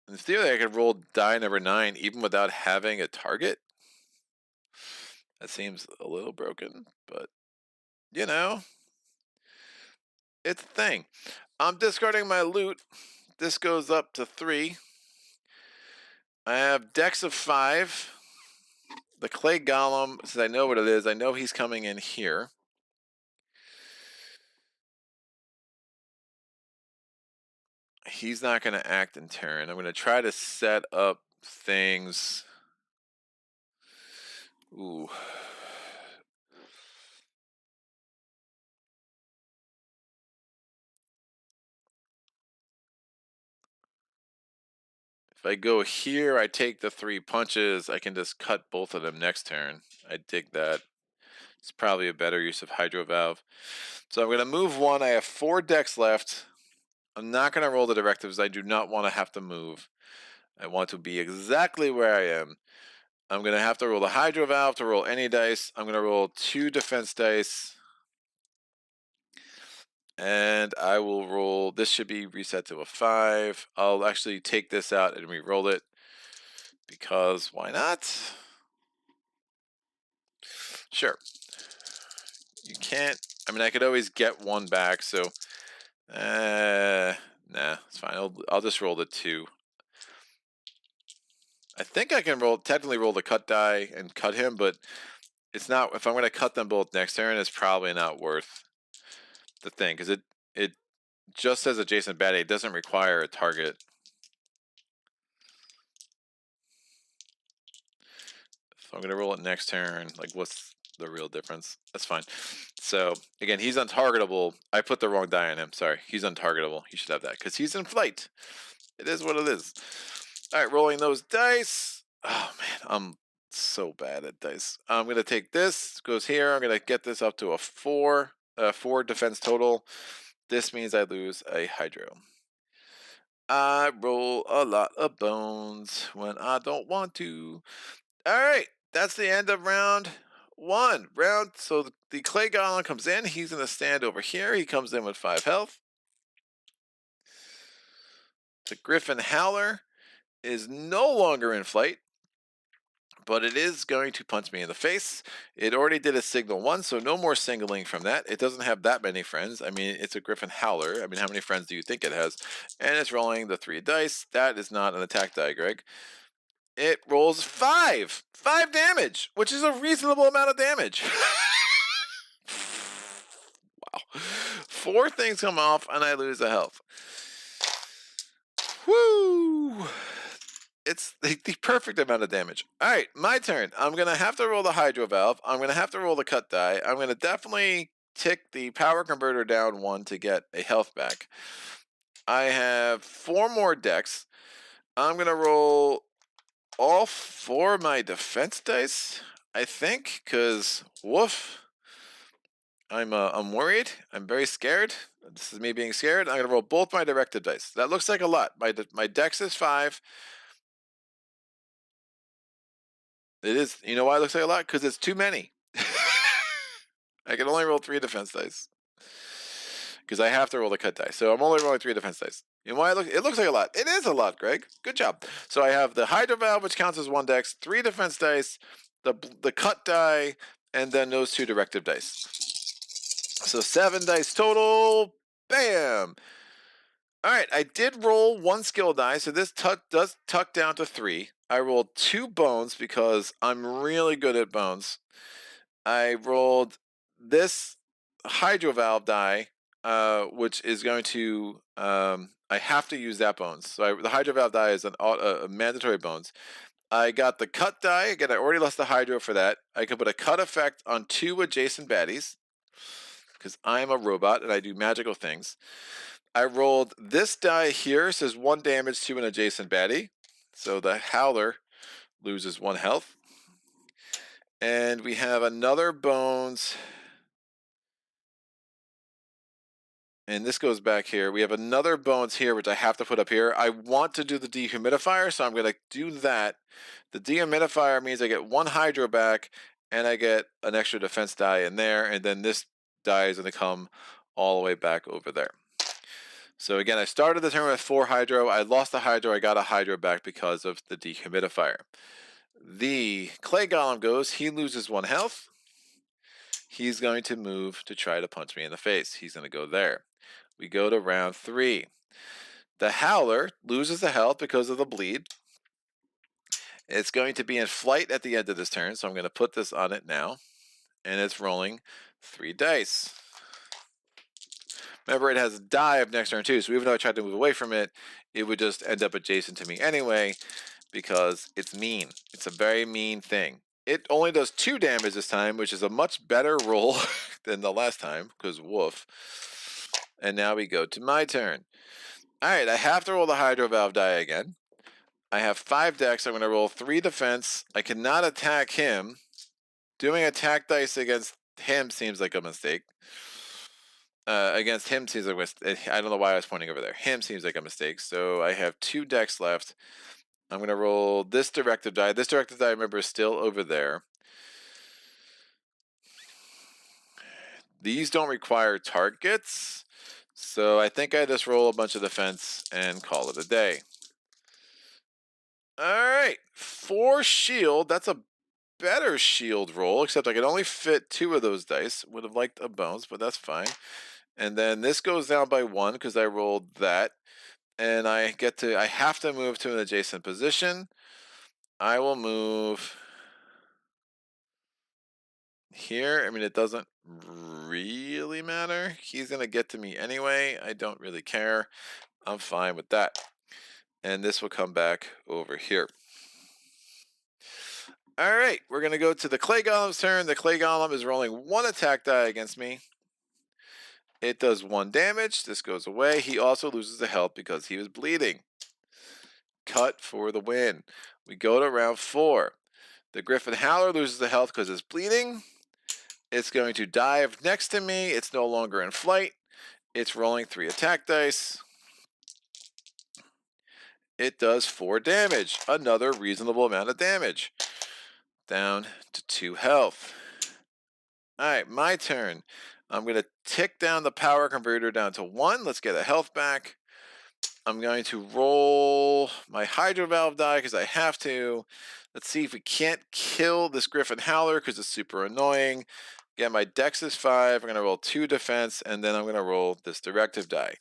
In theory, I could roll die number 9 even without having a target. That seems a little broken, but you know, it's a thing. I'm discarding my loot. This goes up to 3. I have decks of 5. The Clay Golem, since I know what it is, I know he's coming in here. He's not going to act in turn. I'm going to try to set up things. Ooh. If I go here, I take the 3 punches. I can just cut both of them next turn. I dig that. It's probably a better use of Hydro Valve. So I'm going to move 1. I have 4 decks left. I'm not going to roll the directives. I do not want to have to move. I want to be exactly where I am. I'm going to have to roll the Hydro Valve to roll any dice. I'm going to roll 2 defense dice. And I will roll, this should be reset to a 5. I'll actually take this out and re-roll it. Because why not? Sure. You can't, I mean, I could always get 1 back, so nah, it's fine. I'll just roll the 2. I think I can technically roll the cut die and cut him, but it's not. If I'm going to cut them both next turn, it's probably not worth the thing because it just says adjacent baddie. It doesn't require a target. If I'm going to roll it next turn, like what's the real difference? That's fine. So again, he's untargetable. I put the wrong die on him. Sorry, he's untargetable. He should have that because he's in flight. It is what it is. All right, rolling those dice. Oh man, I'm so bad at dice. I'm gonna take this, goes here. I'm gonna get this up to a 4 defense total. This means I lose a Hydro. I roll a lot of bones when I don't want to. All right, that's the end of round 1. So the Clay Golem comes in. He's gonna stand over here. He comes in with 5 health. The Griffin Howler is no longer in flight, but it is going to punch me in the face. It already did a signal 1, so no more singling from that. It doesn't have that many friends. I mean, it's a Griffin Howler. I mean, how many friends do you think it has? And it's rolling the 3 dice. That is not an attack die, Greg. It rolls 5 damage, which is a reasonable amount of damage. Wow. 4 things come off, and I lose a health. Woo! It's the perfect amount of damage. All right, my turn. I'm going to have to roll the Hydro Valve. I'm going to have to roll the cut die. I'm going to definitely tick the power converter down 1 to get a health back. I have 4 more decks. I'm going to roll all 4 of my defense dice, I think, because woof. I'm worried. I'm very scared. This is me being scared. I'm going to roll both my directed dice. That looks like a lot. My dex is 5. It is. You know why it looks like a lot? Because it's too many. I can only roll 3 defense dice. Because I have to roll the cut die. So I'm only rolling 3 defense dice. You know why it looks like a lot? It is a lot, Greg. Good job. So I have the Hydro Valve, which counts as 1 dex, 3 defense dice, the cut die, and then those 2 directive dice. So 7 dice total. Bam! Alright, I did roll 1 skill die, so this does tuck down to 3. I rolled 2 bones because I'm really good at bones. I rolled this Hydro Valve die, which is going to, I have to use that bones. So the Hydro Valve die is a mandatory bones. I got the cut die. Again, I already lost the Hydro for that. I could put a cut effect on 2 adjacent baddies because I'm a robot and I do magical things. I rolled this die here, says 1 damage to an adjacent baddie. So the Howler loses 1 health. And we have another bones. And this goes back here. We have another bones here, which I have to put up here. I want to do the dehumidifier, so I'm going to do that. The dehumidifier means I get 1 Hydro back, and I get an extra defense die in there, and then this die is going to come all the way back over there. So again, I started the turn with 4 Hydro. I lost the Hydro. I got a Hydro back because of the dehumidifier. The Clay Golem goes. He loses 1 health. He's going to move to try to punch me in the face. He's going to go there. We go to round 3. The Howler loses the health because of the bleed. It's going to be in flight at the end of this turn, so I'm going to put this on it now. And it's rolling 3 dice. Remember, it has a dive next turn too, so even though I tried to move away from it, it would just end up adjacent to me anyway, because it's mean. It's a very mean thing. It only does 2 damage this time, which is a much better roll than the last time, because woof. And now we go to my turn. Alright, I have to roll the Hydro Valve die again. I have 5 decks. I'm going to roll 3 defense. I cannot attack him. Doing attack dice against him seems like a mistake. Against him seems like a mistake. I don't know why I was pointing over there. Him seems like a mistake. So I have 2 decks left. I'm going to roll this directive die. This directive die, remember, is still over there. These don't require targets. So I think I just roll a bunch of defense and call it a day. Alright, 4 shield. That's a better shield roll, except I can only fit 2 of those dice. Would have liked a bones, but that's fine. And then this goes down by 1 because I rolled that. And I have to move to an adjacent position. I will move here. I mean, it doesn't really matter. He's going to get to me anyway. I don't really care. I'm fine with that. And this will come back over here. Alright, we're going to go to the Clay Golem's turn. The Clay Golem is rolling 1 attack die against me. It does 1 damage. This goes away. He also loses the health because he was bleeding. Cut for the win. We go to round 4. The Griffin Howler loses the health because it's bleeding. It's going to dive next to me. It's no longer in flight. It's rolling 3 attack dice. It does 4 damage. Another reasonable amount of damage. Down to 2 health. Alright, my turn. I'm going to tick down the power converter down to 1. Let's get a health back. I'm going to roll my Hydro Valve die because I have to. Let's see if we can't kill this Griffin Howler because it's super annoying. Again, my dex is 5. I'm going to roll 2 defense, and then I'm going to roll this directive die.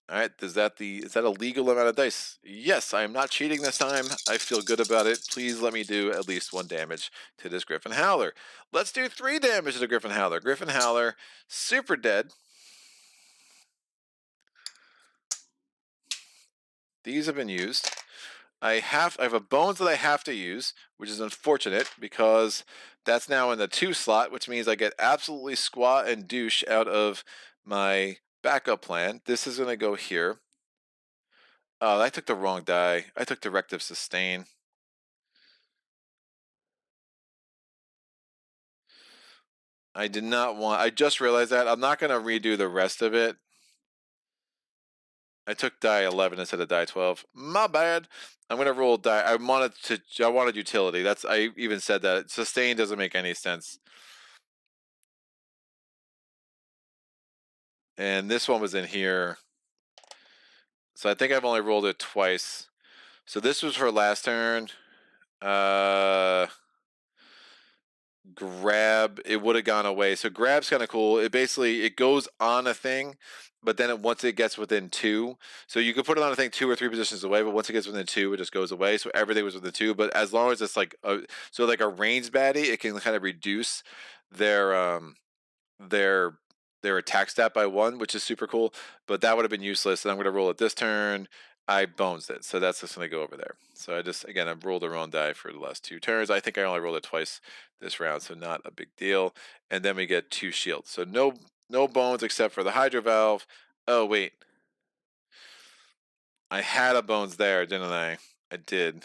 Alright, is that a legal amount of dice? Yes, I am not cheating this time. I feel good about it. Please let me do at least 1 damage to this Griffin Howler. Let's do 3 damage to the Griffin Howler. Griffin Howler, super dead. These have been used. I have a bones that I have to use, which is unfortunate because that's now in the 2 slot, which means I get absolutely squat and douche out of my backup plan. This is going to go here. Oh, I took the wrong die. I took directive sustain. I did not want, I just realized that. I'm not going to redo the rest of it. I took die 11 instead of die 12. My bad. I'm going to roll die. I wanted utility. I even said that. Sustain doesn't make any sense. And this one was in here. So I think I've only rolled it twice. So this was her last turn. Grab, it would have gone away. So grab's kind of cool. It goes on a thing, but then once it gets within 2, so you could put it on a thing 2 or 3 positions away, but once it gets within 2, it just goes away. So everything was within 2, but as long as it's like like a ranged baddie, it can kind of reduce their their their attack stat by 1, which is super cool. But that would have been useless, and I'm going to roll it this turn. I bones it, so that's just going to go over there. So I've rolled the wrong die for the last 2 turns. I think I only rolled it twice this round, so not a big deal. And then we get 2 shields, so no bones except for the hydro valve. Oh wait, I had a bones there, didn't I? I did.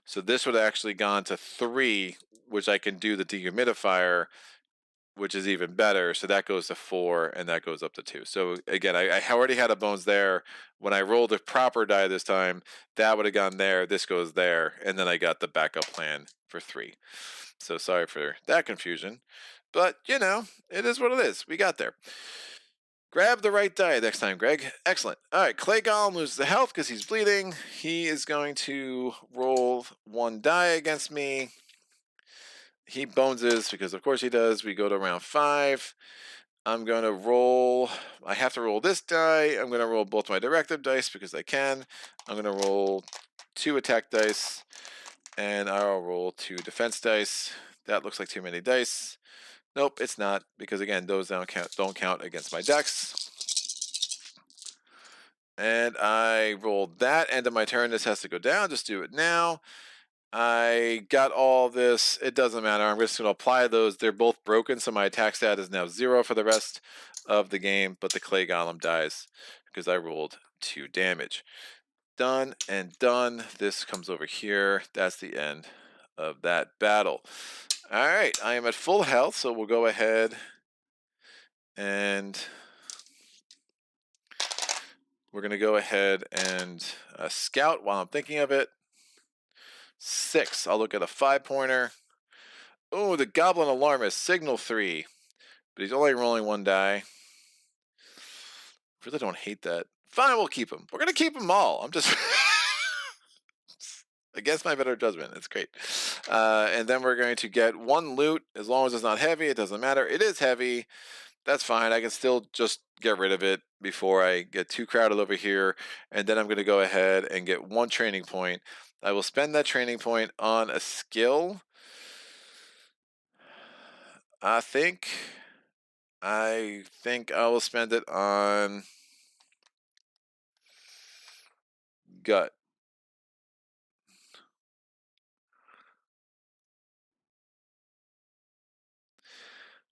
So this would have actually gone to 3, which I can do the dehumidifier, which is even better. So that goes to 4, and that goes up to 2. So again, I already had a bones there. When I rolled a proper die this time, that would have gone there. This goes there, and then I got the backup plan for 3. So sorry for that confusion, but it is what it is. We got there. Grab the right die next time, Greg. Excellent. All right, Clay Golem loses the health because he's bleeding. He is going to roll 1 die against me. He boneses because of course he does. We go to round 5. I'm going to roll. I have to roll this die. I'm going to roll both my directive dice because I can. I'm going to roll 2 attack dice, and I'll roll 2 defense dice. That looks like too many dice. Nope, it's not, because again, those don't count against my dex. And I rolled that. End of my turn. This has to go down. Just do it now. I got all this. It doesn't matter. I'm just going to apply those. They're both broken, so my attack stat is now 0 for the rest of the game, but the Clay Golem dies because I rolled 2 damage. Done and done. This comes over here. That's the end of that battle. All right, I am at full health, so we'll go ahead and we're going to go ahead and scout while I'm thinking of it. 6. I'll look at a 5-pointer. Oh, the Goblin Alarmist, signal 3. But he's only rolling 1 die. Really don't hate that. Fine, we'll keep him. We're going to keep them all. I'm just against my better judgment. It's great. And then we're going to get 1 loot. As long as it's not heavy, it doesn't matter. It is heavy. That's fine. I can still just get rid of it before I get too crowded over here. And then I'm going to go ahead and get 1 training point. I will spend that training point on a skill. I think I will spend it on gut.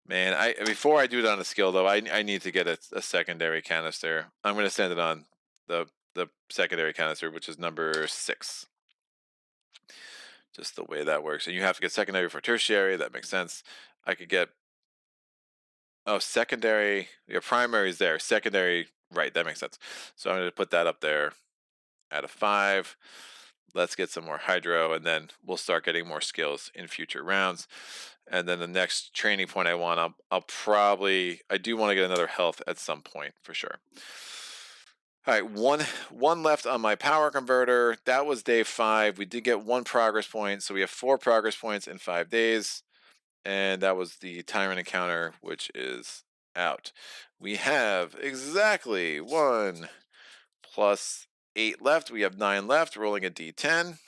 Man, before I do it on a skill though, I need to get a secondary canister. I'm going to send it on the secondary canister, which is number 6. Just the way that works. And you have to get secondary for tertiary. That makes sense. I could get secondary. Your primary is there. Secondary, right? That makes sense. So I'm going to put that up there at a 5. Let's get some more hydro, and then we'll start getting more skills in future rounds. And then the next training point I want, I do want to get another health at some point for sure. All right, one left on my power converter. That was day 5. We did get 1 progress point, so we have 4 progress points in 5 days. And that was the Tyrant encounter, which is out. We have exactly 1 plus 8 left. We have 9 left, rolling a d10.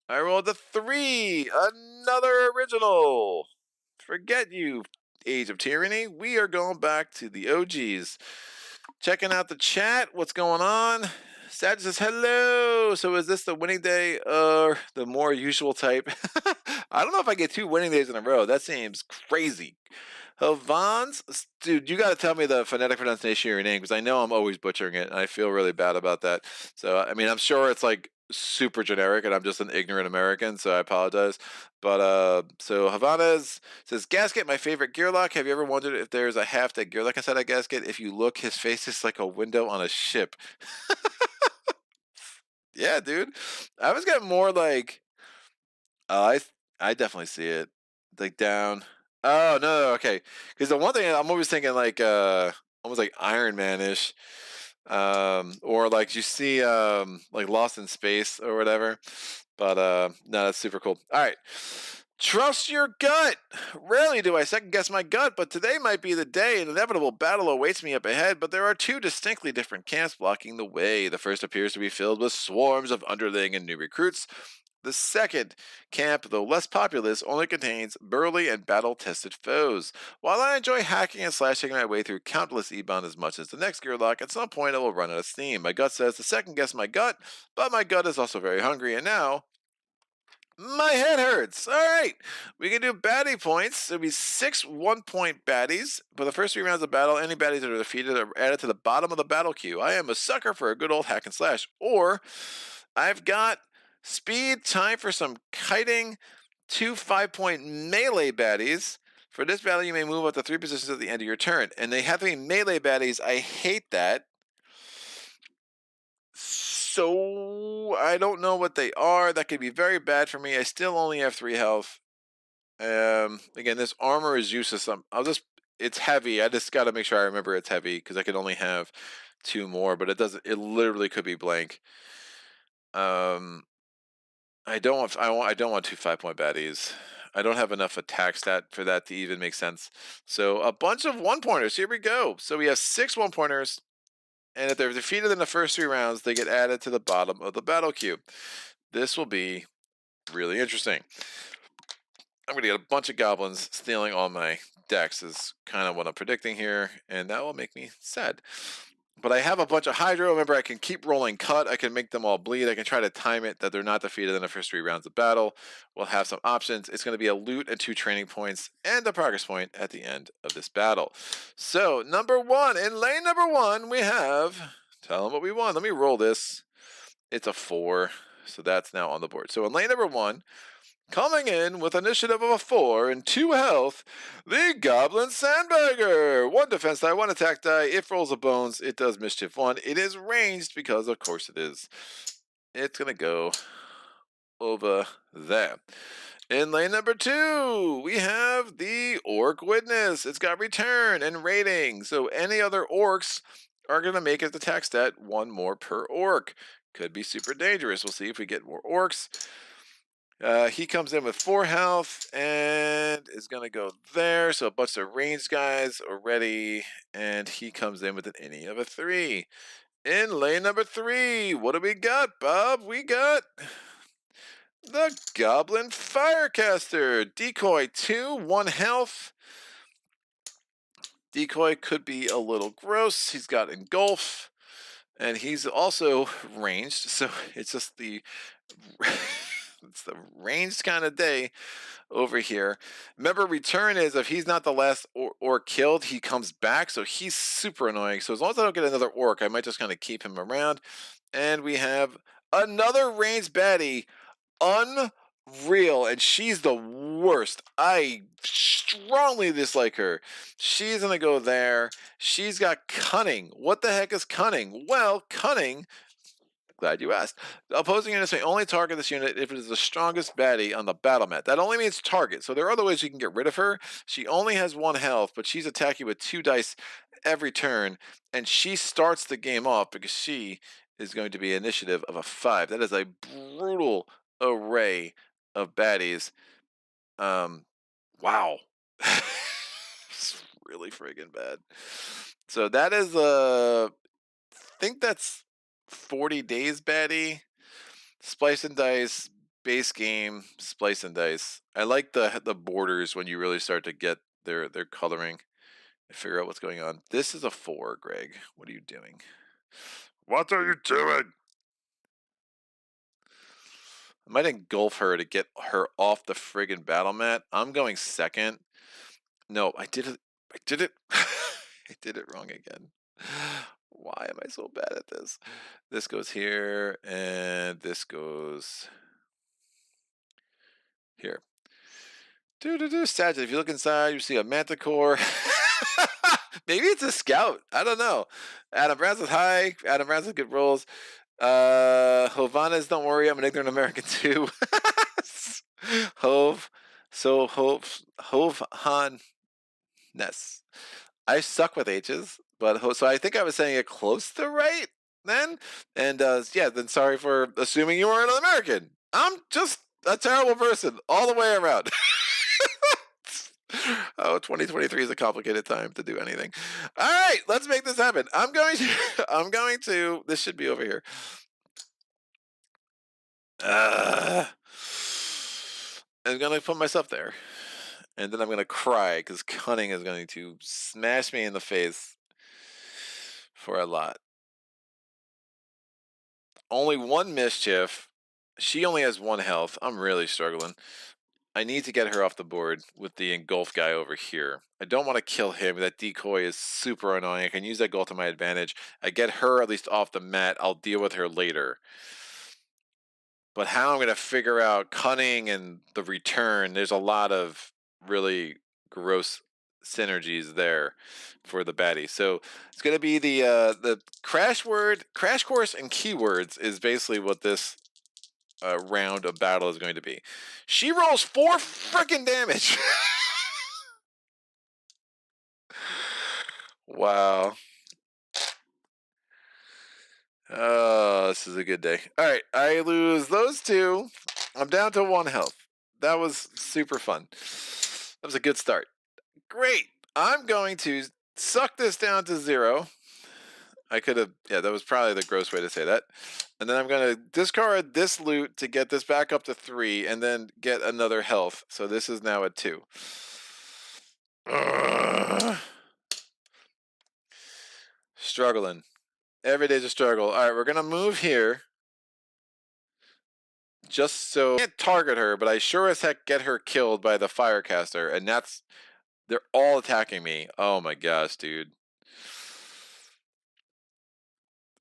I rolled a 3, another original. Forget you, Age of Tyranny. We are going back to the OGs. Checking out the chat. What's going on? Sag says hello. So is this the winning day or the more usual type? I don't know if I get 2 winning days in a row. That seems crazy. Havans, dude, you got to tell me the phonetic pronunciation of your name because I know I'm always butchering it, and I feel really bad about that. So, I mean, I'm sure it's like super generic, and I'm just an ignorant American, so I apologize. But so Havanas says, Gasket, my favorite Gearloc. Have you ever wondered if there's a half-dead Gearloc inside a Gasket? If you look, his face is like a window on a ship. Yeah, dude. I was getting more like, oh, I definitely see it. Like down. Oh no, okay. Because the one thing I'm always thinking like almost like Iron Man-ish. Or like you see like Lost in Space or whatever. But no, that's super cool. All right. Trust your gut. Rarely do I second guess my gut, but today might be the day. An inevitable battle awaits me up ahead, but there are two distinctly different camps blocking the way. The first appears to be filled with swarms of underling and new recruits. The second camp, though less populous, only contains burly and battle-tested foes. While I enjoy hacking and slashing my way through countless E-Bound as much as the next Gearloc, at some point I will run out of steam. My gut says to second guess my gut, but my gut is also very hungry, and now my head hurts. All right. We can do baddie points. There'll be 6 1-point baddies. For the first 3 rounds of battle, any baddies that are defeated are added to the bottom of the battle queue. I am a sucker for a good old hack and slash. Or I've got speed, time for some kiting, 2 5-point melee baddies. For this battle, you may move up to 3 positions at the end of your turn. And they have to be melee baddies. I hate that. So I don't know what they are. That could be very bad for me. I still only have 3 health. Again, this armor is useless. It's heavy. I just got to make sure I remember it's heavy because I can only have 2 more, but it doesn't. It literally could be blank. I don't want 2 5-point baddies. I don't have enough attack stat for that to even make sense. So a bunch of 1-pointers. Here we go. So we have 6 1-pointers. And if they're defeated in the first 3 rounds, they get added to the bottom of the battle queue. This will be really interesting. I'm going to get a bunch of goblins stealing all my decks is kind of what I'm predicting here, and that will make me sad. But I have a bunch of Hydro. Remember, I can keep rolling cut. I can make them all bleed. I can try to time it that they're not defeated in the first 3 rounds of battle. We'll have some options. It's going to be a loot and 2 training points and a progress point at the end of this battle. So, number 1. In lane number 1, we have... Tell them what we want. Let me roll this. It's a 4. So that's now on the board. So in lane number 1... coming in with initiative of a 4 and 2 health, the Goblin Sandbagger. 1 defense die, 1 attack die. It rolls a bones. It does mischief 1. It is ranged because, of course, it is. It's going to go over there. In lane number 2, we have the Orc Witness. It's got return and rating. So any other orcs are going to make its attack stat 1 more per orc. Could be super dangerous. We'll see if we get more orcs. He comes in with 4 health and is going to go there. So a bunch of ranged guys are ready. And he comes in with an innie of a 3. In lane number 3, what do we got, Bob? We got the Goblin Firecaster. Decoy 2, 1 health. Decoy could be a little gross. He's got Engulf. And he's also ranged. So it's just the... it's the ranged kind of day over here. Remember, return is if he's not the last orc killed, he comes back. So he's super annoying. So as long as I don't get another orc, I might just kind of keep him around. And we have another ranged baddie. Unreal. And she's the worst. I strongly dislike her. She's going to go there. She's got cunning. What the heck is cunning? Well, cunning... Glad you asked. The opposing units may only target this unit if it is the strongest baddie on the battle mat. That only means target. So there are other ways you can get rid of her. She only has 1 health, but she's attacking with 2 dice every turn. And she starts the game off because she is going to be initiative of a 5. That is a brutal array of baddies. Wow. It's really friggin' bad. So that is I think that's 40 days baddie. Splice and Dice, base game, Splice and Dice. I like the borders when you really start to get their coloring and figure out what's going on. This is a 4, Greg. What are you doing? What are you doing? I might engulf her to get her off the friggin' battle mat. I'm going second. No, I did it. did it. I did it wrong again. Why am I so bad at this? This goes here, and this goes here. Statue. If you look inside, you see a manticore. Maybe it's a scout. I don't know. Adam Brown's with high. Adam Brown's with good rolls. Hovanas, don't worry, I'm an ignorant American too. Hove. So Hove Han Ness. I suck with H's, but so I think I was saying it close to right then. And yeah, then sorry for assuming you were an American. I'm just a terrible person all the way around. Oh, 2023 is a complicated time to do anything. All right, let's make this happen. I'm going to, this should be over here. I'm going to put myself there. And then I'm going to cry because Cunning is going to smash me in the face for a lot. Only one mischief. She only has 1 health. I'm really struggling. I need to get her off the board with the engulf guy over here. I don't want to kill him. That decoy is super annoying. I can use that goal to my advantage. I get her at least off the mat. I'll deal with her later. But how I'm going to figure out Cunning and the return, there's a lot of really gross synergies there for the baddie. So it's going to be the crash course and keywords is basically what this round of battle is going to be. She rolls 4 freaking damage. Wow. Oh, this is a good day. All right, I lose those 2. I'm down to 1 health. That was super fun. That was a good start. Great. I'm going to suck this down to 0. I could have, yeah, that was probably the gross way to say that. And then I'm going to discard this loot to get this back up to 3 and then get another health. So this is now at 2. Struggling. Every day's a struggle. All right, we're going to move here. Just so I can't target her, but I sure as heck get her killed by the Firecaster. And that's, they're all attacking me. Oh my gosh, dude.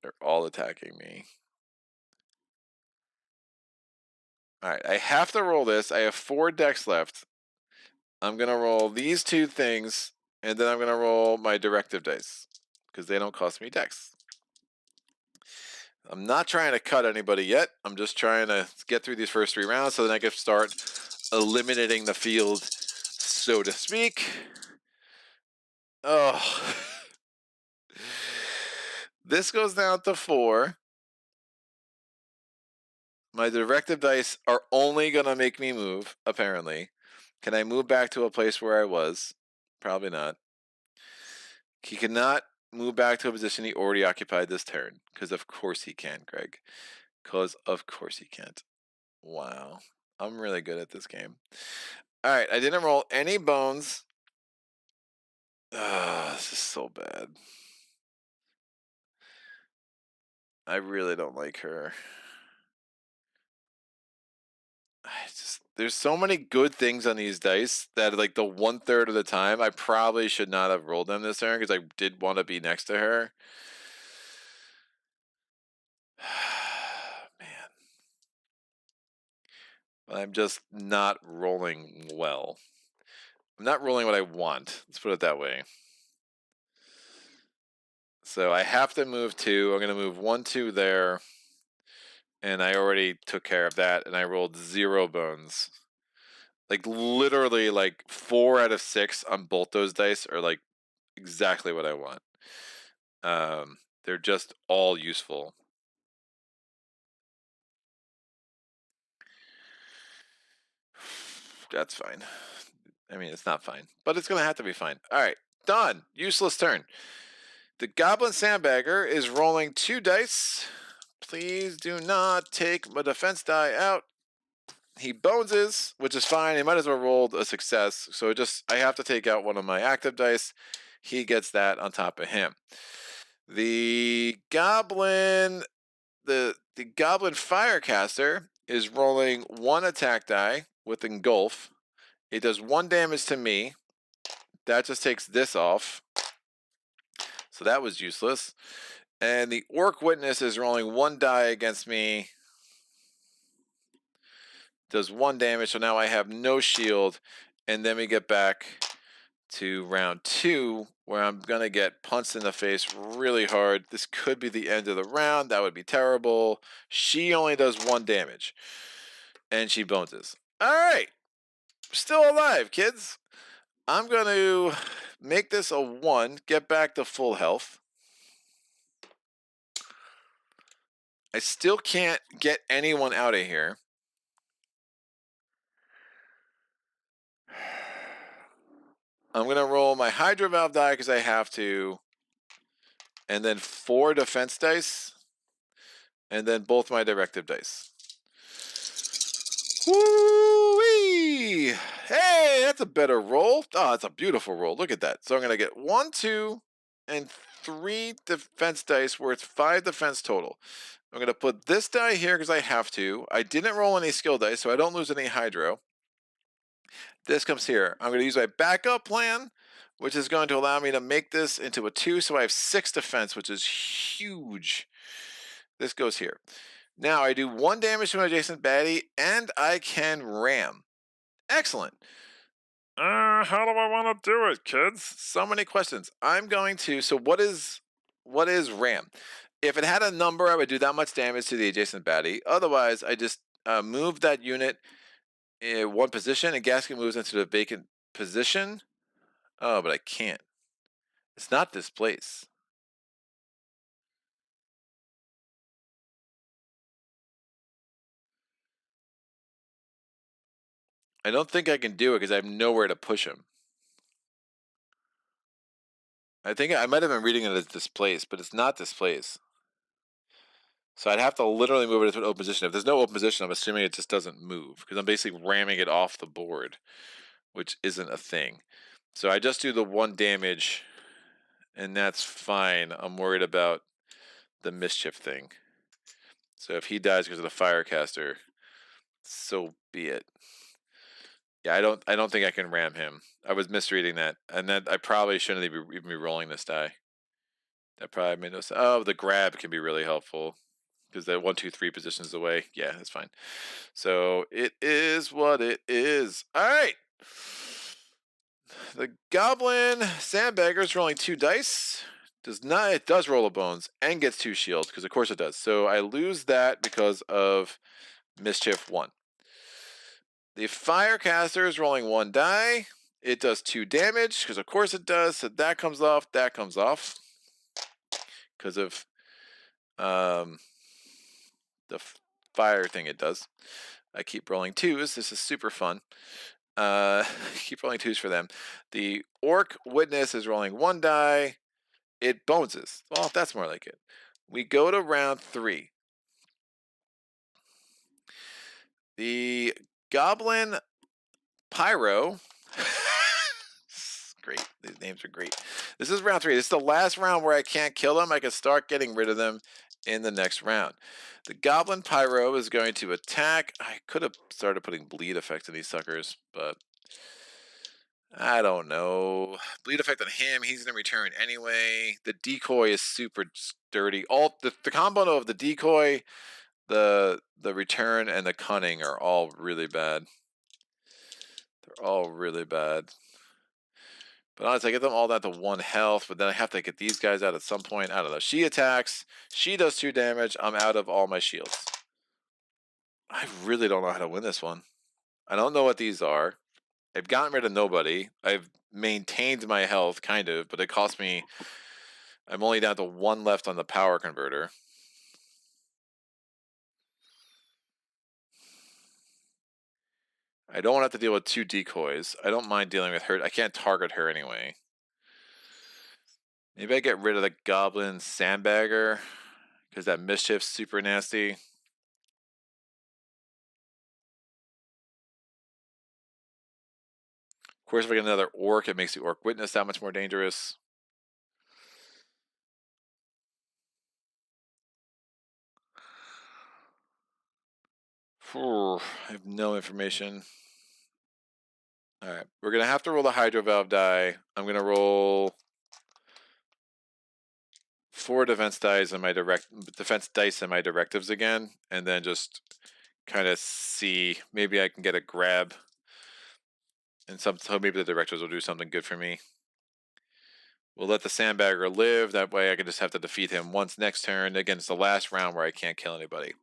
They're all attacking me. All right, I have to roll this. I have 4 decks left. I'm going to roll these 2 things, and then I'm going to roll my directive dice, because they don't cost me decks. I'm not trying to cut anybody yet. I'm just trying to get through these first 3 rounds, so then I can start eliminating the field, so to speak. Oh. This goes down to 4. My directive dice are only going to make me move, apparently. Can I move back to a place where I was? Probably not. He cannot move back to a position he already occupied this turn. Because of course he can, Greg. Because of course he can't. Wow. I'm really good at this game. Alright, I didn't roll any bones. This is so bad. I really don't like her. There's so many good things on these dice that like the 1/3 of the time I probably should not have rolled them this turn because I did want to be next to her. Man. I'm just not rolling well. I'm not rolling what I want. Let's put it that way. So I have to move 2. I'm going to move 1, 2 there. And I already took care of that. And I rolled 0 bones. Like literally like 4 out of 6 on both those dice are like exactly what I want. They're just all useful. That's fine. I mean, it's not fine, but it's going to have to be fine. All right, done. Useless turn. The Goblin Sandbagger is rolling 2 dice. Please do not take my defense die out. He boneses, which is fine. He might as well rolled a success. So I have to take out one of my active dice. He gets that on top of him. The Goblin, the Goblin Firecaster is rolling 1 attack die with engulf. It does 1 damage to me, That just takes this off. So that was useless. And the Orc Witness is rolling 1 die against me. Does 1 damage, so now I have no shield. And then we get back to round 2, where I'm going to get punched in the face really hard. This could be the end of the round. That would be terrible. She only does 1 damage. And she boneses. All right. Still alive, kids. I'm going to make this a 1, get back to full health. I still can't get anyone out of here. I'm going to roll my Hydro Valve die because I have to. And then 4 defense dice. And then both my directive dice. Woo-wee! Hey, that's a better roll. Oh, that's a beautiful roll. Look at that. So I'm going to get 1, 2, and 3 defense dice worth 5 defense total. I'm going to put this die here because I have to. I didn't roll any skill dice, so I don't lose any hydro. This comes here. I'm going to use my backup plan, which is going to allow me to make this into a 2, so I have 6 defense, which is huge. This goes here. Now I do 1 damage to an adjacent baddie, and I can ram. Excellent. How do I want to do it, kids? So many questions. I'm going to, so what is ram? If it had a number, I would do that much damage to the adjacent baddie. Otherwise, I just move that unit in 1 position, and Gasket moves into the vacant position. Oh, but I can't. It's not this place. I don't think I can do it because I have nowhere to push him. I think I might have been reading it as this place, but it's not this place. So I'd have to literally move it into an open position. If there's no open position, I'm assuming it just doesn't move because I'm basically ramming it off the board, which isn't a thing. So I just do the 1 damage, and that's fine. I'm worried about the mischief thing. So if he dies because of the firecaster, so be it. Yeah, I don't think I can ram him. I was misreading that, and then I probably shouldn't even be rolling this die. That probably made no sense. Oh, the grab can be really helpful because that 1, 2, 3 positions away. Yeah, that's fine. So it is what it is. All right. The Goblin Sandbagger is rolling 2 dice. It does roll a bones and gets 2 shields because of course it does. So I lose that because of mischief 1. The Firecaster is rolling 1 die. It does 2 damage because of course it does. So that comes off. That comes off because of the fire thing it does. I keep rolling 2s. This is super fun. Keep rolling 2s for them. The Orc Witness is rolling 1 die. It boneses. Well, that's more like it. We go to round 3. The Goblin Pyro. Great. These names are great. This is round 3. This is the last round where I can't kill them. I can start getting rid of them in the next round. The Goblin Pyro is going to attack. I could have started putting bleed effects in these suckers, but I don't know. Bleed effect on him. He's going to return anyway. The decoy is super sturdy. The combo of the decoy, the return, and the cunning are all really bad. They're all really bad. But honestly, I get them all down to 1 health, but then I have to get these guys out at some point. I don't know. She attacks. She does 2 damage. I'm out of all my shields. I really don't know how to win this one. I don't know what these are. I've gotten rid of nobody. I've maintained my health, kind of, but it cost me... I'm only down to 1 left on the power converter. I don't want to have to deal with 2 decoys. I don't mind dealing with her. I can't target her anyway. Maybe I get rid of the Goblin Sandbagger, because that mischief's super nasty. Of course, if I get another Orc, it makes the Orc Witness that much more dangerous. I have no information. All right, we're gonna have to roll the Hydro Valve die. I'm gonna roll 4 defense dice in my directives again, and then just kind of see maybe I can get a grab, and so maybe the directives will do something good for me. We'll let the Sandbagger live. That way I can just have to defeat him once next turn. Again, it's the last round where I can't kill anybody.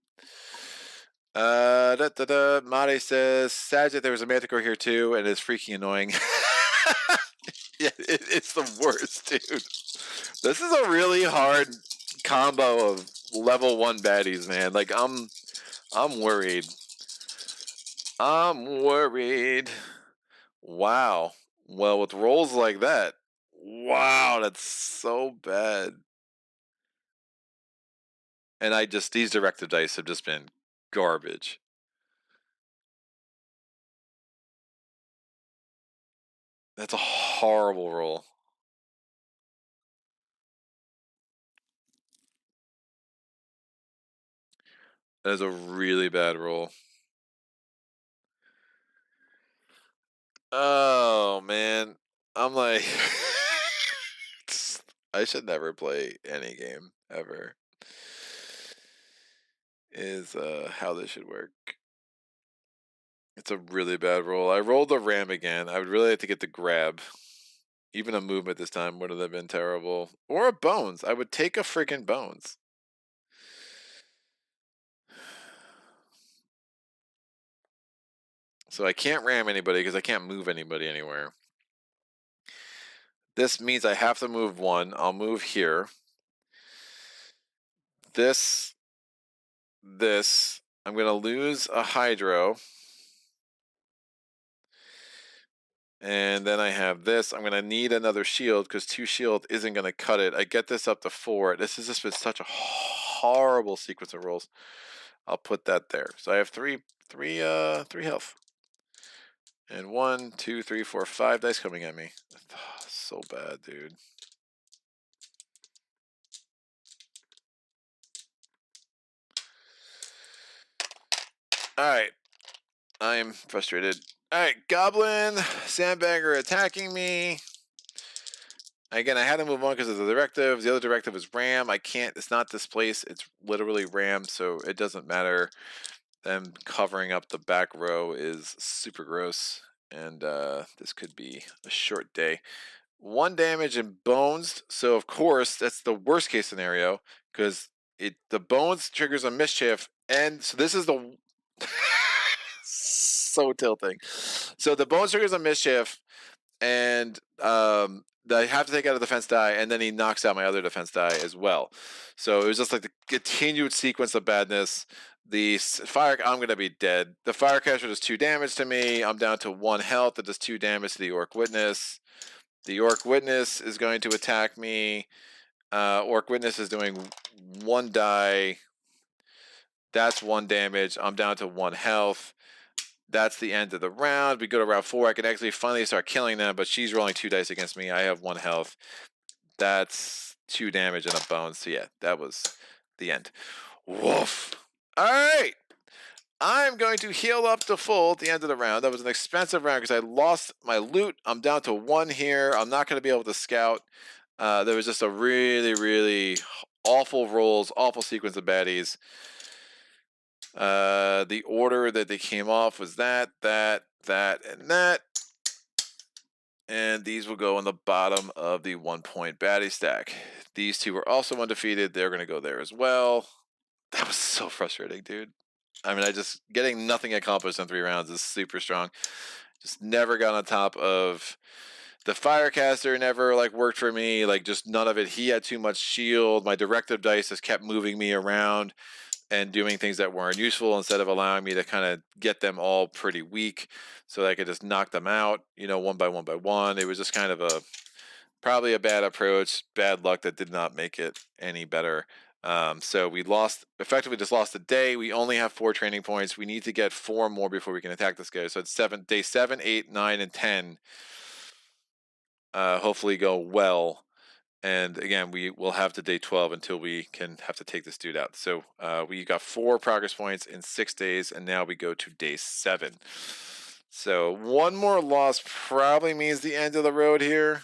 Mare says, Sagitt, there was a Manticore here too, and it's freaking annoying. Yeah, it's the worst, dude. This is a really hard combo of level 1 baddies, man. Like, I'm worried. I'm worried. Wow. Well, with rolls like that, wow, that's so bad. And these directive dice have just been garbage. That's a horrible roll. That is a really bad roll. Oh, man. I'm like, I should never play any game ever. Is how this should work. It's a really bad roll. I rolled the ram again. I would really like to get the grab. Even a movement this time would have been terrible. Or a bones. I would take a freaking bones. So I can't ram anybody because I can't move anybody anywhere. This means I have to move 1. I'll move here. This. I'm going to lose a Hydro. And then I have this. I'm going to need another shield because 2 shield isn't going to cut it. I get this up to 4. This has just been such a horrible sequence of rolls. I'll put that there. So I have 3 health. And 1, 2, 3, 4, 5 dice coming at me. Oh, so bad, dude. Alright. I am frustrated. Alright, Goblin, Sandbagger attacking me. Again, I had to move on because of the directives. The other directive is ram. I can't, it's not displace, it's literally ram, so it doesn't matter. Them covering up the back row is super gross, and this could be a short day. 1 damage and bones, so of course that's the worst case scenario because the bones triggers a mischief, and so this is the so tilting. So the bones triggers a mischief, and I have to take out a defense die, and then he knocks out my other defense die as well. So it was just like the continued sequence of badness. The fire, I'm gonna be dead. The Firecaster does 2 damage to me. I'm down to 1 health. That does 2 damage to the Orc Witness. The Orc Witness is going to attack me. Orc Witness is doing 1 die. That's 1 damage. I'm down to 1 health. That's the end of the round. We go to round 4. I can actually finally start killing them, but she's rolling 2 dice against me. I have 1 health. That's 2 damage and a bone. So yeah, that was the end. Woof. All right. I'm going to heal up to full at the end of the round. That was an expensive round because I lost my loot. I'm down to 1 here. I'm not going to be able to scout. There was just a really, really awful rolls, awful sequence of baddies. The order that they came off was that, and that. And these will go on the bottom of the 1-point baddie stack. These 2 were also undefeated. They're going to go there as well. That was so frustrating, dude. I mean, getting nothing accomplished in 3 rounds is super strong. Just never got on top of the Firecaster. Never like worked for me. Like just none of it. He had too much shield. My directive dice just kept moving me around and doing things that weren't useful instead of allowing me to kind of get them all pretty weak so that I could just knock them out, one by one. It was just kind of probably a bad approach, bad luck that did not make it any better. So we effectively just lost a day. We only have 4 training points. We need to get 4 more before we can attack this guy. So it's day 7, 8, 9, and 10. Hopefully go well. And again, we will have to day 12 until we can have to take this dude out. So we got 4 progress points in 6 days, and now we go to day 7. So one more loss probably means the end of the road here.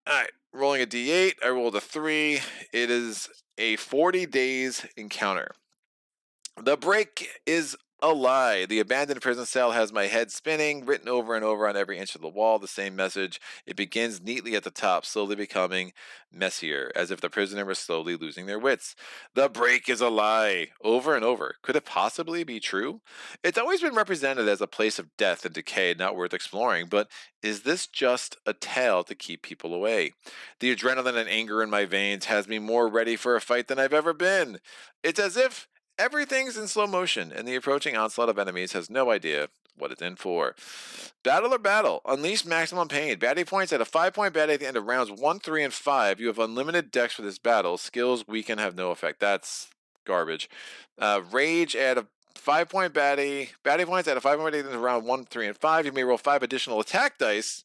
All right, rolling a d8. I rolled a 3. It is a 40 days encounter. The break is a lie. The abandoned prison cell has my head spinning, written over and over on every inch of the wall, the same message. It begins neatly at the top, slowly becoming messier, as if the prisoner was slowly losing their wits. The break is a lie. Over and over. Could it possibly be true? It's always been represented as a place of death and decay, not worth exploring, but is this just a tale to keep people away? The adrenaline and anger in my veins has me more ready for a fight than I've ever been. It's as if everything's in slow motion, and the approaching onslaught of enemies has no idea what it's in for. Battle or battle. Unleash maximum pain. Baddie points at a 5-point baddie at the end of rounds 1, 3, and 5. You have unlimited decks for this battle. Skills weaken have no effect. That's garbage. Rage at a 5-point baddie. Baddie points at a 5-point baddie at the end of round 1, 3, and 5. You may roll 5 additional attack dice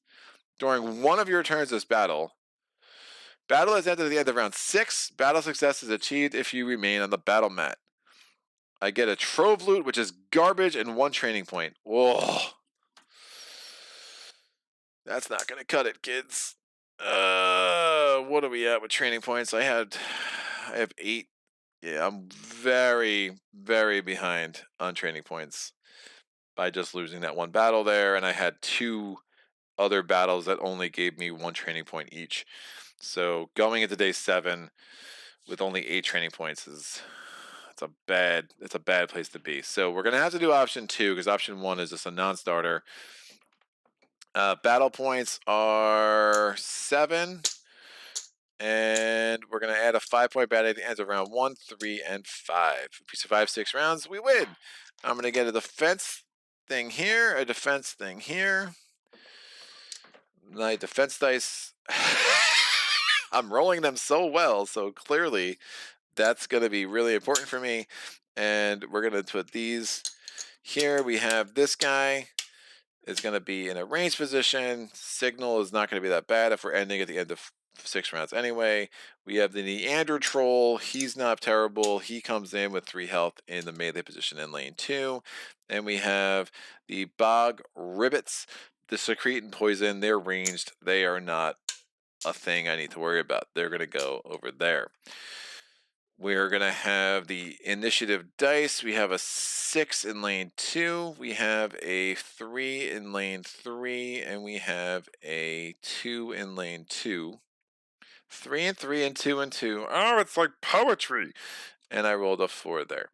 during one of your turns this battle. Battle is ended at the end of round 6. Battle success is achieved if you remain on the battle mat. I get a trove loot, which is garbage, and 1 training point. Whoa. That's not going to cut it, kids. What are we at with training points? I have 8. Yeah, I'm very, very behind on training points by just losing that one battle there, and I had 2 other battles that only gave me 1 training point each. So going into day 7 with only 8 training points is it's a bad place to be. So we're gonna have to do option 2 because option 1 is just a non-starter. Battle points are 7, and we're gonna add a 5-point baddie at the end of round 1, 3, and 5. If we survive 6 rounds, we win. I'm gonna get a defense thing here, a defense thing here. My defense dice. I'm rolling them so well, so clearly that's going to be really important for me. And we're going to put these here. We have this guy is going to be in a range position. Signal is not going to be that bad if we're ending at the end of 6 rounds anyway. We have the Neander Troll. He's not terrible. He comes in with 3 health in the melee position in lane 2. And we have the Bog Ribbits. The Secrete and Poison, they're ranged. They are not a thing I need to worry about. They're going to go over there. We're going to have the initiative dice. We have a 6 in lane 2. We have a 3 in lane 3. And we have a 2 in lane 2. 3 and 3 and 2 and 2. Oh, it's like poetry. And I rolled a 4 there.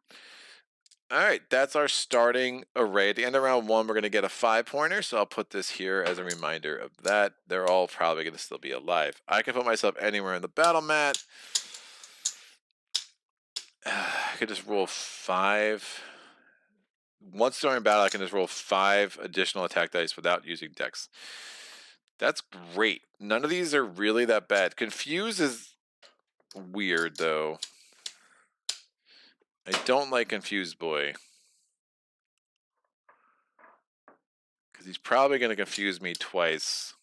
All right, that's our starting array. At the end of round 1, we're going to get a 5-pointer, so I'll put this here as a reminder of that. They're all probably going to still be alive. I can put myself anywhere in the battle mat. I could just roll 5. Once during battle, I can just roll 5 additional attack dice without using dex. That's great. None of these are really that bad. Confuse is weird, though. I don't like Confused Boy. Because he's probably going to confuse me twice.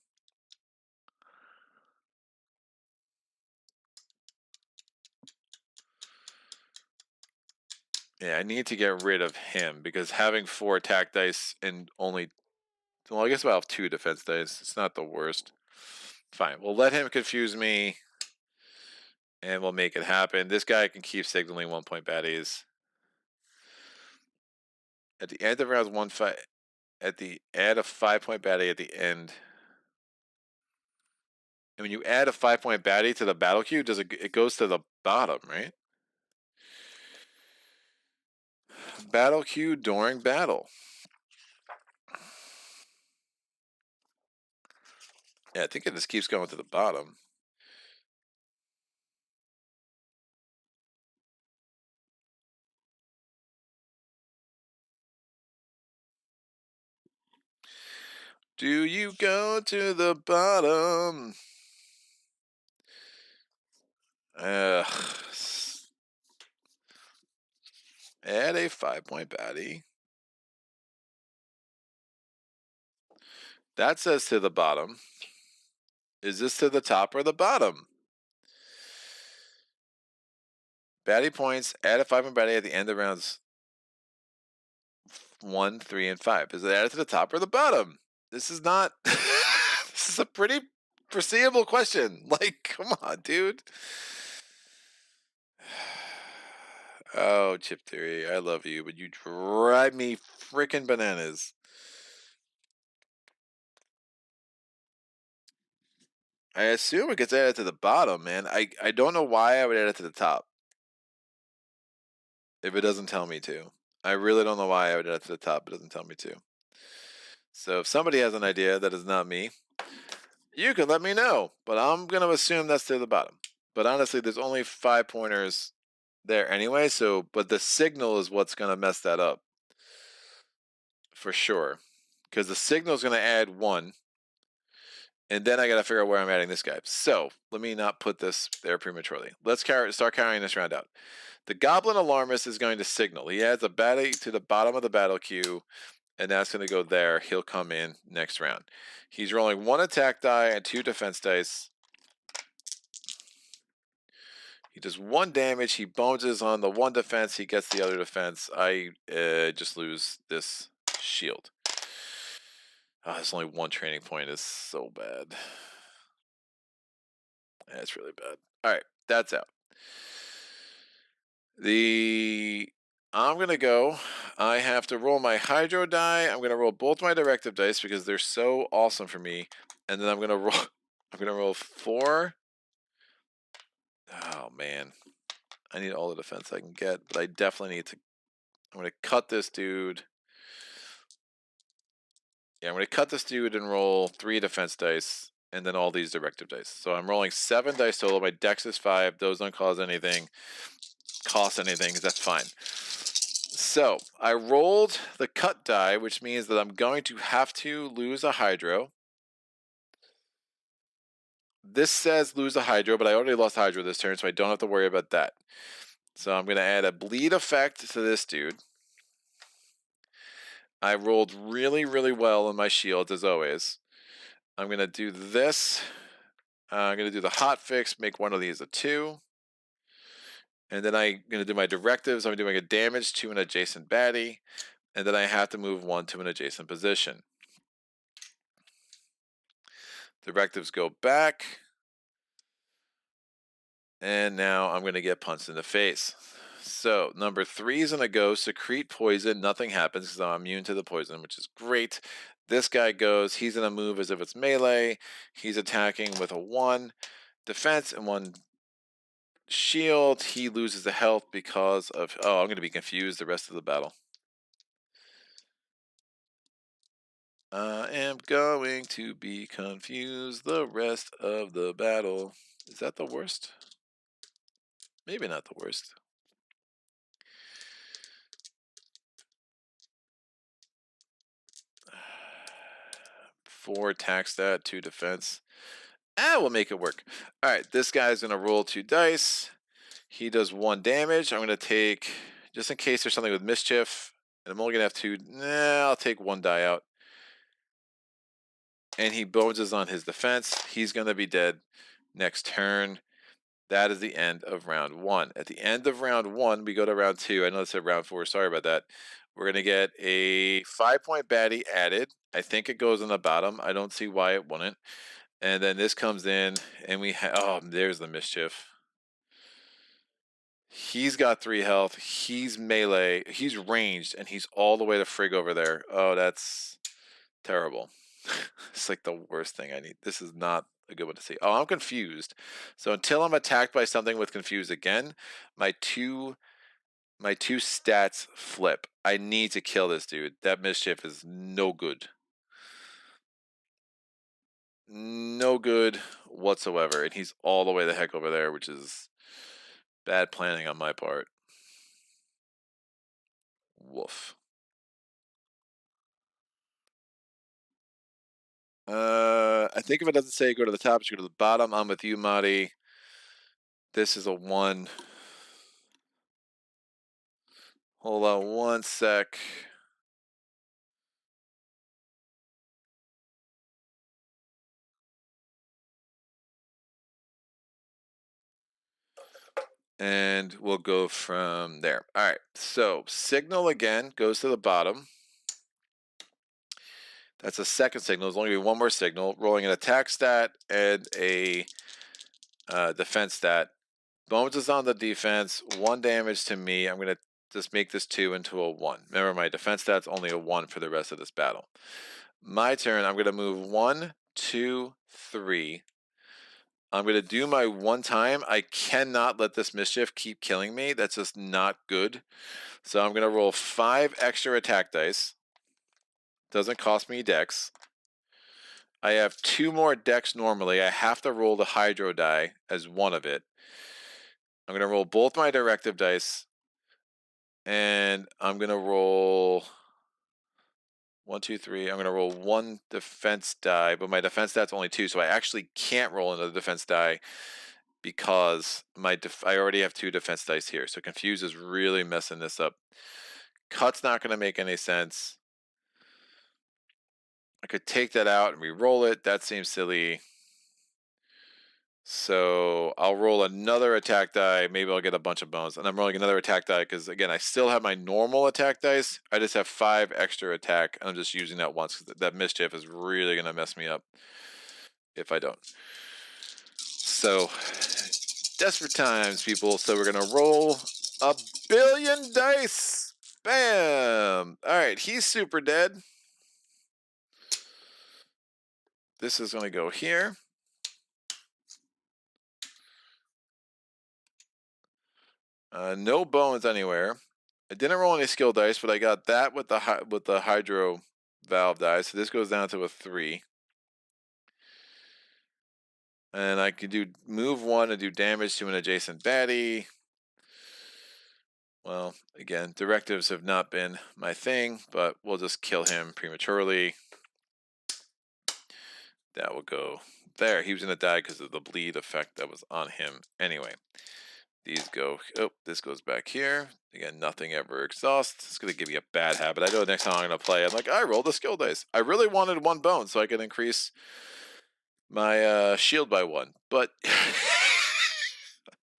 Yeah, I need to get rid of him because having 4 attack dice and only... Well, I guess I'll have 2 defense dice. It's not the worst. Fine, we'll let him confuse me. And we'll make it happen. This guy can keep signaling 1-point baddies. At the end of round 1, add a 5-point baddie at the end. And when you add a 5-point baddie to the battle queue, it goes to the bottom, right? Battle queue during battle. Yeah, I think it just keeps going to the bottom. Do you go to the bottom? Add a 5-point baddie. That says to the bottom. Is this to the top or the bottom? Baddie points, add a 5-point baddie at the end of rounds 1, 3, and 5. Is it added to the top or the bottom? This is not. This is a pretty foreseeable question. Like, come on, dude. Oh, Chip Theory, I love you, but you drive me freaking bananas. I assume it gets added to the bottom, man. I don't know why I would add it to the top if it doesn't tell me to. I really don't know why I would add it to the top. It doesn't tell me to. So if somebody has an idea that is not me, you can let me know. But I'm going to assume that's to the bottom. But honestly, there's only 5 pointers there anyway. So, but the signal is what's going to mess that up. For sure. Because the signal is going to add 1. And then I got to figure out where I'm adding this guy. So let me not put this there prematurely. Let's start carrying this round out. The Goblin Alarmist is going to signal. He adds a baddie to the bottom of the battle queue, and that's going to go there. He'll come in next round. He's rolling 1 attack die and 2 defense dice. He does 1 damage. He boneses on the 1 defense. He gets the other defense. I just lose this shield. Oh, there's only 1 training point. It's so bad. That's really bad. All right, that's out. I'm going to go. I have to roll my Hydro die. I'm going to roll both my Directive dice because they're so awesome for me. And then I'm going to roll. I'm going to roll 4. Oh, man. I need all the defense I can get, but I definitely need to. I'm going to cut this dude. Yeah, I'm going to cut this dude and roll 3 defense dice and then all these Directive dice. So I'm rolling 7 dice total. My dex is 5. Those don't cost anything. That's fine. So I rolled the cut die, which means that I'm going to have to lose a Hydro. This says lose a Hydro, but I already lost Hydro this turn, so I don't have to worry about that. So I'm going to add a bleed effect to this dude. I rolled really, really well in my shields, as always. I'm going to do this. I'm going to do the hot fix, make one of these a 2. And then I'm going to do my directives. I'm doing a damage to an adjacent baddie. And then I have to move 1 to an adjacent position. Directives go back. And now I'm going to get punched in the face. So number 3 is going to go secrete poison. Nothing happens because I'm immune to the poison, which is great. This guy goes. He's going to move as if it's melee. He's attacking with a 1 defense and 1 shield. He loses the health because of... Oh, I'm going to be confused the rest of the battle. I am going to be confused the rest of the battle. Is that the worst? Maybe not the worst. Four attack stat, 2 defense. We'll make it work. All right, this guy's going to roll 2 dice. He does 1 damage. I'm going to take, just in case there's something with mischief, and I'm only going to have 2. I'll take 1 die out. And he boneses on his defense. He's going to be dead next turn. That is the end of round 1. At the end of round 1, we go to round 2. I know it said round 4. Sorry about that. We're going to get a 5-point baddie added. I think it goes on the bottom. I don't see why it wouldn't. And then this comes in, and we have... Oh, there's the mischief. He's got 3 health. He's melee. He's ranged, and he's all the way to frig over there. Oh, that's terrible. It's like the worst thing I need. This is not a good one to see. Oh, I'm confused. So until I'm attacked by something with confused again, my two stats flip. I need to kill this dude. That mischief is no good. No good whatsoever. And he's all the way the heck over there, which is bad planning on my part. Woof. I think if it doesn't say go to the top, it should go to the bottom. I'm with you, Marty. This is a 1. Hold on 1 sec. And we'll go from there. All right, so signal again goes to the bottom. That's a second signal. There's only one more signal. Rolling an attack stat and a defense stat. Bones is on the defense. 1 damage to me. I'm going to just make this 2 into a 1. Remember, my defense stat's only a 1 for the rest of this battle. My turn. I'm going to move 1, 2, 3. I'm going to do my 1 time. I cannot let this mischief keep killing me. That's just not good. So I'm going to roll 5 extra attack dice. Doesn't cost me dex. I have 2 more dex normally. I have to roll the hydro die as one of it. I'm going to roll both my directive dice. And I'm going to roll 1, 2, 3. I'm going to roll 1 defense die, but my defense stat's only 2, so I actually can't roll another defense die because I already have 2 defense dice here. So Confuse is really messing this up. Cut's not going to make any sense. I could take that out and re-roll it. That seems silly. So I'll roll another attack die. Maybe I'll get a bunch of bones. And I'm rolling another attack die because, again, I still have my normal attack dice. I just have 5 extra attack. I'm just using that once because that mischief is really going to mess me up if I don't. So, desperate times, people. So we're going to roll a billion dice. Bam! All right, he's super dead. This is going to go here. No bones anywhere. I didn't roll any skill dice, but I got that with the hydro valve die. So this goes down to a 3. And I could do move 1 and do damage to an adjacent baddie. Well, again, directives have not been my thing, but we'll just kill him prematurely. That will go there. He was going to die because of the bleed effect that was on him anyway. These go, oh, this goes back here. Again, nothing ever exhausts. It's going to give me a bad habit. I know next time I'm going to play, I'm like, I rolled the skill dice. I really wanted 1 bone so I could increase my shield by 1. But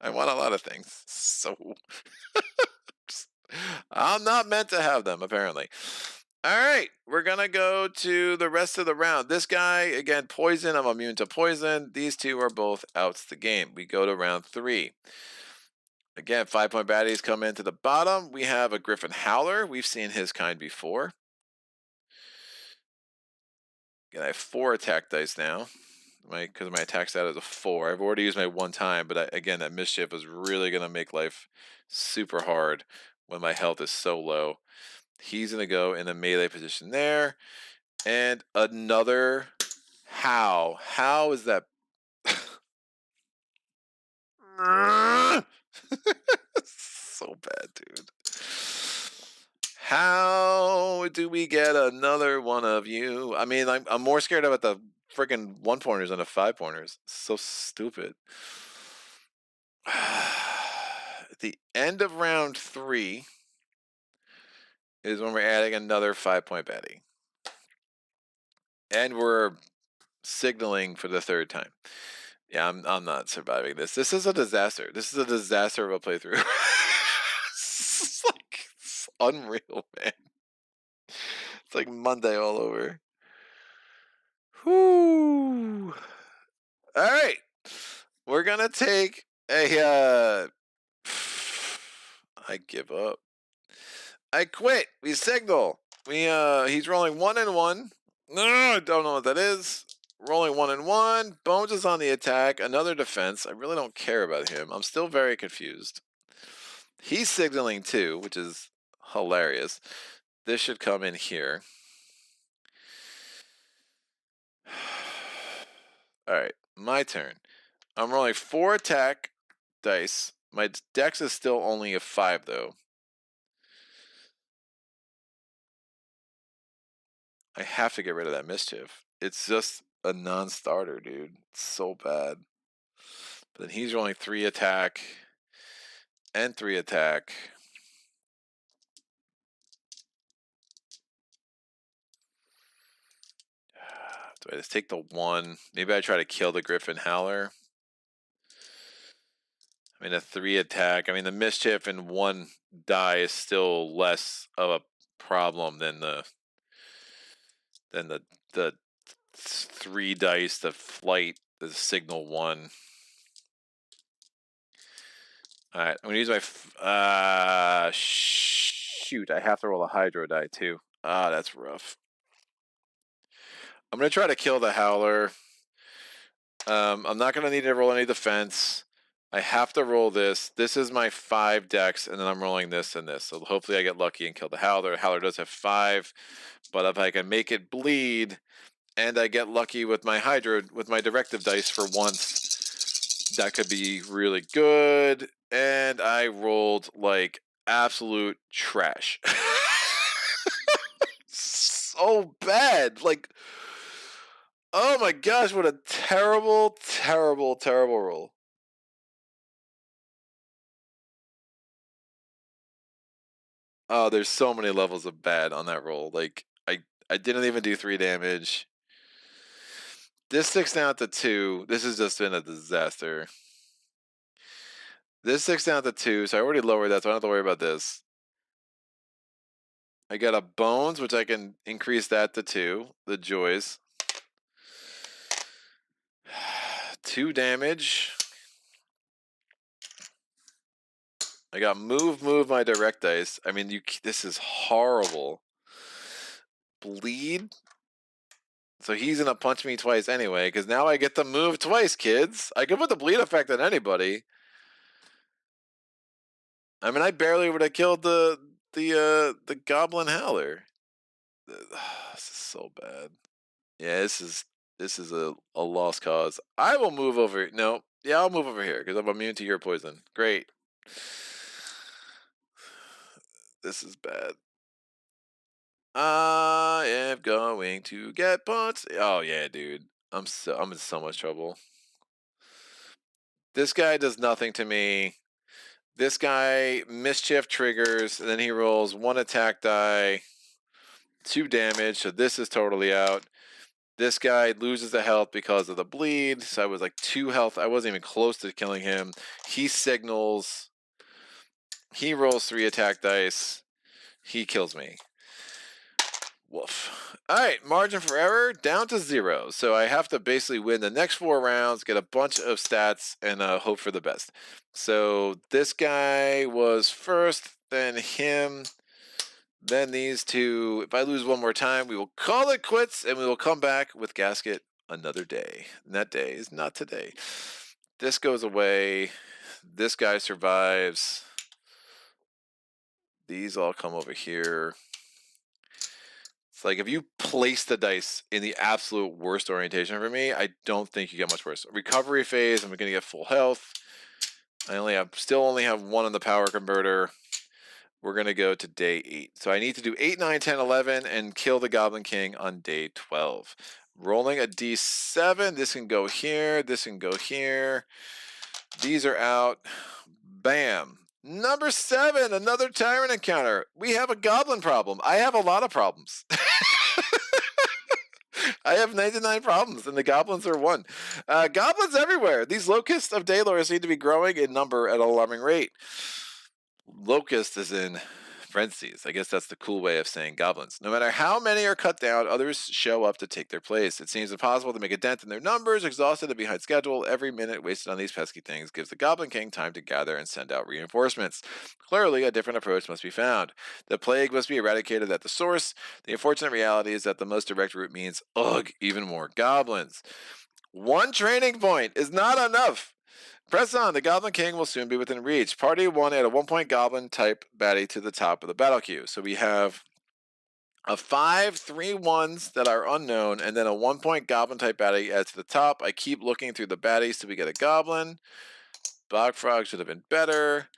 I want a lot of things. So I'm not meant to have them, apparently. All right, we're going to go to the rest of the round. This guy, again, poison. I'm immune to poison. These 2 are both outs the game. We go to round 3. Again, 5-point baddies come into the bottom. We have a Griffin Howler. We've seen his kind before. Again, I have 4 attack dice now. Because my attack stat is a 4. I've already used my 1 time, but again, that mischief is really going to make life super hard when my health is so low. He's going to go in a melee position there. And another how. How is that? So bad, dude. How do we get another one of you? I mean, I'm more scared about the freaking 1-pointers than the 5-pointers. So stupid. At the end of round 3 is when we're adding another 5-point baddie. And we're signaling for the 3rd time. Yeah, I'm not surviving this. This is a disaster. This is a disaster of a playthrough. It's unreal, man. It's like Monday all over. Whoo. All right. We're going to take a I give up. I quit. We signal. He's rolling 1 and 1. No, I don't know what that is. Rolling 1 and 1. Bones is on the attack. Another defense. I really don't care about him. I'm still very confused. He's signaling too, which is hilarious. This should come in here. All right, my turn. I'm rolling 4 attack dice. My dex is still only a 5 though. I have to get rid of that mischief. It's just a non-starter, dude. It's so bad. But then he's rolling 3 attack and 3 attack. Do I just take the 1? Maybe I try to kill the Griffin Howler. I mean, a 3 attack. I mean, the mischief and 1 die is still less of a problem than the Then the 3 dice, the flight, the signal 1. All right, I'm gonna use my shoot. I have to roll a hydro die too. Ah, that's rough. I'm gonna try to kill the howler. I'm not gonna need to roll any defense. I have to roll this. This is my 5 dex, and then I'm rolling this and this. So hopefully I get lucky and kill the howler. Howler does have 5, but if I can make it bleed, and I get lucky with my directive dice for once, that could be really good. And I rolled like absolute trash. So bad. Like, oh my gosh, what a terrible, terrible, terrible roll. Oh, there's so many levels of bad on that roll. Like, I didn't even do 3 damage. This 6 down to 2. This has just been a disaster. This 6 down to 2, so I already lowered that, so I don't have to worry about this. I got a bones, which I can increase that to 2. The joys. 2 damage. I got move my direct dice. I mean, this is horrible. Bleed. So he's gonna punch me twice anyway, because now I get to move twice, kids. I can put the bleed effect on anybody. I mean, I barely would have killed the goblin howler. This is so bad. Yeah, this is a lost cause. I will move over. No, yeah, I'll move over here because I'm immune to your poison. Great. This is bad. I am going to get punched. Oh yeah, dude. I'm in so much trouble. This guy does nothing to me. This guy mischief triggers, and then he rolls 1 attack die, 2 damage. So this is totally out. This guy loses the health because of the bleed. So I was like 2 health. I wasn't even close to killing him. He signals. He rolls 3 attack dice. He kills me. Woof. All right, margin for error down to 0. So I have to basically win the next 4 rounds, get a bunch of stats, and hope for the best. So this guy was first, then him, then these 2. If I lose one more time, we will call it quits, and we will come back with Gasket another day. And that day is not today. This goes away. This guy survives. These all come over here. It's like if you place the dice in the absolute worst orientation for me, I don't think you get much worse. Recovery phase, I'm going to get full health. I still only have 1 on the power converter. We're going to go to day 8. So I need to do 8, 9, 10, 11, and kill the Goblin King on day 12. Rolling a d7. This can go here. This can go here. These are out. Bam. Number 7, another tyrant encounter. We have a goblin problem. I have a lot of problems. I have 99 problems, and the goblins are 1. Goblins everywhere. These locusts of Daelore seem to be growing in number at an alarming rate. Locust is in parentheses. I guess that's the cool way of saying goblins. No matter how many are cut down, others show up to take their place. It seems impossible to make a dent in their numbers. Exhausted and behind schedule, every minute wasted on these pesky things gives the Goblin King time to gather and send out reinforcements. Clearly, a different approach must be found. The plague must be eradicated at the source. The unfortunate reality is that the most direct route means, ugh, even more goblins. 1 training point is not enough. Press on. The Goblin King will soon be within reach. Party 1 add a 1-point Goblin type baddie to the top of the battle queue. So we have a 5, 3 1s that are unknown, and then a 1-point Goblin type baddie adds to the top. I keep looking through the baddies till we get a Goblin. Bogfrog should have been better.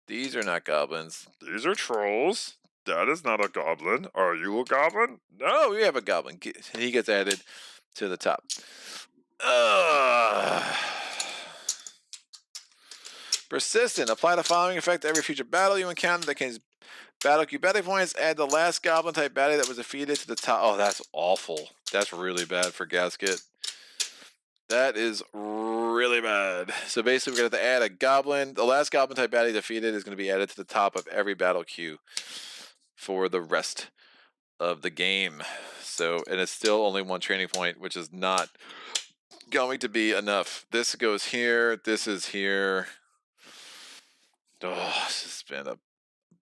These are not goblins. These are trolls. That is not a goblin. Are you a goblin? No, we have a goblin. He gets added to the top. Persistent. Apply the following effect to every future battle you encounter that contains battle queue baddie points. Add the last goblin type baddie that was defeated to the top. Oh, that's awful. That's really bad for Gasket. That is really bad. So basically, we're going to have to add a goblin. The last goblin type baddie defeated is going to be added to the top of every battle queue for the rest of the game. So, and it's still only 1 training point, which is not going to be enough. This goes here. This is here. Oh, this has been a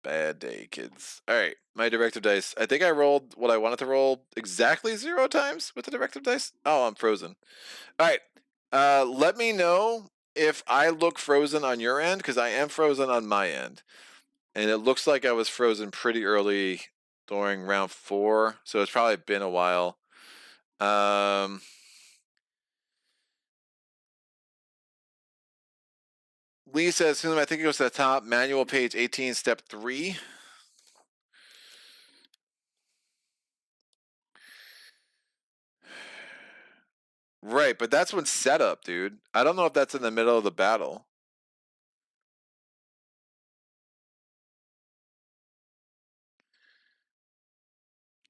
bad day, kids. All right, my directive dice. I think I rolled what I wanted to roll exactly 0 times with the directive dice. Oh, I'm frozen. All right. Let me know if I look frozen on your end, because I am frozen on my end. And it looks like I was frozen pretty early during round 4, so it's probably been a while. Lee says, I think it goes to the top. Manual page 18, step 3. Right, but that's when setup, dude. I don't know if that's in the middle of the battle.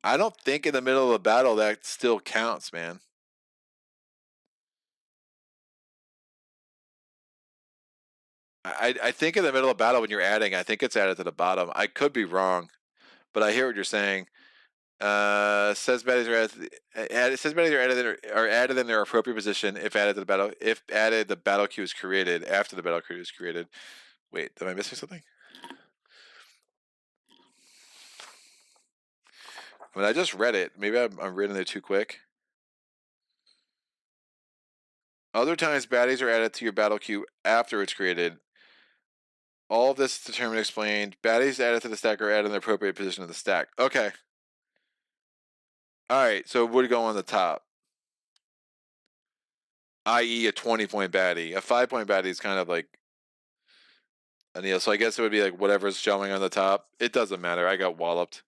I don't think in the middle of the battle that still counts, man. I think in the middle of battle when you're adding, I think it's added to the bottom. I could be wrong, but I hear what you're saying. Says baddies are added in their appropriate position if added to the battle. If added, the battle queue is created after the battle queue is created. Wait, am I missing something? I mean, I just read it. Maybe I'm reading it too quick. Other times, baddies are added to your battle queue after it's created. All of this is determined and explained. Baddies added to the stack are added in the appropriate position of the stack. Okay. All right, so it would go on the top. I.e. a 20-point baddie. A 5-point baddie is kind of like Anil. So I guess it would be like whatever's showing on the top. It doesn't matter. I got walloped.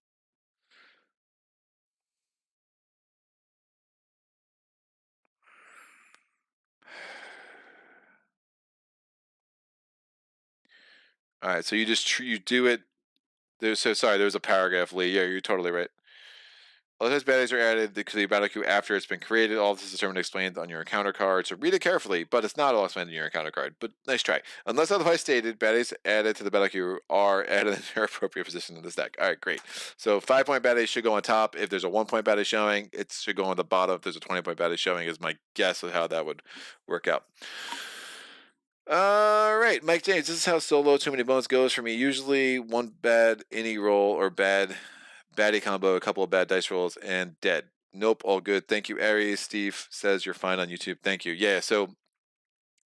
All right, so you just you do it. Sorry, there was a paragraph, Lee. Yeah, you're totally right. All those baddies are added to the battle queue after it's been created. All this is determined and explained on your encounter card, so read it carefully, but it's not all explained in your encounter card. But nice try. Unless otherwise stated, baddies added to the battle queue are added in their appropriate position in this deck. All right, great. So 5-point baddies should go on top. If there's a 1-point baddie showing, it should go on the bottom. If there's a 20-point baddie showing, is my guess of how that would work out. All right, Mike James. This is how solo Too Many Bones goes for me. Usually one bad any roll or bad baddie combo, a couple of bad dice rolls, and dead. Nope, all good. Thank you, Aries. Steve says you're fine on YouTube. Thank you. Yeah, so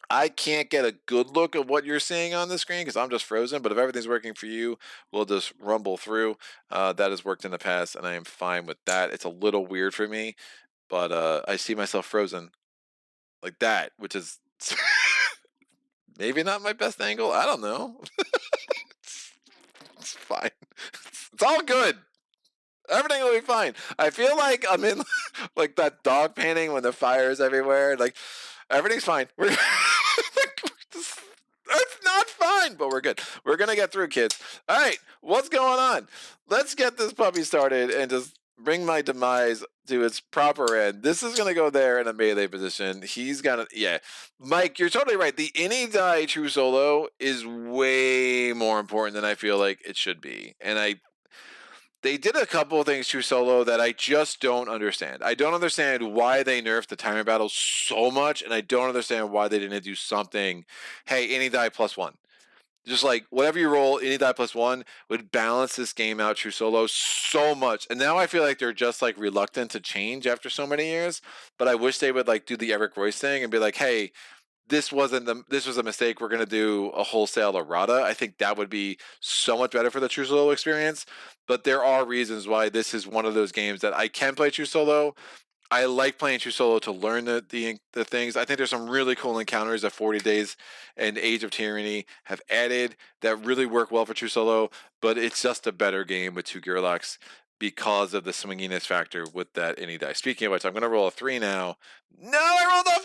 I can't get a good look at what you're seeing on the screen because I'm just frozen. But if everything's working for you, we'll just rumble through. That has worked in the past, and I am fine with that. It's a little weird for me, but I see myself frozen like that, which is maybe not my best angle. I don't know. It's fine. It's all good. Everything will be fine. I feel like I'm in like that dog painting when the fire is everywhere. Like everything's fine. We're it's not fine, but we're good. We're gonna get through, kids. All right, what's going on? Let's get this puppy started and just bring my demise to its proper end. This is gonna go there in a melee position. He's gonna, yeah. Mike, you're totally right. The any die true solo is way more important than I feel like it should be, and they did a couple of things to solo that I just don't understand. I don't understand why they nerfed the timer battles so much, and I don't understand why they didn't do something. Hey, any die +1. Just like whatever you roll, any die +1 would balance this game out true solo so much. And now I feel like they're just like reluctant to change after so many years. But I wish they would like do the Eric Royce thing and be like, hey, this was a mistake. We're gonna do a wholesale errata. I think that would be so much better for the true solo experience. But there are reasons why this is one of those games that I can play true solo. I like playing true solo to learn the things. I think there's some really cool encounters that 40 Days and Age of Tyranny have added that really work well for true solo. But it's just a better game with 2 Gearlocs because of the swinginess factor with that any die. Speaking of which, I'm gonna roll a 3 now. No, I rolled a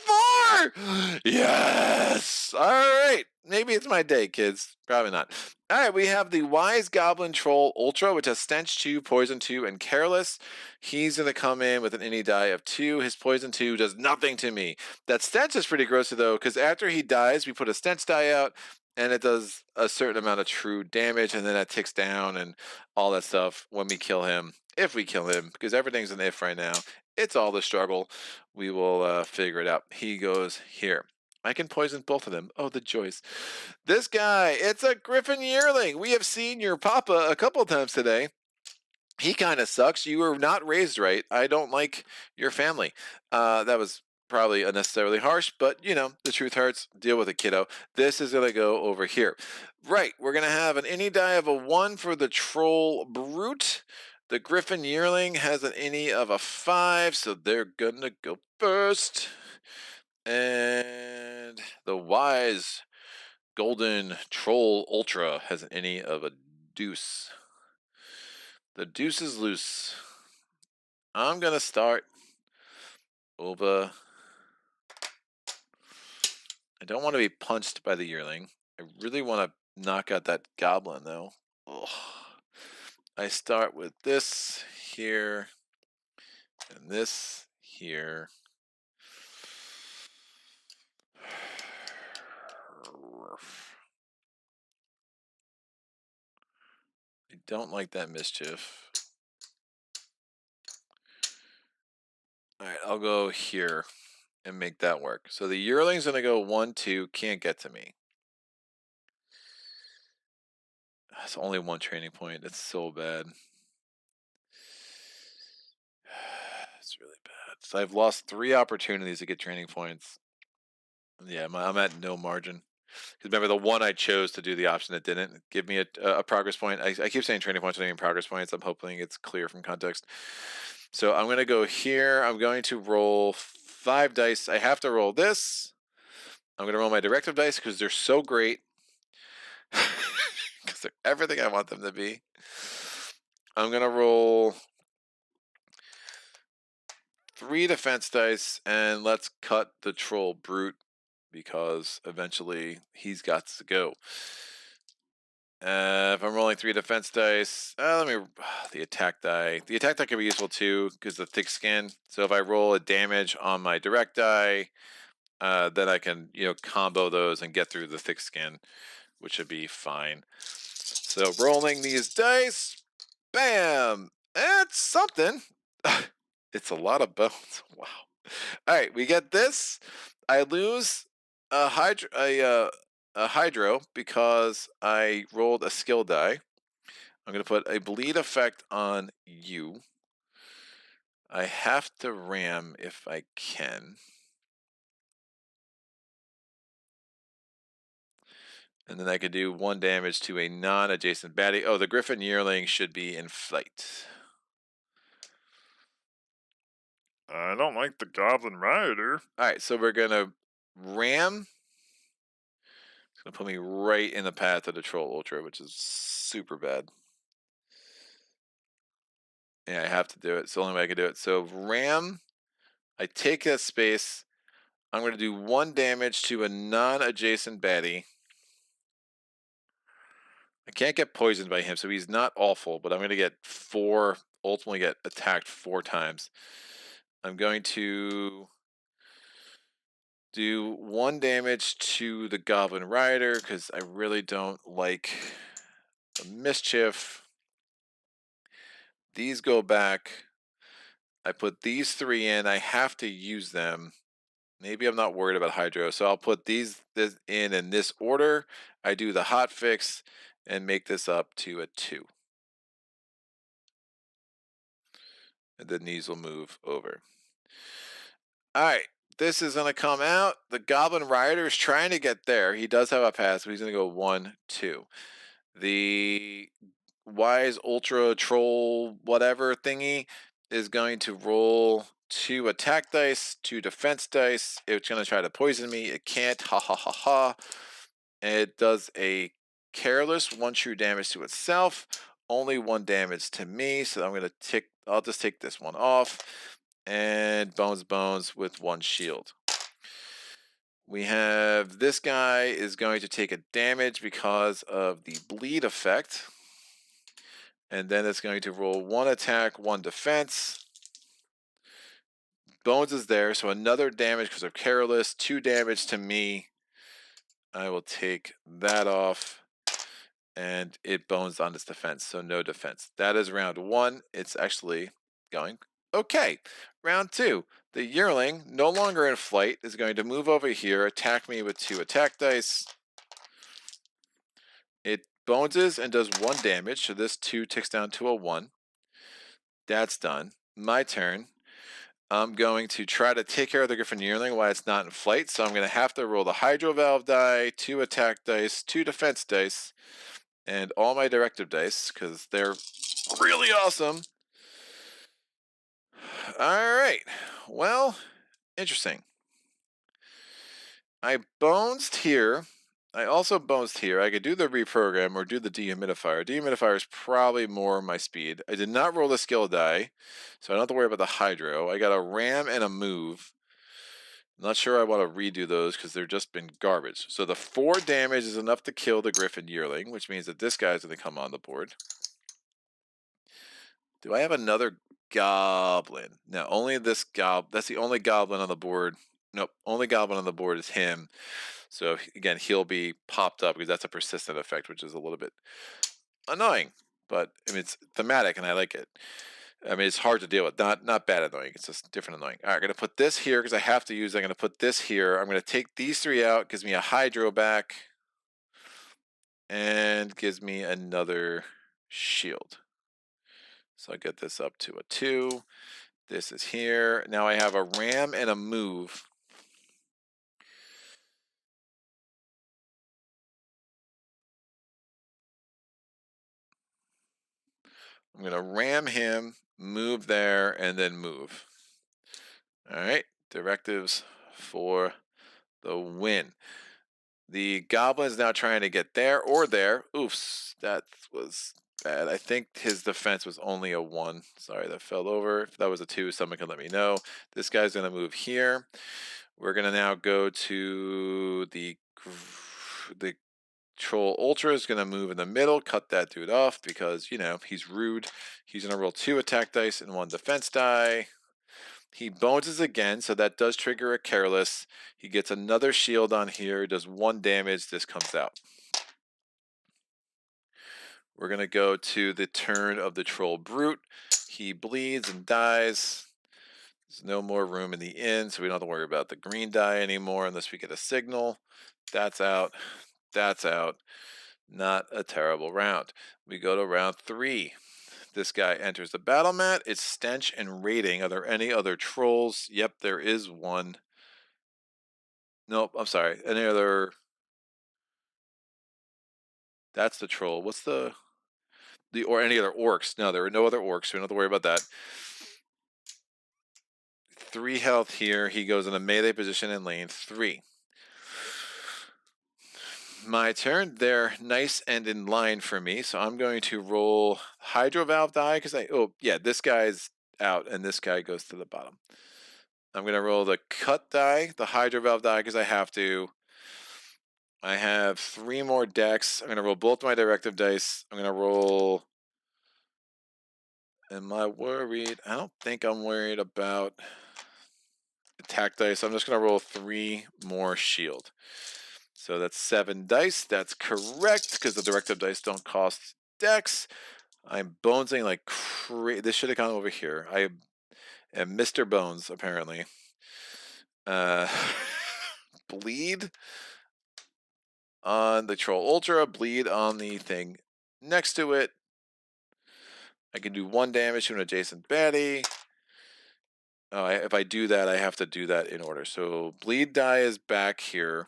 4! Yes! All right. Maybe it's my day, kids. Probably not. All right, we have the Wise Goblin Troll Ultra, which has Stench 2, Poison 2, and Careless. He's going to come in with an any die of 2. His Poison 2 does nothing to me. That Stench is pretty gross, though, because after he dies, we put a Stench die out, and it does a certain amount of true damage, and then that ticks down and all that stuff when we kill him. if we kill him, because everything's an if right now. It's all the struggle. We will figure it out. He goes here. I can poison both of them. Oh, the joys. This guy, it's a Griffin Yearling. We have seen your papa a couple times today. He kind of sucks. You were not raised right. I don't like your family. That was probably unnecessarily harsh, but you know, the truth hurts. Deal with it, kiddo. This is going to go over here. Right, we're going to have an any die of a 1 for the Troll Brute. The Griffin Yearling has an any of a 5, so they're going to go first. And the Wise Golden Troll Ultra has an any of a deuce. The deuce is loose. I'm going to start over. I don't want to be punched by the Yearling. I really want to knock out that Goblin, though. Ugh. I start with this here and this here. I don't like that mischief. Alright, I'll go here and make that work. So the Yearling's going to go 1, 2, can't get to me. That's only 1 training point. That's so bad. It's really bad. So I've lost 3 opportunities to get training points. Yeah, I'm at no margin. Because remember, the one I chose to do the option that didn't give me a progress point. I keep saying training points, I mean progress points. I'm hoping it's clear from context. So I'm going to go here. I'm going to roll 5 dice. I have to roll this. I'm going to roll my directive dice because they're so great. Because they're everything I want them to be. I'm going to roll 3 defense dice, and let's cut the Troll Brute because eventually he's got to go. If I'm rolling 3 defense dice, the attack die. The attack die can be useful too because the thick skin. So if I roll a damage on my direct die, then I can combo those and get through the thick skin, which should be fine. So rolling these dice, bam, it's something. It's a lot of bones. Wow. All right, we get this. I lose a hydro because I rolled a skill die. I'm going to put a bleed effect on you. I have to ram if I can. And then I could do 1 damage to a non-adjacent baddie. Oh, the Griffin Yearling should be in flight. I don't like the Goblin Rider. Alright, so we're going to ram. It's going to put me right in the path of the Troll Ultra, which is super bad. Yeah, I have to do it. It's the only way I can do it. So ram. I take that space. I'm going to do 1 damage to a non-adjacent baddie. I can't get poisoned by him, so he's not awful, but I'm going to get 4, ultimately get attacked 4 times. I'm going to do 1 damage to the Goblin Rider, because I really don't like the mischief. These go back. I put these 3 in. I have to use them. Maybe I'm not worried about Hydro, so I'll put this in this order. I do the hot fix and make this up to a 2. And then these will move over. Alright, this is going to come out. The Goblin Rider is trying to get there. He does have a pass, but he's going to go 1, 2. The Wise Ultra Troll whatever thingy is going to roll 2 attack dice, 2 defense dice. It's going to try to poison me. It can't. Ha ha ha ha. It does a careless 1 true damage to itself. Only 1 damage to me. So I'm going to I'll just take this one off. And bones with 1 shield. We have this guy is going to take a damage because of the bleed effect. And then it's going to roll 1 attack, 1 defense. Bones is there, so another damage because of careless. 2 damage to me. I will take that off. and it bones on its defense, so no defense. That is round 1. It's actually going okay. Round 2. The yearling, no longer in flight, is going to move over here, attack me with 2 attack dice. It boneses and does 1 damage, so this 2 ticks down to a 1. That's done. My turn. I'm going to try to take care of the Griffin Yearling while it's not in flight, so I'm going to have to roll the Hydro Valve die, 2 attack dice, 2 defense dice, and all my directive dice, because they're really awesome. Alright, well, interesting. I bonesed here. I also bonesed here. I could do the reprogram or do the dehumidifier. Dehumidifier is probably more my speed. I did not roll the skill die, so I don't have to worry about the hydro. I got a ram and a move. I'm not sure I want to redo those because they've just been garbage. So the 4 damage is enough to kill the Griffin Yearling, which means that this guy's going to come on the board. Do I have another goblin? No, only this goblin. That's the only goblin on the board. Nope, only goblin on the board is him. So again, he'll be popped up because that's a persistent effect, which is a little bit annoying. But I mean, it's thematic and I like it. I mean, it's hard to deal with. Not bad annoying. It's just different annoying. All right, I'm going to put this here because I have to use it. I'm going to put this here. I'm going to take these 3 out. Gives me a hydro back. And gives me another shield. So I get this up to a 2. This is here. Now I have a ram and a move. I'm going to ram him, move there, and then move. All right. Directives for the win. The goblin is now trying to get there or there. Oops. That was bad. I think his defense was only a 1. Sorry, that fell over. If that was a 2, someone can let me know. This guy's going to move here. We're going to now go to the Troll Ultra is going to move in the middle, cut that dude off because, you know, he's rude. He's going to roll 2 attack dice and 1 defense die. He boneses again, so that does trigger a careless. He gets another shield on here, does 1 damage. This comes out. We're going to go to the turn of the Troll Brute. He bleeds and dies. There's no more room in the inn, so we don't have to worry about the green die anymore unless we get a signal. That's out. That's out. Not a terrible round. We go to round 3. This guy enters the battle mat. It's stench and raiding. Are there any other trolls? Yep, there is one. Nope, I'm sorry. Any other? That's the troll. What's the or any other orcs? No, there are no other orcs. So we don't have to worry about that. 3 health here. He goes in a melee position in lane 3. My turn. They're nice and in line for me, so I'm going to roll Hydro Valve die because this guy's out and this guy goes to the bottom. I'm going to roll the cut die, the Hydro Valve die because I have to. I have 3 more decks. I'm going to roll both my directive dice. I'm going to roll. Am I worried? I don't think I'm worried about attack dice. I'm just going to roll 3 more shield. So that's 7 dice. That's correct because the directive dice don't cost decks. I'm bonesing like crazy. This should have gone over here. I am Mr. Bones, apparently. Bleed on the Troll Ultra. Bleed on the thing next to it. I can do 1 damage to an adjacent baddie. If I do that, I have to do that in order. So bleed die is back here.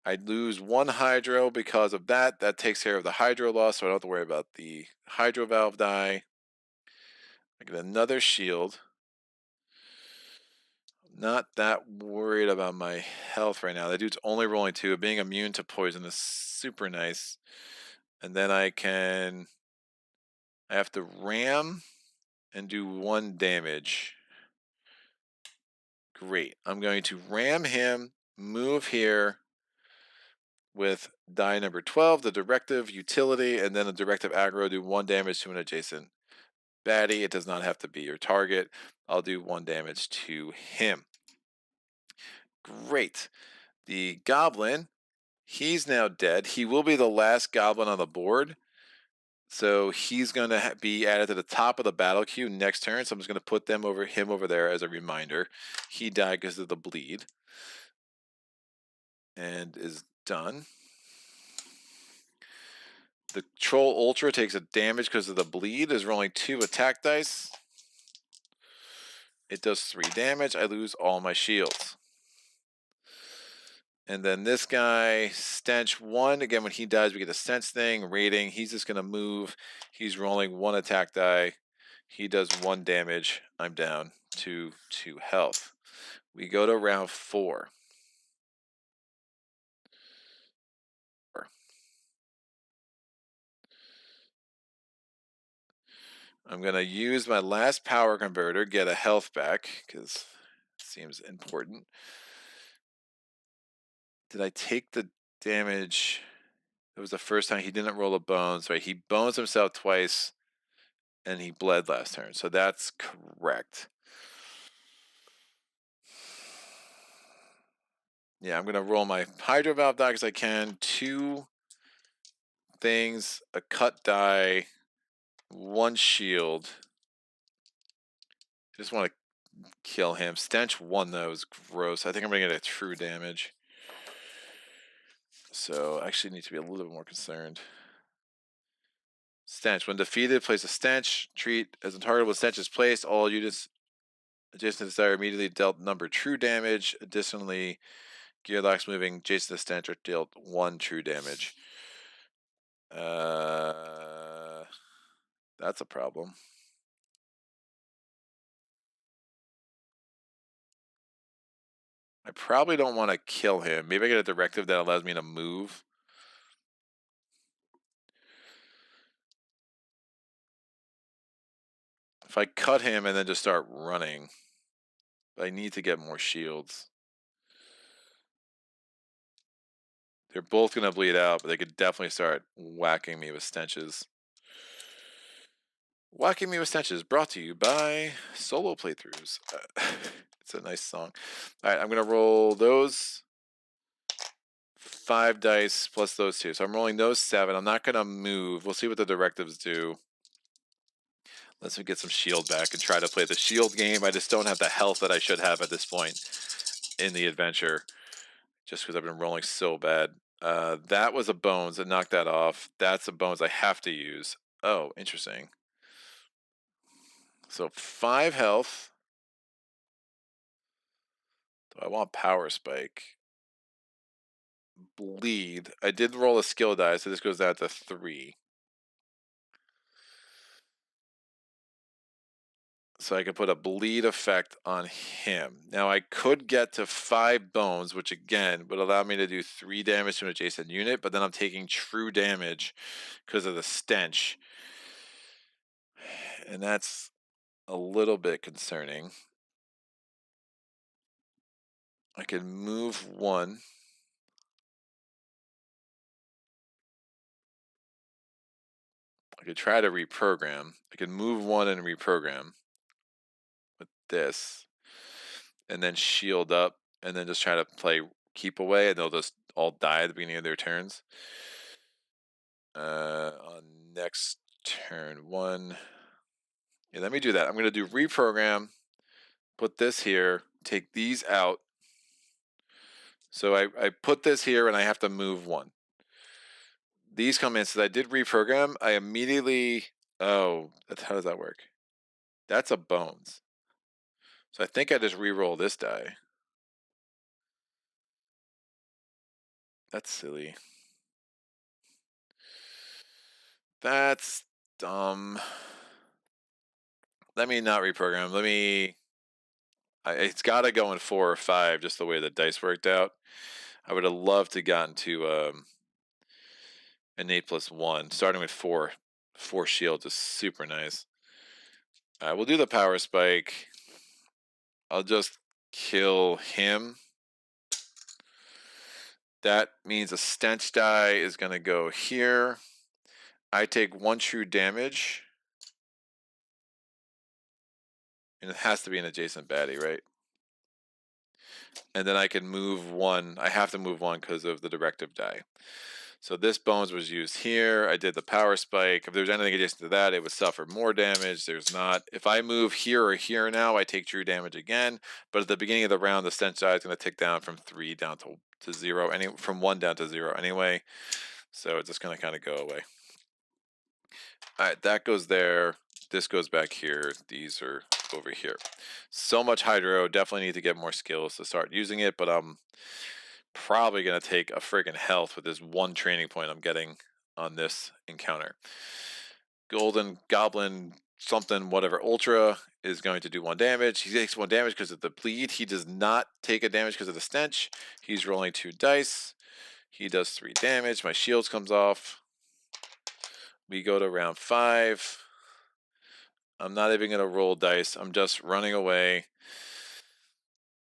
I lose 1 hydro because of that. That takes care of the hydro loss, so I don't have to worry about the hydro valve die. I get another shield. Not that worried about my health right now. That dude's only rolling 2. Being immune to poison is super nice. And then I have to ram and do 1 damage. Great. I'm going to ram him, move here with die number 12, the directive utility, and then the directive aggro, do 1 damage to an adjacent baddie. It does not have to be your target. I'll do 1 damage to him. Great. The goblin He's now dead. He will be the last goblin on the board. So he's going to be added to the top of the battle queue next turn. So I'm just going to put him over there as a reminder. He died because of the bleed. And is done. The Troll Ultra takes a damage because of the bleed. Is rolling 2 attack dice. It does 3 damage. I lose all my shields. And then this guy, Stench 1. Again, when he dies, we get a Stench thing. Rating. He's just going to move. He's rolling 1 attack die. He does 1 damage. I'm down to 2 health. We go to round 4. I'm going to use my last power converter, get a health back, because it seems important. Did I take the damage? It was the first time he didn't roll a bones, right? He bones himself twice, and he bled last turn. So that's correct. Yeah, I'm going to roll my Hydro Valve die because I can. 2 things, a cut die, 1 shield. I just want to kill him. Stench 1, though, is gross. I think I'm going to get a true damage. So I actually need to be a little bit more concerned. Stench. When defeated, place a stench. Treat as untargetable stench is placed. All units adjacent to the star immediately dealt number true damage. Additionally, Gearlocs moving adjacent to the stench are dealt 1 true damage. That's a problem. I probably don't want to kill him. Maybe I get a directive that allows me to move. If I cut him and then just start running, I need to get more shields. They're both going to bleed out, but they could definitely start whacking me with stenches. Whacking Me with Stenches, brought to you by Solo Playthroughs. It's a nice song. All right, I'm going to roll those 5 dice plus those 2. So I'm rolling those 7. I'm not going to move. We'll see what the directives do. Let's get some shield back and try to play the shield game. I just don't have the health that I should have at this point in the adventure, just because I've been rolling so bad. That was a bones. I knocked that off. That's a bones I have to use. Oh, interesting. So 5 health. Do I want power spike? Bleed. I did roll a skill die, so this goes down to 3. So I could put a bleed effect on him. Now I could get to 5 bones, which again would allow me to do 3 damage to an adjacent unit, but then I'm taking true damage because of the stench. And that's a little bit concerning. I can move 1. I could try to reprogram. I can move 1 and reprogram with this. And then shield up, and then just try to play keep away, and they'll just all die at the beginning of their turns. On next turn 1. Yeah, let me do that. I'm going to do reprogram, put this here, take these out. So I put this here, and I have to move 1. These come in, so I did reprogram. I immediately, how does that work? That's a bones. So I think I just re-roll this die. That's silly. That's dumb. Let me not reprogram. It's got to go in 4 or 5, just the way the dice worked out. I would have loved to gotten to an 8+1, starting with 4 shields is super nice. We'll do the power spike. I'll just kill him. That means a stench die is going to go here. I take 1 true damage. And it has to be an adjacent baddie, right? and then I can move one. I have to move one because of the directive die. So this bones was used here. I did the power spike. If there's anything adjacent to that, it would suffer more damage. There's not. If I move here or here now, I take true damage again. But at the beginning of the round, the stench die is going to tick down from 3 down to 0. From 1 down to 0 anyway. So it's just going to kind of go away. All right, that goes there. This goes back here. These are over here. So much hydro. Definitely need to get more skills to start using it, but I'm probably going to take a friggin' health with this one training point I'm getting on this encounter. Golden Goblin something whatever ultra is going to do 1 damage. He takes 1 damage because of the bleed. He does not take a damage because of the stench. He's rolling 2 dice. He does 3 damage. My shields comes off. We go to round 5. I'm not even going to roll dice. I'm just running away.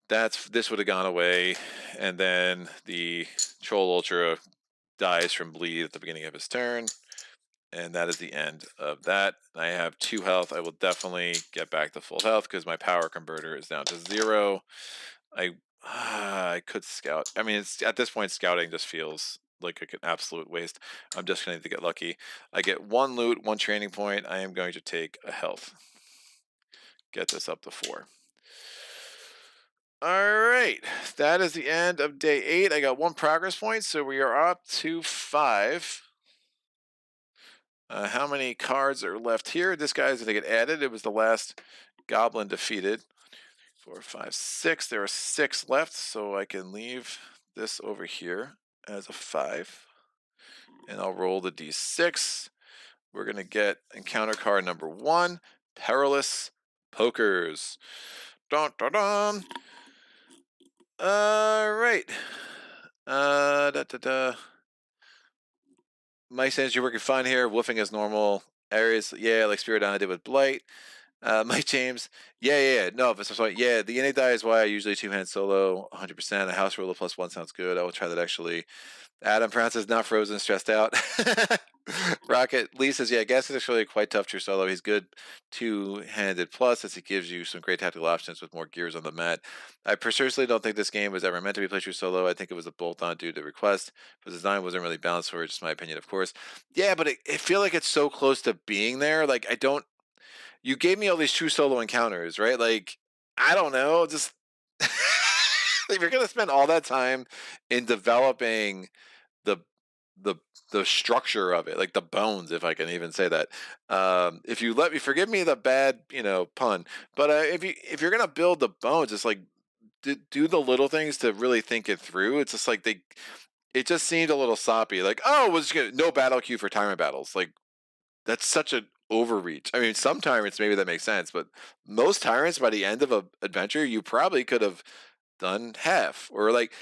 This would have gone away, and then the Troll Ultra dies from bleed at the beginning of his turn, and that is the end of that. I have 2 health. I will definitely get back to full health because my power converter is down to 0. I could scout. I mean, at this point, scouting just feels like an absolute waste. I'm just going to get lucky. I get 1 loot, 1 training point. I am going to take a health. Get this up to 4. All right, that is the end of day 8. I got 1 progress point, so we are up to 5. How many cards are left here? This guy's going to get added. It was the last goblin defeated. 4, 5, 6. There are 6 left, so I can leave this over here as a 5. And I'll roll the d6. We're going to get encounter card number 1, Perilous Pokers. Dun, dun, dun. All right. Mike says you're working fine here. Woofing is normal. Areas, yeah, like Spirit Donna did with Blight. Mike James, yeah. No, but I'm sorry. Yeah, the innate die is why I usually 2-hand solo 100%. A house ruler +1 sounds good. I will try that actually. Adam pronounces not frozen, stressed out. Rocket Lee says, yeah, Gasket is actually quite tough true solo. He's good 2-handed plus as he gives you some great tactical options with more gears on the mat. I personally don't think this game was ever meant to be played true solo. I think it was a bolt-on due to request, but the design wasn't really balanced for it, just my opinion, of course. Yeah, but I feel like it's so close to being there. Like, you gave me all these true solo encounters, right? Like, I don't know, just if you're gonna spend all that time in developing the the the structure of it, like the bones, if I can even say that. If you let me forgive me the bad, pun, but if you're gonna build the bones, it's like do the little things to really think it through. It's just like it just seemed a little soppy. Like, oh, no battle queue for tyrant battles. Like, that's such an overreach. I mean, some tyrants maybe that makes sense, but most tyrants by the end of an adventure, you probably could have done half, or like,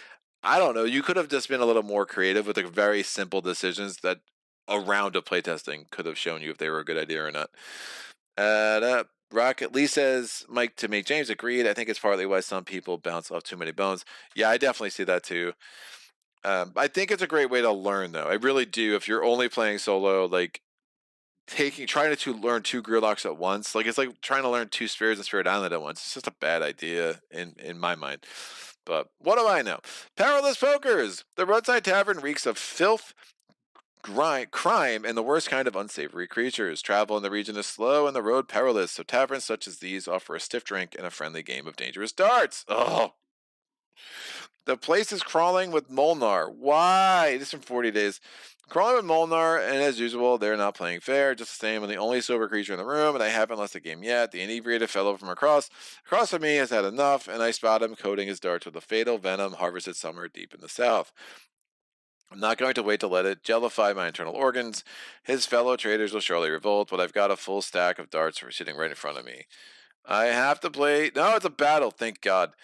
I don't know, you could have just been a little more creative with like very simple decisions that a round of playtesting could have shown you if they were a good idea or not. Rocket Lee says, Mike to make James agreed. I think it's partly why some people bounce off too many bones. Yeah, I definitely see that too. I think it's a great way to learn though. I really do. If you're only playing solo, like trying to learn 2 Gearlocs at once, like it's like trying to learn 2 Spirits and Spirit Island at once. It's just a bad idea in my mind. But what do I know? Perilous Pokers! The roadside tavern reeks of filth, crime, and the worst kind of unsavory creatures. Travel in the region is slow and the road perilous, so taverns such as these offer a stiff drink and a friendly game of dangerous darts. Oh, the place is crawling with Molnar. Why? This is from 40 days. Crawling with Molnar, and as usual, they're not playing fair. Just the same, I'm the only sober creature in the room, and I haven't lost a game yet. The inebriated fellow from across from me has had enough, and I spot him coating his darts with a fatal venom harvested somewhere deep in the south. I'm not going to wait to let it jellify my internal organs. His fellow traders will surely revolt, but I've got a full stack of darts sitting right in front of me. I have to play. No, it's a battle, thank God.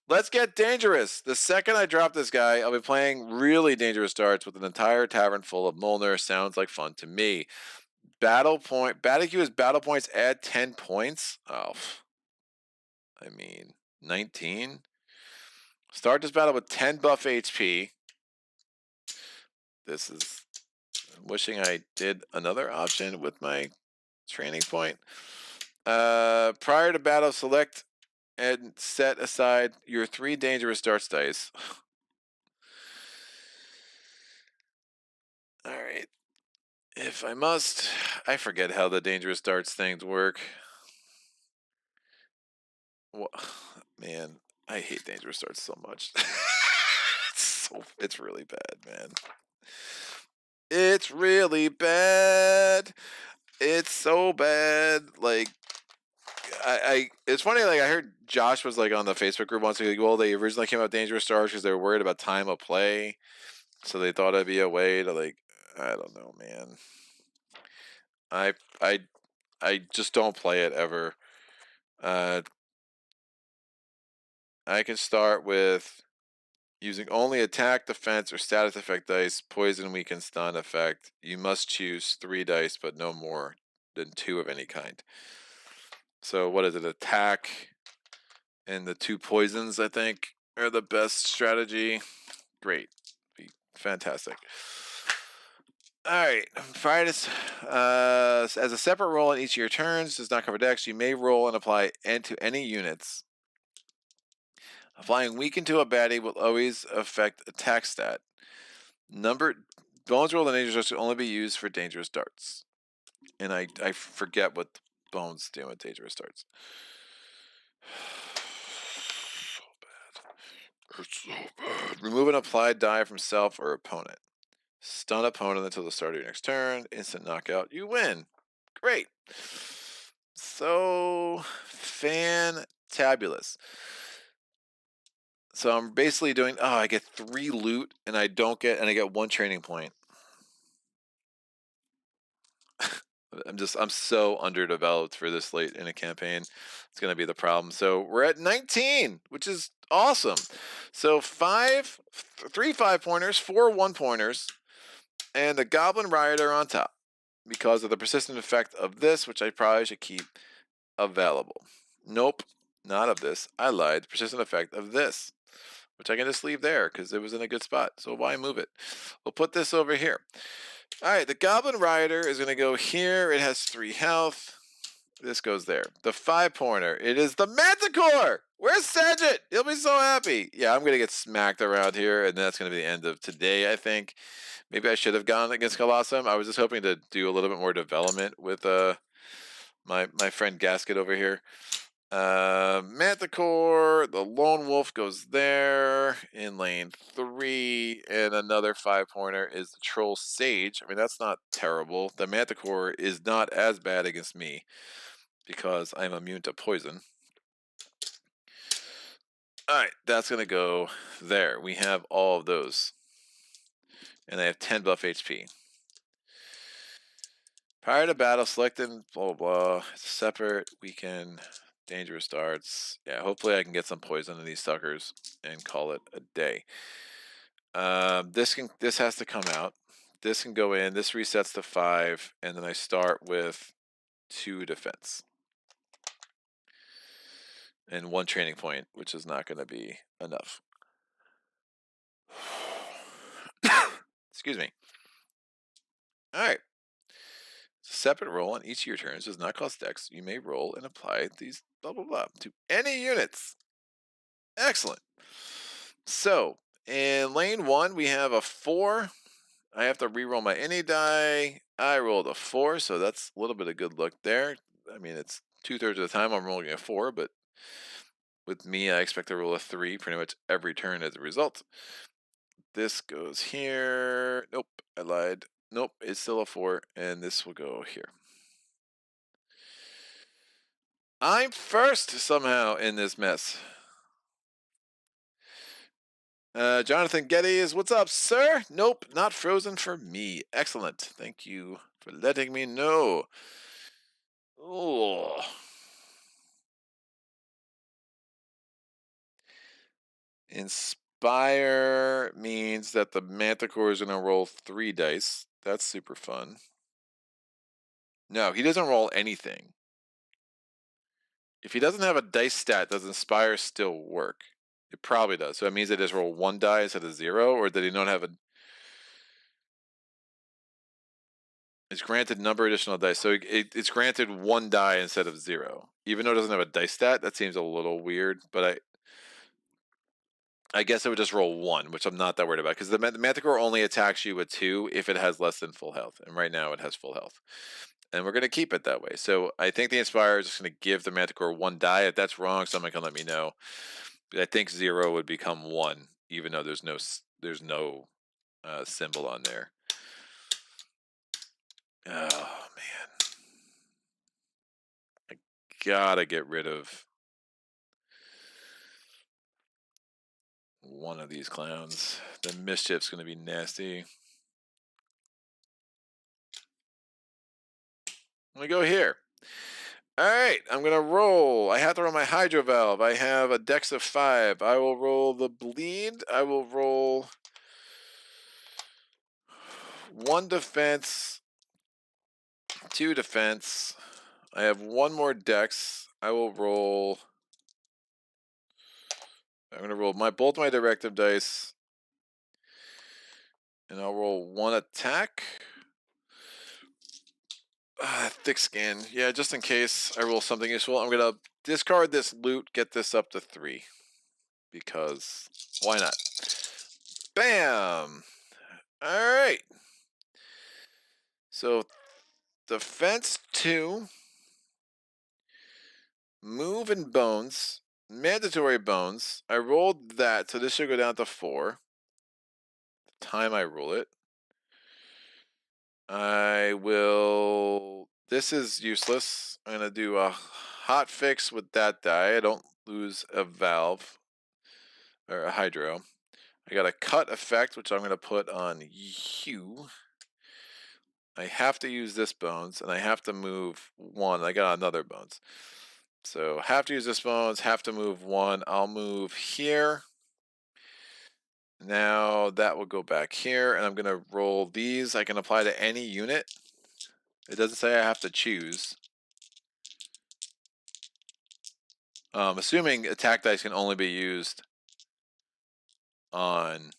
Let's get dangerous. The second I drop this guy, I'll be playing really dangerous darts with an entire tavern full of Molnar. Sounds like fun to me. Battle queue is battle points, add 10 points. Oh, I mean, 19. Start this battle with 10 buff HP. This is, I'm wishing I did another option with my training point. Prior to battle, select and set aside your 3 dangerous darts dice. All right. If I must, I forget how the dangerous darts things work. Well, man, I hate dangerous darts so much. It's really bad, man. It's really bad. It's so bad. Like, it's funny. Like, I heard Josh was like on the Facebook group once. Like, well, they originally came out with dangerous darts because they were worried about time of play, so they thought it'd be a way to like, I don't know, man. I I I just don't play it ever. Uh, I can start with using only attack, defense, or status effect dice, poison, weaken, stun effect. You must choose 3 dice, but no more than 2 of any kind. So what is it? Attack and the 2 poisons, I think, are the best strategy. Great. Be fantastic. Alright, as a separate roll on each of your turns, does not cover decks, you may roll and apply to any units. Applying weaken to a baddie will always affect attack stat. Bones roll and dangerous darts will only be used for dangerous darts. And I forget what the bones do with dangerous darts. So bad. It's so bad. Remove an applied die from self or opponent. Stun opponent until the start of your next turn. Instant knockout. You win. Great. So fantabulous. So I'm basically doing, I get 3 loot and I get 1 training point. I'm so underdeveloped for this late in a campaign. It's going to be the problem. So we're at 19, which is awesome. So 3 5-pointers, 4 1-pointers, and the Goblin Rioter on top because of the persistent effect of this, which I probably should keep available. Nope, not of this. I lied. The persistent effect of this, which I can just leave there because it was in a good spot. So why move it? We'll put this over here. All right, the Goblin Rider is going to go here. It has 3 health. This goes there. The 5-pointer. It is the Manticore. Where's Saget? He'll be so happy. Yeah, I'm going to get smacked around here, and that's going to be the end of today, I think. Maybe I should have gone against Colossum. I was just hoping to do a little bit more development with my friend Gasket over here. Manticore, the Lone Wolf goes there in lane 3, and another 5-pointer is the Troll Sage. I mean, that's not terrible. The Manticore is not as bad against me because I'm immune to poison. Alright, that's going to go there. We have all of those. And I have 10 buff HP. Prior to battle, selecting blah, blah, blah. Separate, weaken, dangerous darts. Yeah, hopefully I can get some poison in these suckers and call it a day. This has to come out. This can go in. This resets to 5, and then I start with 2 defense and 1 training point, which is not going to be enough. Excuse me. All right. Separate roll on each of your turns does not cost dex. You may roll and apply these blah blah blah to any units. Excellent. So in lane 1 we have a 4. I have to re-roll my any die. I rolled a 4, so that's a little bit of good luck there. I mean, it's 2/3 of the time I'm rolling a 4, but with me I expect to roll a 3 pretty much every turn as a result. This goes here. Nope, I lied. Nope, it's still a 4, and this will go here. I'm first somehow in this mess. Jonathan Getty is, what's up, sir? Nope, not frozen for me. Excellent. Thank you for letting me know. Oh. Inspire means that the Manticore is going to roll 3 dice. That's super fun. No, he doesn't roll anything. If he doesn't have a dice stat, does Inspire still work? It probably does. So it means they just roll 1 die instead of 0, or did he not have a... It's granted number additional dice, so it's granted 1 die instead of 0. Even though it doesn't have a dice stat, that seems a little weird, but I guess it would just roll 1, which I'm not that worried about, because the Manticore only attacks you with 2 if it has less than full health, and right now it has full health. And we're going to keep it that way. So I think the Inspire is just going to give the Manticore 1 die. If that's wrong, someone can let me know. But I think 0 would become 1, even though there's no symbol on there. Oh, man. I gotta get rid of one of these clowns. The Mischief's going to be nasty. I'm going to go here. All right, I'm going to roll. I have to roll my Hydro Valve. I have a dex of 5. I will roll the Bleed. I will roll 1 defense, 2 defense. I have 1 more dex. I will roll. I'm going to roll both my directive dice. And I'll roll 1 attack. Thick skin. Yeah, just in case I roll something useful. I'm going to discard this loot, get this up to 3. Because why not? Bam! Alright. So, defense 2. Move and bones. Mandatory bones. I rolled that, so this should go down to 4. The time I roll it. I will. This is useless. I'm going to do a hot fix with that die. I don't lose a valve or a hydro. I got a cut effect, which I'm going to put on you. I have to use this bones, and I have to move 1. I got another bones. So have to use this bones, have to move 1. I'll move here. Now that will go back here, and I'm going to roll these. I can apply to any unit. It doesn't say I have to choose. Assuming attack dice can only be used on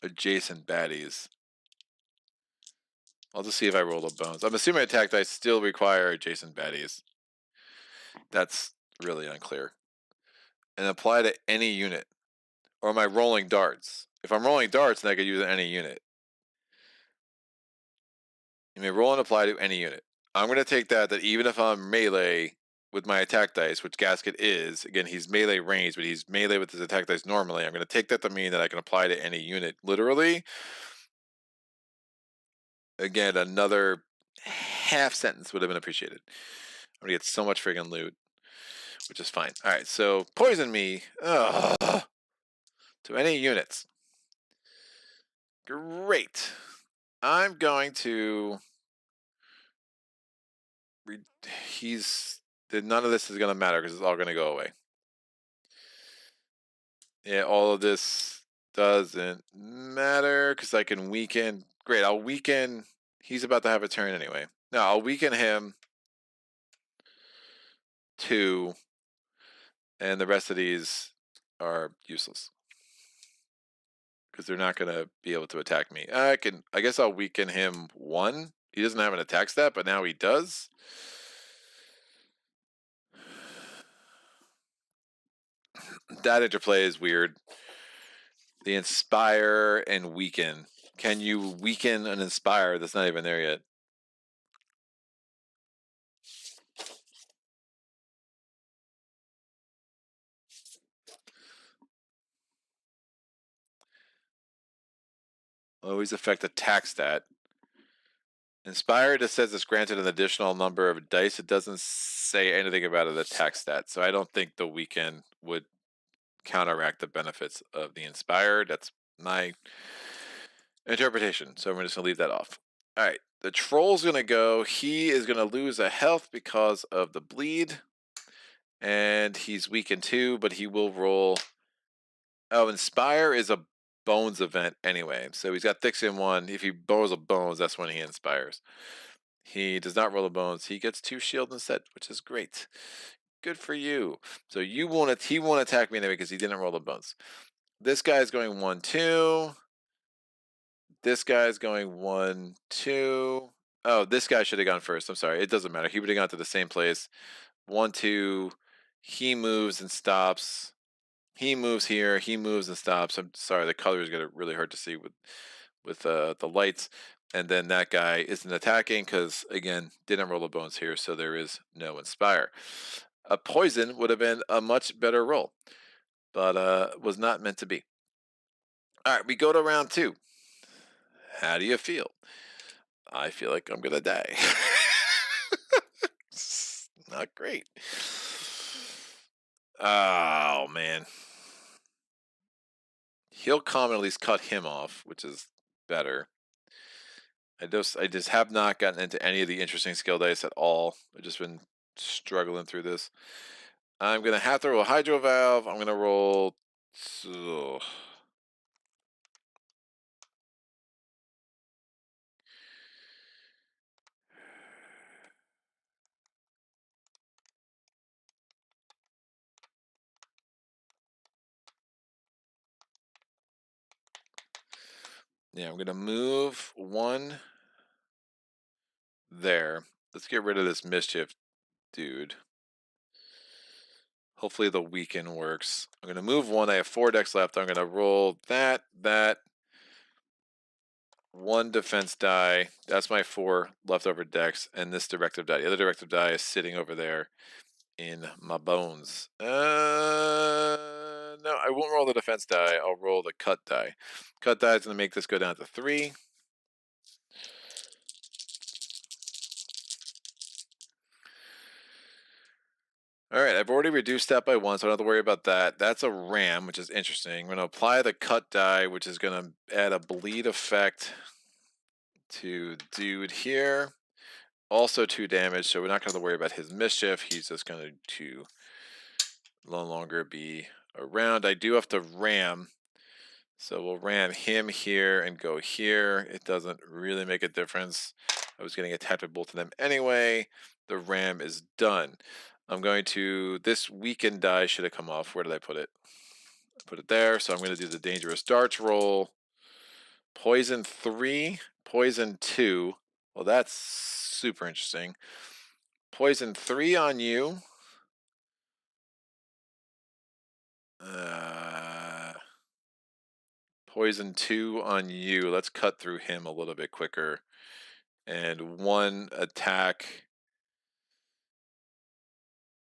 adjacent baddies. I'll just see if I roll the bones. I'm assuming attack dice still require adjacent baddies. That's really unclear. And apply to any unit. Or am I rolling darts? If I'm rolling darts, then I could use any unit. You may roll and apply to any unit. I'm going to take that even if I'm melee with my attack dice, which Gasket is, again, he's melee range, but he's melee with his attack dice normally. I'm going to take that to mean that I can apply to any unit, literally. Again, another half sentence would have been appreciated. I'm going to get so much friggin' loot, which is fine. All right, so poison me to any units. Great. I'm going to. None of this is going to matter because it's all going to go away. Yeah, all of this doesn't matter because I can weaken. Great, I'll weaken. He's about to have a turn anyway. No, I'll weaken him 2, and the rest of these are useless because they're not going to be able to attack me. I guess I'll weaken him 1. He doesn't have an attack stat, but now he does. That interplay is weird. The Inspire and Weaken. Can you weaken an Inspire that's not even there yet? Always affect attack stat. Inspire just says it's granted an additional number of dice. It doesn't say anything about an attack stat, so I don't think the Weaken would counteract the benefits of the Inspire. That's my interpretation, so we're just going to leave that off. All right, the Troll's going to go. He is going to lose a health because of the bleed, and he's weakened 2, but he will roll. Oh, Inspire is a bones event anyway, so he's got thick skin 1. If he rolls a bones, that's when he inspires. He does not roll the bones. He gets 2 shield instead, which is great. Good for you. So he won't attack me anyway because he didn't roll the bones. This guy is going 1-2. This guy's going 1, 2. Oh, this guy should have gone first. I'm sorry. It doesn't matter. He would have gone to the same place. 1, 2. He moves and stops. He moves here. He moves and stops. I'm sorry. The color is gonna really hard to see with the lights. And then that guy isn't attacking because again didn't roll a bones here, so there is no inspire. A poison would have been a much better roll, but was not meant to be. All right, we go to round 2. How do you feel? I feel like I'm gonna die. Not great. Oh man. He'll come and at least cut him off, which is better. I just have not gotten into any of the interesting skill dice at all. I've just been struggling through this. I'm gonna have to roll Hydro Valve. I'm gonna roll. Ugh. Yeah, I'm gonna move 1 there. Let's get rid of this mischief dude. Hopefully the weaken works. I'm gonna move 1. I have 4 decks left. I'm gonna roll that, 1 defense die. That's my 4 leftover decks, and this directive die. The other directive die is sitting over there in my bones. No, I won't roll the defense die. I'll roll the cut die. Cut die is going to make this go down to 3. All right, I've already reduced that by 1, so I don't have to worry about that. That's a ram, which is interesting. I'm going to apply the cut die, which is going to add a bleed effect to dude here. Also 2 damage, so we're not going to worry about his mischief. He's just going to no longer be around. I do have to ram, so we'll ram him here and go here. It doesn't really make a difference. I was getting attacked by both of them anyway. The ram is done. I'm going to, this weakened die should have come off. Where did I put it? I put it there, so I'm going to do the dangerous darts roll. Poison 3, poison 2. Well, that's super interesting. Poison 3 on you. Poison 2 on you. Let's cut through him a little bit quicker. And 1 attack.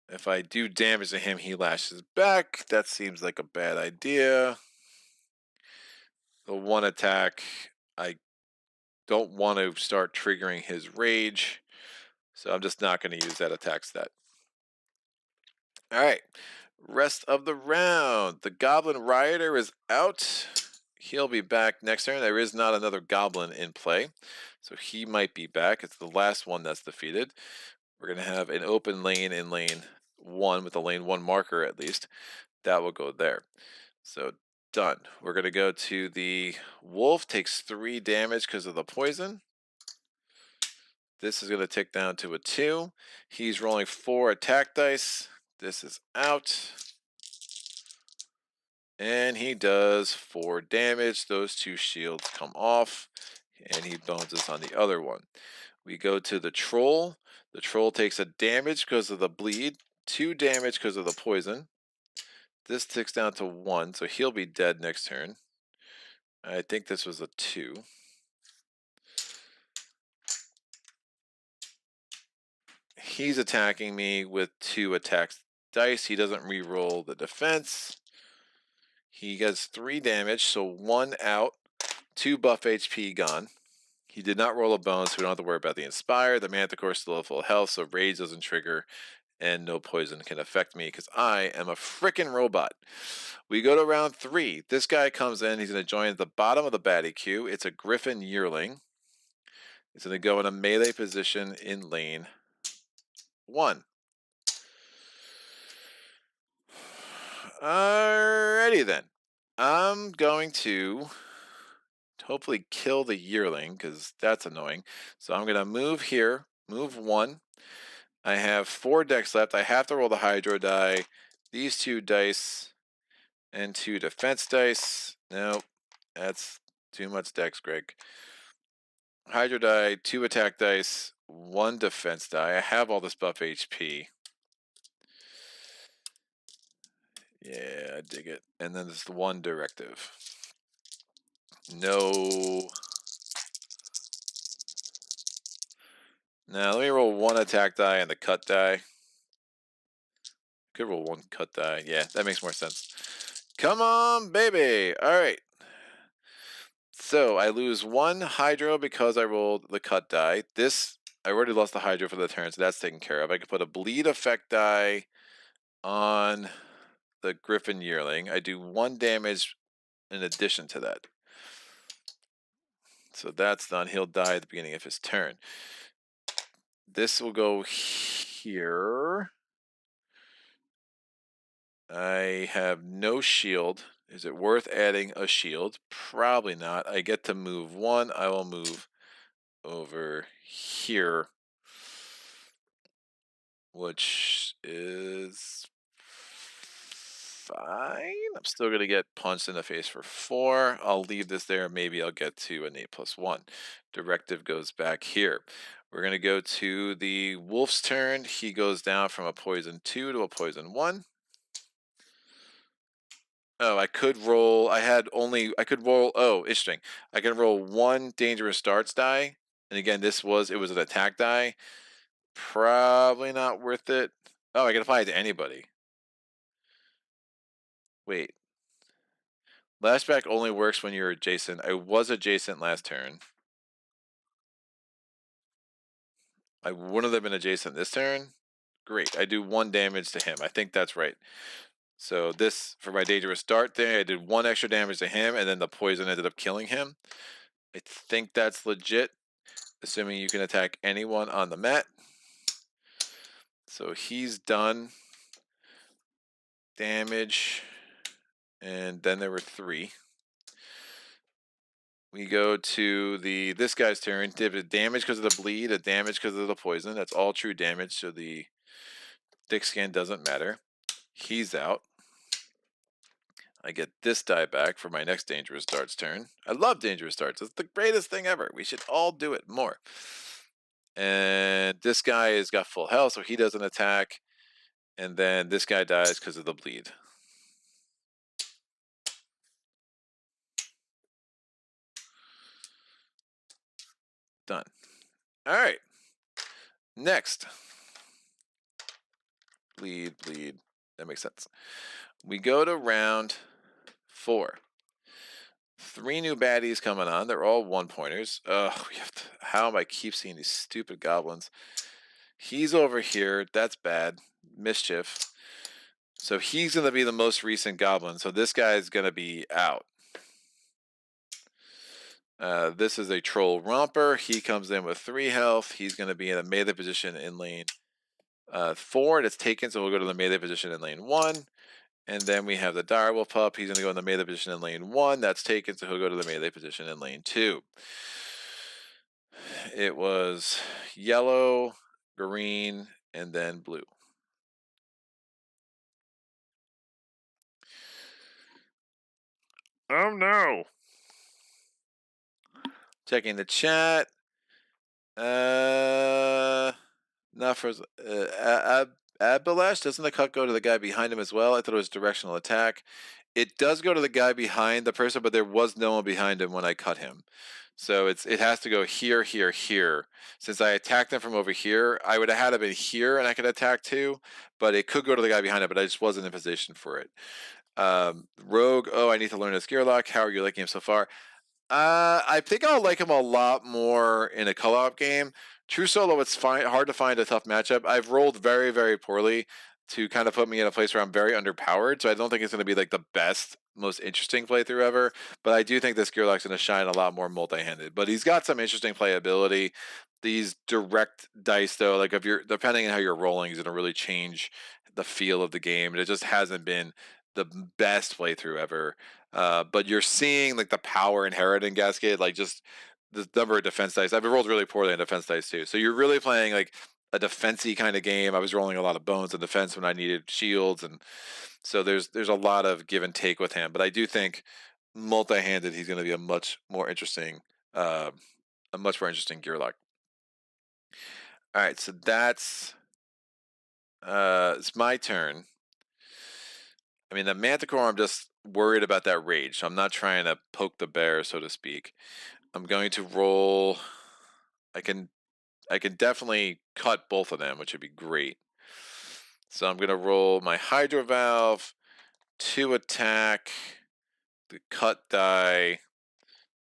If I do damage to him, he lashes back. That seems like a bad idea. The 1 attack, I don't want to start triggering his rage. So I'm just not going to use that attack stat. All right. Rest of the round. The Goblin Rioter is out. He'll be back next turn. There is not another goblin in play, so he might be back. It's the last one that's defeated. We're going to have an open lane in lane 1 with a lane 1 marker at least. That will go there. So done. We're going to go to the wolf. Takes 3 damage because of the poison. This is going to tick down to a 2. He's rolling 4 attack dice. This is out. And he does 4 damage. Those 2 shields come off. And he bounces on the other one. We go to the troll. The troll takes a damage because of the bleed. 2 damage because of the poison. This ticks down to 1, so he'll be dead next turn. I think this was a 2. He's attacking me with 2 attack dice. He doesn't re-roll the defense. He gets 3 damage, so 1 out, 2 buff HP gone. He did not roll a bone, so we don't have to worry about the Inspire. The Manticore still have full health, so Rage doesn't trigger, and no poison can affect me because I am a freaking robot. We go to round 3. This guy comes in. He's going to join at the bottom of the baddie queue. It's a Griffin Yearling. He's going to go in a melee position in lane 1. Alrighty then. I'm going to hopefully kill the Yearling because that's annoying. So I'm going to move here, move 1. I have 4 decks left. I have to roll the Hydro die, these 2 dice, and 2 defense dice. Nope, that's Too much dex, Greg. Hydro die, 2 attack dice, 1 defense die. I have all this buff HP. Yeah, I dig it. And then there's the 1 directive. No. Now let me roll 1 attack die and the cut die. Could roll 1 cut die. Yeah, that makes more sense. Come on, baby. All right. So I lose 1 hydro because I rolled the cut die. This, I already lost the hydro for the turn, so that's taken care of. I could put a bleed effect die on the Griffin Yearling. I do 1 damage in addition to that. So that's done. He'll die at the beginning of his turn. This will go here. I have no shield. Is it worth adding a shield? Probably not. I get to move 1. I will move over here, which is fine. I'm still going to get punched in the face for 4. I'll leave this there. Maybe I'll get to an 8+1. Directive goes back here. We're going to go to the wolf's turn. He goes down from a poison 2 to a poison 1. Oh, I could roll. I could roll. Oh, interesting. I can roll 1 dangerous darts die. And again, it was an attack die. Probably not worth it. Oh, I can apply it to anybody. Wait. Lashback only works when you're adjacent. I was adjacent last turn. I wouldn't have been adjacent this turn. Great. I do 1 damage to him. I think that's right. So this, for my dangerous dart thing, I did 1 extra damage to him, and then the poison ended up killing him. I think that's legit, assuming you can attack anyone on the mat. So he's done. Damage. And then there were 3. We go to this guy's turn. Did a damage because of the bleed, a damage because of the poison. That's all true damage, so the thick skin doesn't matter. He's out. I get this die back for my next dangerous darts turn. I love dangerous darts. It's the greatest thing ever. We should all do it more. And this guy has got full health, so he doesn't attack. And then this guy dies because of the bleed. Done. All right. Next. Bleed. That makes sense. We go to round 4. 3 new baddies coming on. They're all 1-pointers. How am I keep seeing these stupid goblins? He's over here. That's bad. Mischief. So he's going to be the most recent goblin. So this guy is going to be out. This is a troll romper. He comes in with 3 health. He's going to be in a melee position in lane 4. It's taken, so we'll go to the melee position in lane 1. And then we have the direwolf pup. He's going to go in the melee position in lane 1. That's taken, so he'll go to the melee position in lane 2. It was yellow, green, and then blue. Oh no. Checking the chat. Not for Abelash. Doesn't the cut go to the guy behind him as well? I thought it was directional attack. It does go to the guy behind the person, but there was no one behind him when I cut him. So it has to go here, here, here. Since I attacked him from over here, I would have had him in here and I could attack too, but it could go to the guy behind it, but I just wasn't in position for it. Rogue, I need to learn his Gearloc. How are you liking him so far? I think I'll like him a lot more in a co-op game. True solo, it's hard to find a tough matchup. I've rolled very, very poorly to kind of put me in a place where I'm very underpowered, so I don't think it's going to be like the best, most interesting playthrough ever. But I do think this Gearloc's going to shine a lot more multi-handed. But he's got some interesting playability. These direct dice, though, like if you're depending on how you're rolling, is going to really change the feel of the game. And it just hasn't been the best playthrough ever. But you're seeing like the power inherent in Gasket, like just the number of defense dice. I've rolled really poorly in defense dice too. So you're really playing like a defensey kind of game. I was rolling a lot of bones in defense when I needed shields, and so there's a lot of give and take with him. But I do think multi-handed, he's going to be a much more interesting Gearloc. All right, so that's it's my turn. I mean, the Manticore, I'm just worried about that rage, so I'm not trying to poke the bear, so to speak. I'm going to roll. I can definitely cut both of them, which would be great. So I'm going to roll my Hydro Valve, 2 attack, the cut die,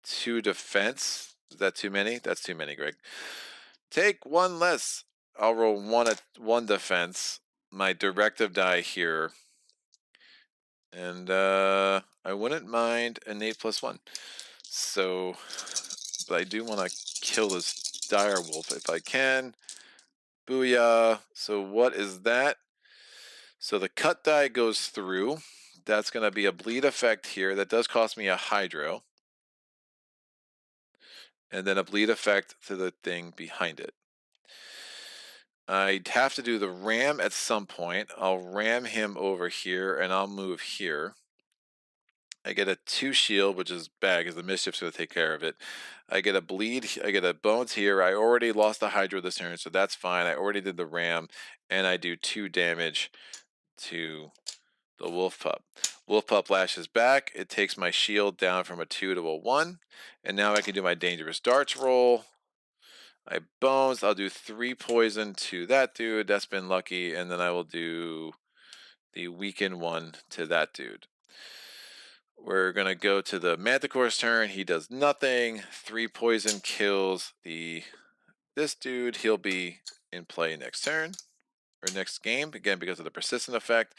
2 defense. Is that too many? That's too many, Greg. Take 1 less. I'll roll 1 defense. My directive die here. And I wouldn't mind an 8+1. So, but I do want to kill this dire wolf if I can. Booyah. So what is that? So the cut die goes through. That's going to be a bleed effect here. That does cost me a hydro. And then a bleed effect to the thing behind it. I'd have to do the ram at some point. I'll ram him over here and I'll move here. I get a 2 shield, which is bad because the mischief's going to take care of it. I get a bleed. I get a bones here. I already lost the hydro this turn, so that's fine. I already did the ram, and I do 2 damage to the wolf pup. Wolf pup lashes back. It takes my shield down from a 2 to a 1, and now I can do my dangerous darts roll. I bones. I'll do 3 poison to that dude. That's been lucky, and then I will do the weaken 1 to that dude. We're going to go to the Manticore's turn. He does nothing. 3 poison kills this dude. He'll be in play next turn or next game, again, because of the persistent effect.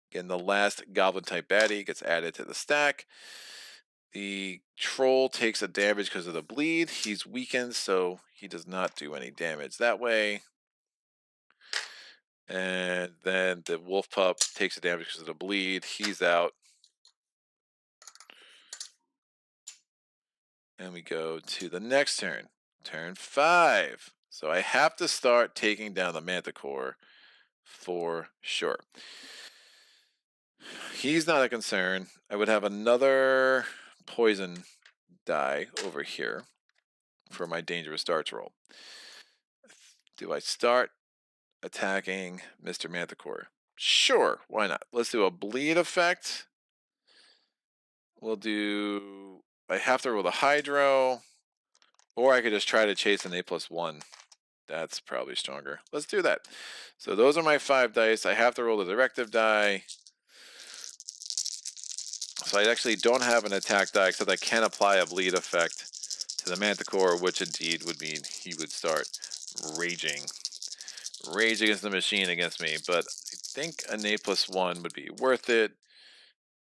Again, the last goblin type baddie gets added to the stack. The troll takes a damage because of the bleed. He's weakened, so he does not do any damage that way. And then the wolf pup takes a damage because of the bleed. He's out. And we go to the next turn. Turn 5. So I have to start taking down the Manticore for sure. He's not a concern. I would have another poison die over here for my dangerous darts roll. Do I start attacking Mr. Manticore? Sure, why not? Let's do a bleed effect. We'll do... I have to roll the hydro, or I could just try to chase an 8+1. That's probably stronger. Let's do that. So those are my 5 dice. I have to roll the directive die. So I actually don't have an attack die, except I can apply a bleed effect to the Manticore, which indeed would mean he would start raging. Rage against the machine against me, but I think an 8+1 would be worth it.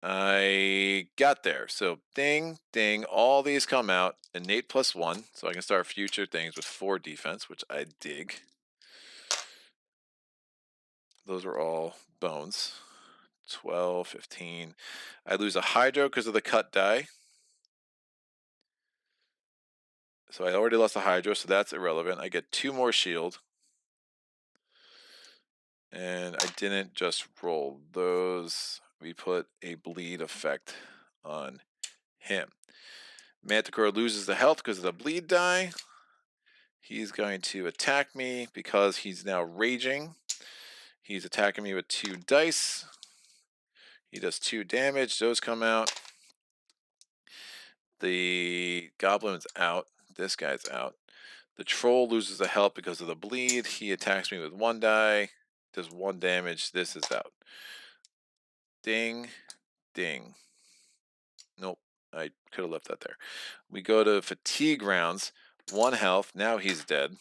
I got there. So ding, ding, all these come out, an 8+1, so I can start future things with 4 defense, which I dig. Those are all bones. 12, 15. I lose a hydro because of the cut die. So I already lost a hydro, so that's irrelevant. I get 2 more shield. And I didn't just roll those. We put a bleed effect on him. Manticore loses the health because of the bleed die. He's going to attack me because he's now raging. He's attacking me with 2 dice. He does 2 damage. Those come out. The goblin's out. This guy's out. The troll loses the health because of the bleed. He attacks me with 1 die. Does 1 damage. This is out. Ding. Ding. Nope. I could have left that there. We go to fatigue rounds. 1 health. Now he's dead.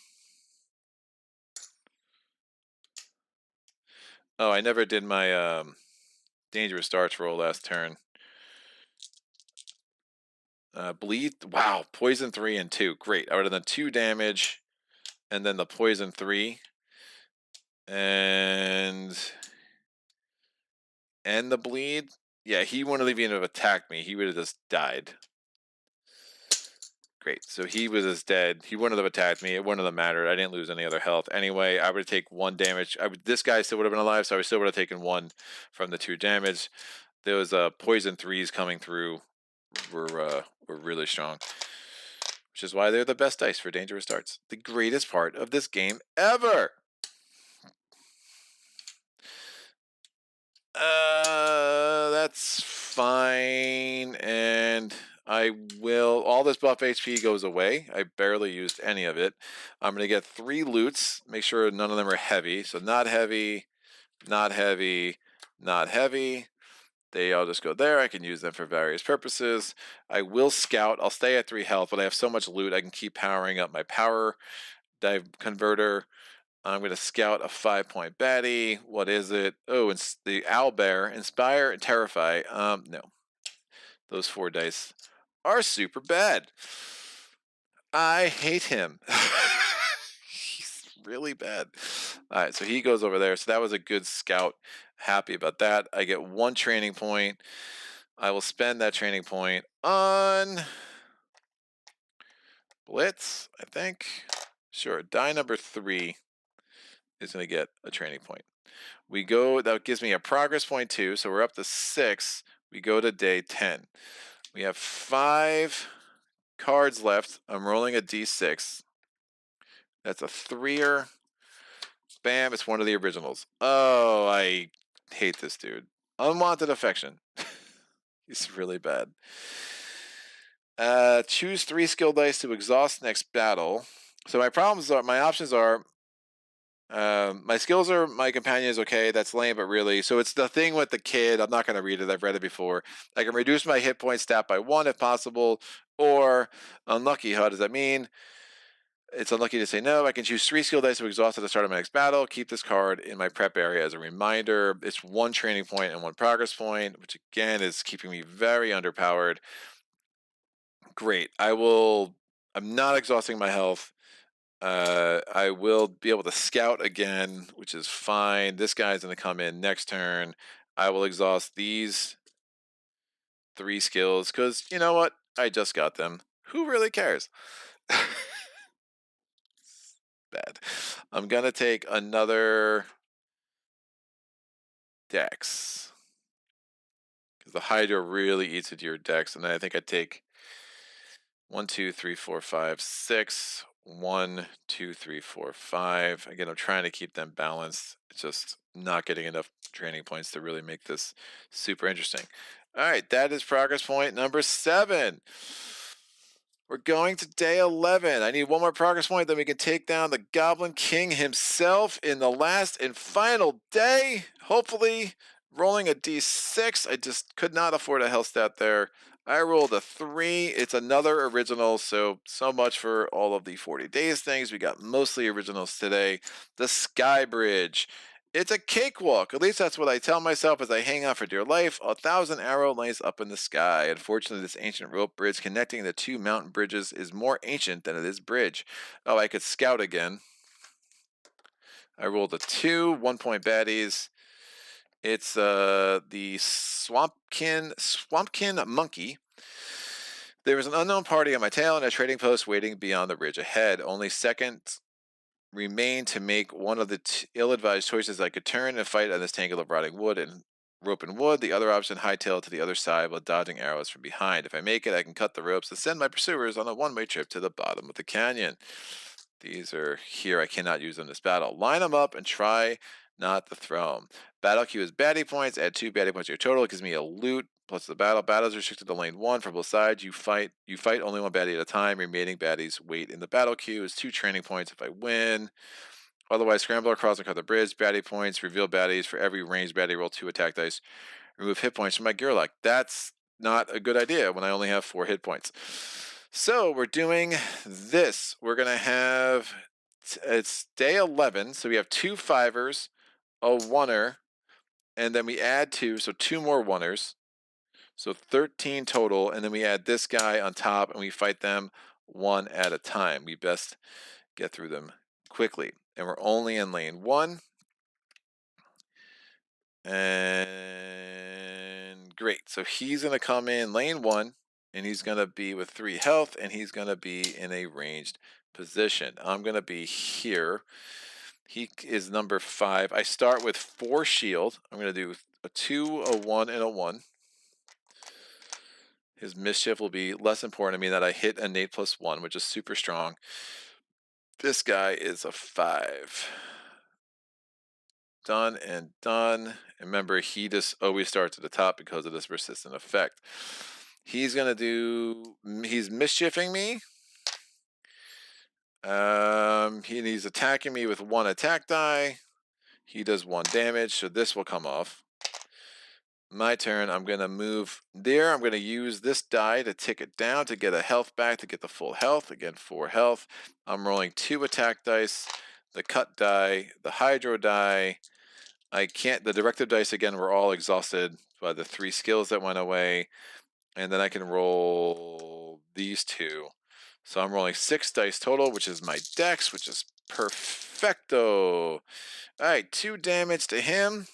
Oh, I never did my dangerous darts roll last turn. Bleed. Wow. Poison 3 and 2. Great. I would have done 2 damage. And then the poison 3. And the bleed. Yeah, he wouldn't have even attacked me. He would have just died. Great. So he was just dead. He wouldn't have attacked me. It wouldn't have mattered. I didn't lose any other health. Anyway, I would take 1 damage. This guy still would have been alive, so I still would have taken 1 from the 2 damage. There was poison 3s coming through were really strong, which is why they're the best dice for dangerous darts. The greatest part of this game ever. That's fine, and I will. All this buff HP goes away. I barely used any of it. I'm gonna get 3 loots. Make sure none of them are heavy. So not heavy, not heavy, not heavy. They all just go there. I can use them for various purposes. I will scout. I'll stay at 3 health, but I have so much loot I can keep powering up my power dive converter. I'm going to scout a 5-point baddie. What is it? Oh, it's the owlbear. Inspire and terrify. No. Those 4 dice are super bad. I hate him. He's really bad. All right, so he goes over there. So that was a good scout. Happy about that. I get 1 training point. I will spend that training point on Blitz, I think. Sure. Die number 3 is going to get a training point. We go, that gives me a progress point 2, so we're up to 6. We go to day 10. We have 5 cards left. I'm rolling a d6. That's a 3er. Bam, it's one of the originals. Oh, I hate this dude. Unwanted affection. He's really bad. Choose 3 skill dice to exhaust next battle. So my options are, my skills are, my companion is okay. That's lame, but really, so it's the thing with the kid. I'm not going to read it. I've read it before. I can reduce my hit point stat by 1 if possible, or unlucky. How does that mean? It's unlucky to say no. I can choose 3 skill dice to exhaust at the start of my next battle. Keep this card in my prep area as a reminder. It's 1 training point and 1 progress point, which again is keeping me very underpowered. Great. I'm not exhausting my health. I will be able to scout again, which is fine. This guy's going to come in next turn. I will exhaust these 3 skills because you know what? I just got them. Who really cares? Bad. I'm going to take another Dex because the Hydra really eats into your Dex. And then I think I take 1, 2, 3, 4, 5, 6. 1, 2, 3, 4, 5. Again, I'm trying to keep them balanced. It's just not getting enough training points to really make this super interesting. All right, that is progress point number 7. We're going to day 11. I need 1 more progress point, then we can take down the Goblin King himself in the last and final day. Hopefully, rolling a d6. I just could not afford a health stat there. I rolled a 3. It's another original, so much for all of the 40 days things. We got mostly originals today. The Sky Bridge. It's a cakewalk. At least that's what I tell myself as I hang on for dear life. 1,000 arrow lays up in the sky. Unfortunately, this ancient rope bridge connecting the 2 mountain bridges is more ancient than it is bridge. Oh, I could scout again. I rolled a 2, 1-point baddies. It's the Swampkin Monkey. There was an unknown party on my tail and a trading post waiting beyond the ridge ahead. Only seconds remained to make one of the ill-advised choices. I could turn and fight on this tangle of rotting wood and rope and wood. The other option, hightail to the other side while dodging arrows from behind. If I make it, I can cut the ropes and send my pursuers on a one-way trip to the bottom of the canyon. These are here. I cannot use in this battle. Line them up and try not to throw them. Battle queue is baddie points. Add 2 baddie points to your total. It gives me a loot plus the battle. Battles restricted to lane 1 for both sides. You fight only 1 baddie at a time. Remaining baddies wait in the battle queue. Is 2 training points if I win. Otherwise, scramble across and cut the bridge. Baddie points. Reveal baddies. For every ranged baddie, roll 2 attack dice. Remove hit points from my Gearloc. That's not a good idea when I only have 4 hit points. So we're doing this. We're going to have, it's day 11. So we have 2 5ers, a 1er, and then we add 2. So 2 more 1ers. So 13 total. And then we add this guy on top and we fight them 1 at a time. We best get through them quickly. And we're only in lane 1. And great. So he's going to come in lane 1. And he's going to be with 3 health, and he's going to be in a ranged position. I'm going to be here. He is number 5. I start with 4 shield. I'm going to do a 2, a 1, and a 1. His mischief will be less important to me that I hit a Nate +1, which is super strong. This guy is a 5. Done and done. Remember, he just always starts at the top because of this persistent effect. He's gonna do. He's mischiefing me. He's attacking me with 1 attack die. He does 1 damage, so this will come off. My turn. I'm gonna move there. I'm gonna use this die to tick it down to get a health back, to get the full health. Again, 4 health. I'm rolling 2 attack dice, the cut die, the hydro die. I can't. The directive dice again were all exhausted by the 3 skills that went away, and then I can roll these 2. So I'm rolling 6 dice total, which is my dex, which is perfecto. All right, 2 damage to him.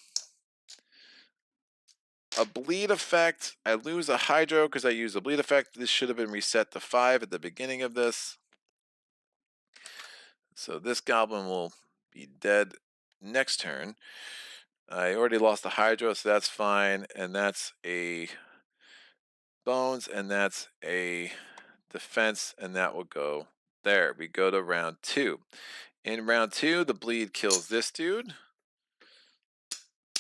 A bleed effect. I lose a hydro because I use a bleed effect. This should have been reset to 5 at the beginning of this. So this goblin will be dead next turn. I already lost the hydro, so that's fine. And that's a bones, and that's a defense, and that will go there. We go to round 2. In round 2, the bleed kills this dude.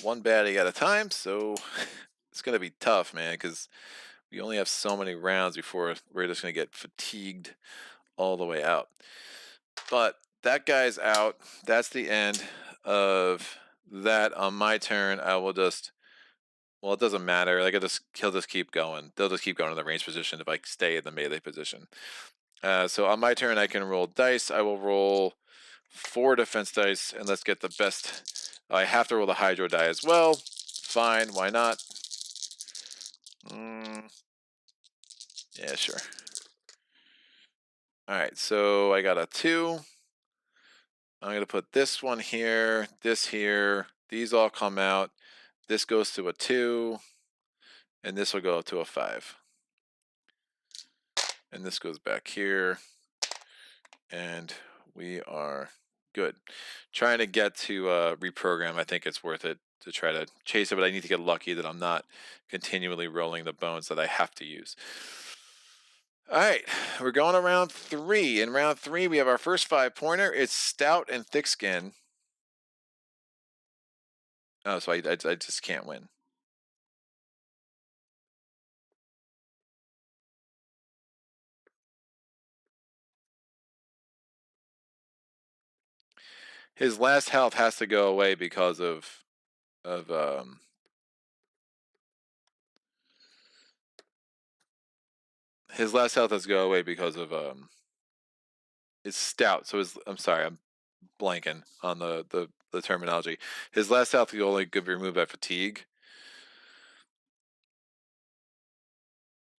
1 baddie at a time, so it's going to be tough, man, because we only have so many rounds before we're just going to get fatigued all the way out. But that guy's out. That's the end of that. On my turn, I will just... Well, it doesn't matter. Like, he'll just keep going. They'll just keep going in the range position if I stay in the melee position. So on my turn, I can roll dice. I will roll 4 defense dice, and let's get the best. I have to roll the hydro die as well. Fine, why not? Yeah, sure. All right, so I got a 2. I'm going to put this one here, this here. These all come out. This goes to a 2, and this will go to a 5. And this goes back here, and we are good. Trying to get to reprogram. I think it's worth it to try to chase it, but I need to get lucky that I'm not continually rolling the bones that I have to use. All right, we're going to round 3. In round 3, we have our first 5-pointer. It's stout and thick skin. Oh, so I just can't win. His last health has to go away because of his last health has to go away because of it's stout. So I'm sorry, I'm blanking on the terminology. His last health will only be removed by fatigue,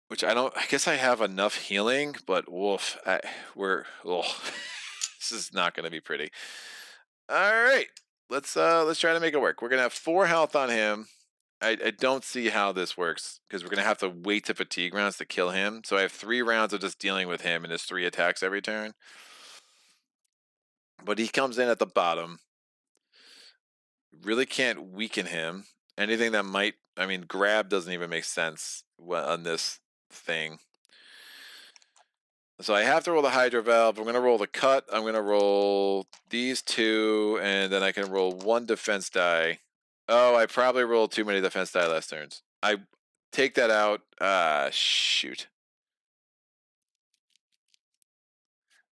which I guess I have enough healing, but woof, this is not going to be pretty. All right, let's try to make it work. We're gonna have 4 health on him. I don't see how this works because we're gonna have to wait to fatigue rounds to kill him. So I have 3 rounds of just dealing with him and his 3 attacks every turn. But he comes in at the bottom. Really can't weaken him. Anything that might, I mean, grab doesn't even make sense on this thing. So I have to roll the Hydro Valve. I'm going to roll the cut. I'm going to roll these 2, and then I can roll 1 defense die. Oh, I probably rolled too many defense die last turns. I take that out. Shoot.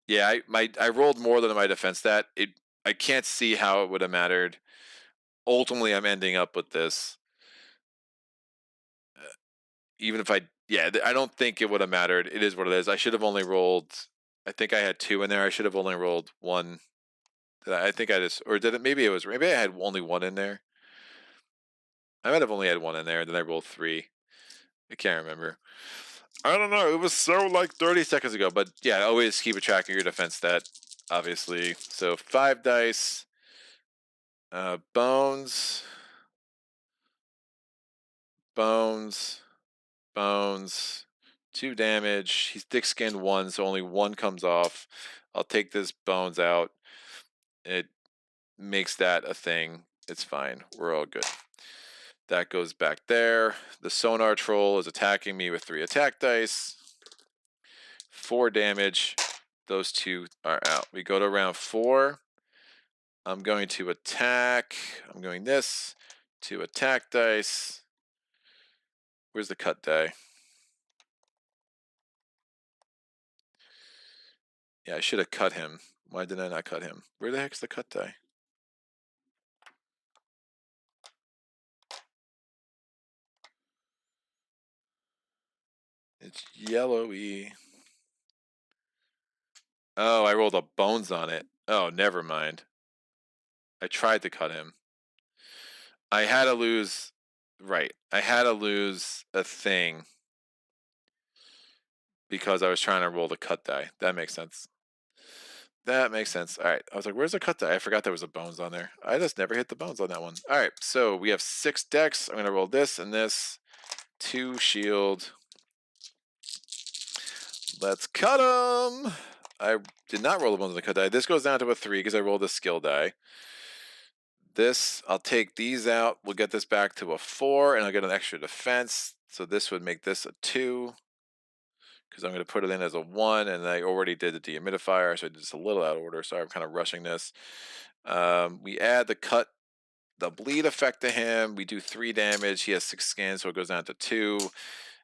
Yeah, I rolled more than my defense stat. I can't see how it would have mattered. Ultimately, I'm ending up with this. Even if I don't think it would have mattered. It is what it is. I should have only rolled. I think I had 2 in there. I should have only rolled 1. I think I just, or did it? Maybe I had only 1 in there. I might have only had 1 in there, and then I rolled 3. I can't remember. I don't know. It was so like 30 seconds ago, but yeah, always keep a track of your defense stat, obviously. So 5 dice, bones, bones, bones, 2 damage. He's thick-skinned 1, so only 1 comes off. I'll take this bones out. It makes that a thing. It's fine. We're all good. That goes back there. The sonar troll is attacking me with 3 attack dice. 4 damage. Those 2 are out. We go to round 4. I'm going to attack. I'm going this. 2 attack dice. Where's the cut die? Yeah, I should have cut him. Why did I not cut him? Where the heck's the cut die? It's yellowy. Oh, I rolled a bones on it. Oh, never mind. I tried to cut him. I had to lose. Right. I had to lose a thing because I was trying to roll the cut die. That makes sense. That makes sense. All right. I was like, where's the cut die? I forgot there was a bones on there. I just never hit the bones on that one. All right. So we have 6 decks. I'm going to roll this and this. 2 shield. Let's cut them. I did not roll the bones on the cut die. This goes down to a 3 because I rolled a skill die. This, I'll take these out. We'll get this back to a 4, and I'll get an extra defense. So this would make this a 2. Because I'm going to put it in as a 1, and I already did the dehumidifier, so I did just a little out of order. Sorry, I'm kind of rushing this. We add the bleed effect to him. We do 3 damage. He has 6 scans, so it goes down to 2.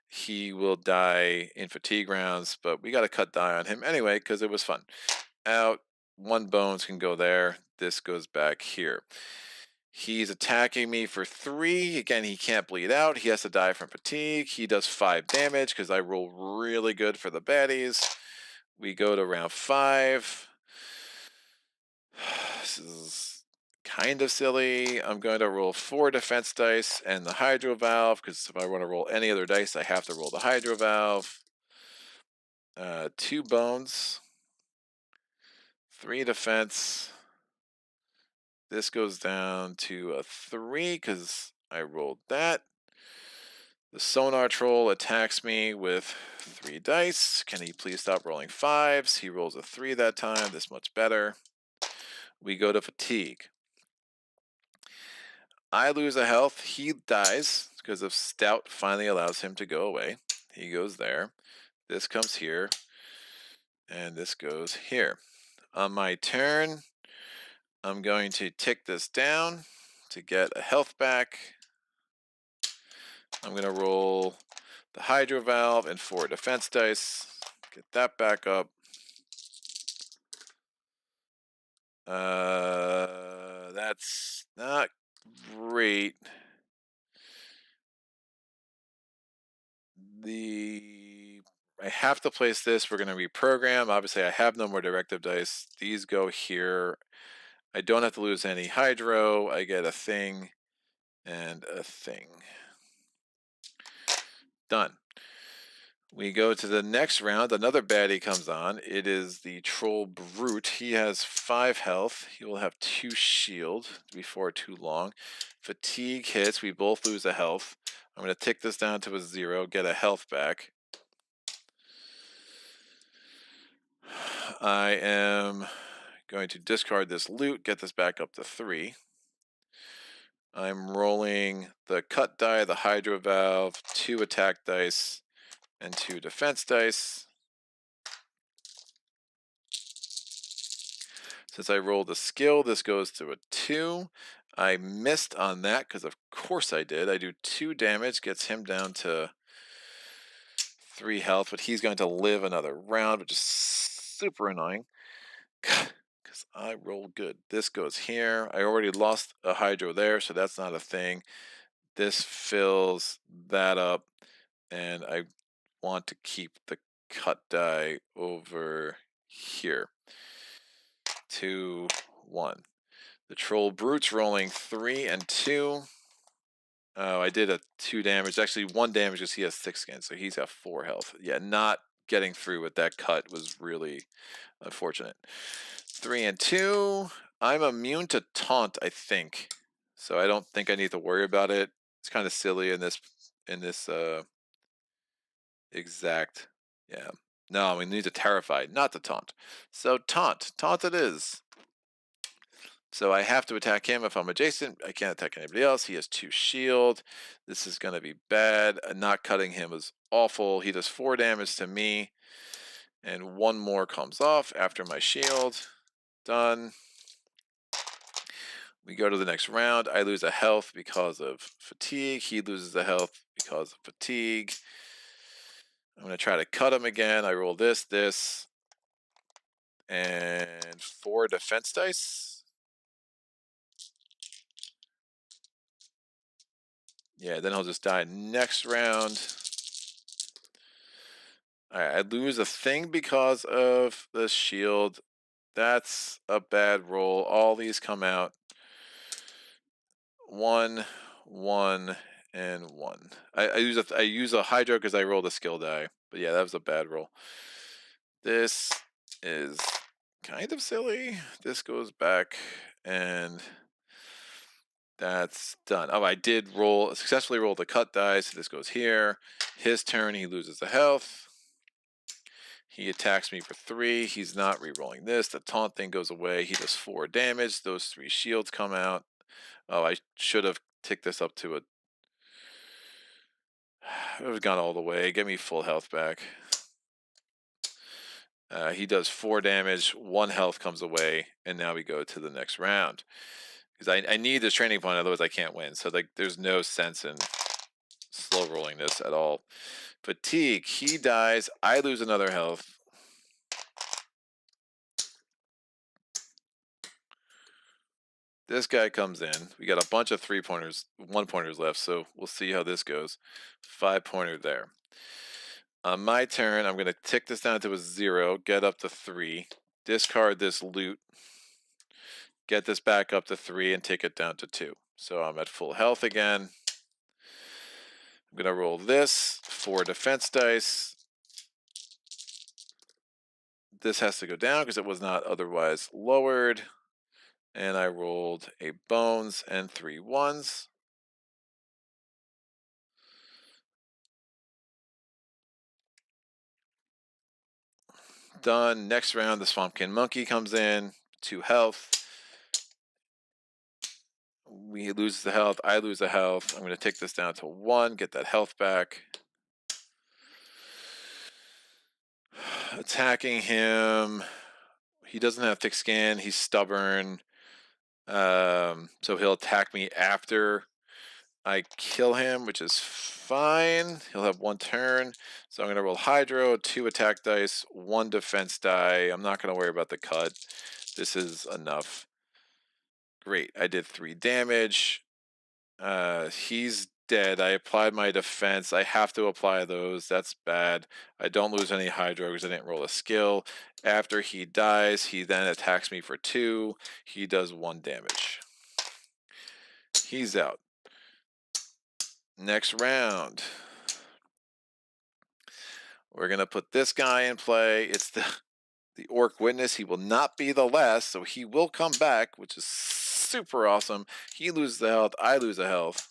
He will die in fatigue rounds, but we got to cut die on him anyway because it was fun. Out. 1 bones can go there. This goes back here. He's attacking me for 3. Again, he can't bleed out. He has to die from fatigue. He does 5 damage because I roll really good for the baddies. We go to round 5. This is kind of silly. I'm going to roll 4 defense dice and the hydro valve because if I want to roll any other dice, I have to roll the hydro valve. 2 bones. 3 defense. This goes down to a 3 because I rolled that. The sonar troll attacks me with 3 dice. Can he please stop rolling 5s? He rolls a 3 that time. This much better. We go to fatigue. I lose a health. He dies because of stout finally allows him to go away. He goes there. This comes here. And this goes here. On my turn, I'm going to tick this down to get a health back. I'm going to roll the hydro valve and 4 defense dice. Get that back up. That's not great. I have to place this. We're going to reprogram. Obviously, I have no more directive dice. These go here. I don't have to lose any hydro. I get a thing and a thing. Done. We go to the next round. Another baddie comes on. It is the Troll Brute. He has 5 health. He will have 2 shield before too long. Fatigue hits. We both lose a health. I'm going to tick this down to a 0, get a health back. I am going to discard this loot, get this back up to 3. I'm rolling the cut die, the hydro valve, 2 attack dice, and 2 defense dice. Since I rolled a skill, this goes to a 2. I missed on that because of course I did. I do 2 damage, gets him down to 3 health, but he's going to live another round, which is super annoying because I rolled good. This goes here. I already lost a hydro there, so that's not a thing. This fills that up, and I want to keep the cut die over here. 2, 1. The Troll Brute's rolling 3 and 2. Oh, I did a 2 damage. Actually, 1 damage because he has 6 skins, so he's got 4 health. Yeah, not getting through with that cut was really unfortunate. 3 and 2. I'm immune to taunt, I think. So I don't think I need to worry about it. It's kind of silly in this exact. Yeah. No, we need to terrify, not to taunt. So taunt it is. So I have to attack him if I'm adjacent. I can't attack anybody else. He has 2 shield. This is going to be bad. Not cutting him is awful. He does 4 damage to me. And 1 more comes off after my shield. Done. We go to the next round. I lose a health because of fatigue. He loses a health because of fatigue. I'm going to try to cut him again. I roll this, and 4 defense dice. Yeah, then he'll just die next round. Alright, I lose a thing because of the shield. That's a bad roll. All these come out. 1, 1, and 1. I use a hydro because I rolled a skill die. But yeah, that was a bad roll. This is kind of silly. This goes back, and that's done. Oh, I did successfully roll the cut die, so this goes here. His turn, he loses the health. He attacks me for 3. He's not re-rolling this. The taunt thing goes away. He does 4 damage. Those 3 shields come out. Oh, I should have ticked this up to a... I would have gone all the way. Get me full health back. He does 4 damage. 1 health comes away. And now we go to the next round. Because I need this training point, otherwise I can't win. So like, there's no sense in slow rolling this at all. Fatigue. He dies. I lose another health. This guy comes in. We got a bunch of 3-pointers, 1-pointers left, so we'll see how this goes. 5-pointer there. On my turn, I'm going to tick this down to a 0, get up to 3, discard this loot, get this back up to 3, and take it down to 2. So I'm at full health again. I'm going to roll this, 4 defense dice. This has to go down because it was not otherwise lowered. And I rolled a bones and 3 1s. Done. Next round, the Swampkin Monkey comes in. 2 health. We lose the health. I lose the health. I'm going to take this down to 1. Get that health back. Attacking him. He doesn't have thick skin. He's stubborn. So he'll attack me after I kill him, which is fine. He'll have 1 turn. So I'm going to roll Hydro, 2 attack dice, 1 defense die. I'm not going to worry about the cut. This is enough. Great. I did 3 damage. He's dead. I applied my defense. I have to apply those. That's bad. I don't lose any Hydro because I didn't roll a skill. After he dies, he then attacks me for 2. He does 1 damage. He's out. Next round. We're going to put this guy in play. It's the Orc Witness. He will not be the last, so he will come back, which is super awesome. He loses the health. I lose a health.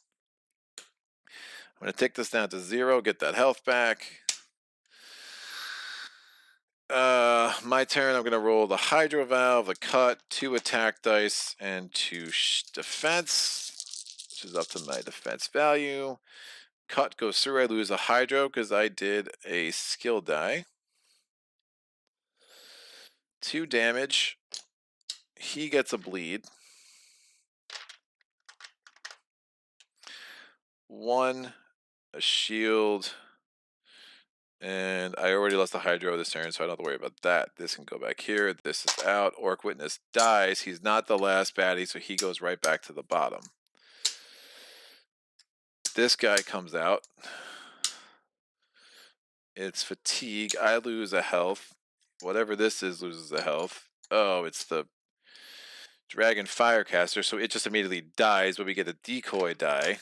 I'm going to take this down to 0, get that health back. My turn, I'm going to roll the Hydro Valve, the cut, 2 attack dice, and 2 defense, which is up to my defense value. Cut goes through. I lose a Hydro because I did a skill die. 2 damage. He gets a bleed. 1, a shield. And I already lost the Hydro this turn, so I don't have to worry about that. This can go back here. This is out. Orc Witness dies. He's not the last baddie, so he goes right back to the bottom. This guy comes out. It's fatigue. I lose a health. Whatever this is loses a health. Oh, it's the Dragon Firecaster, so it just immediately dies, but we get a decoy die.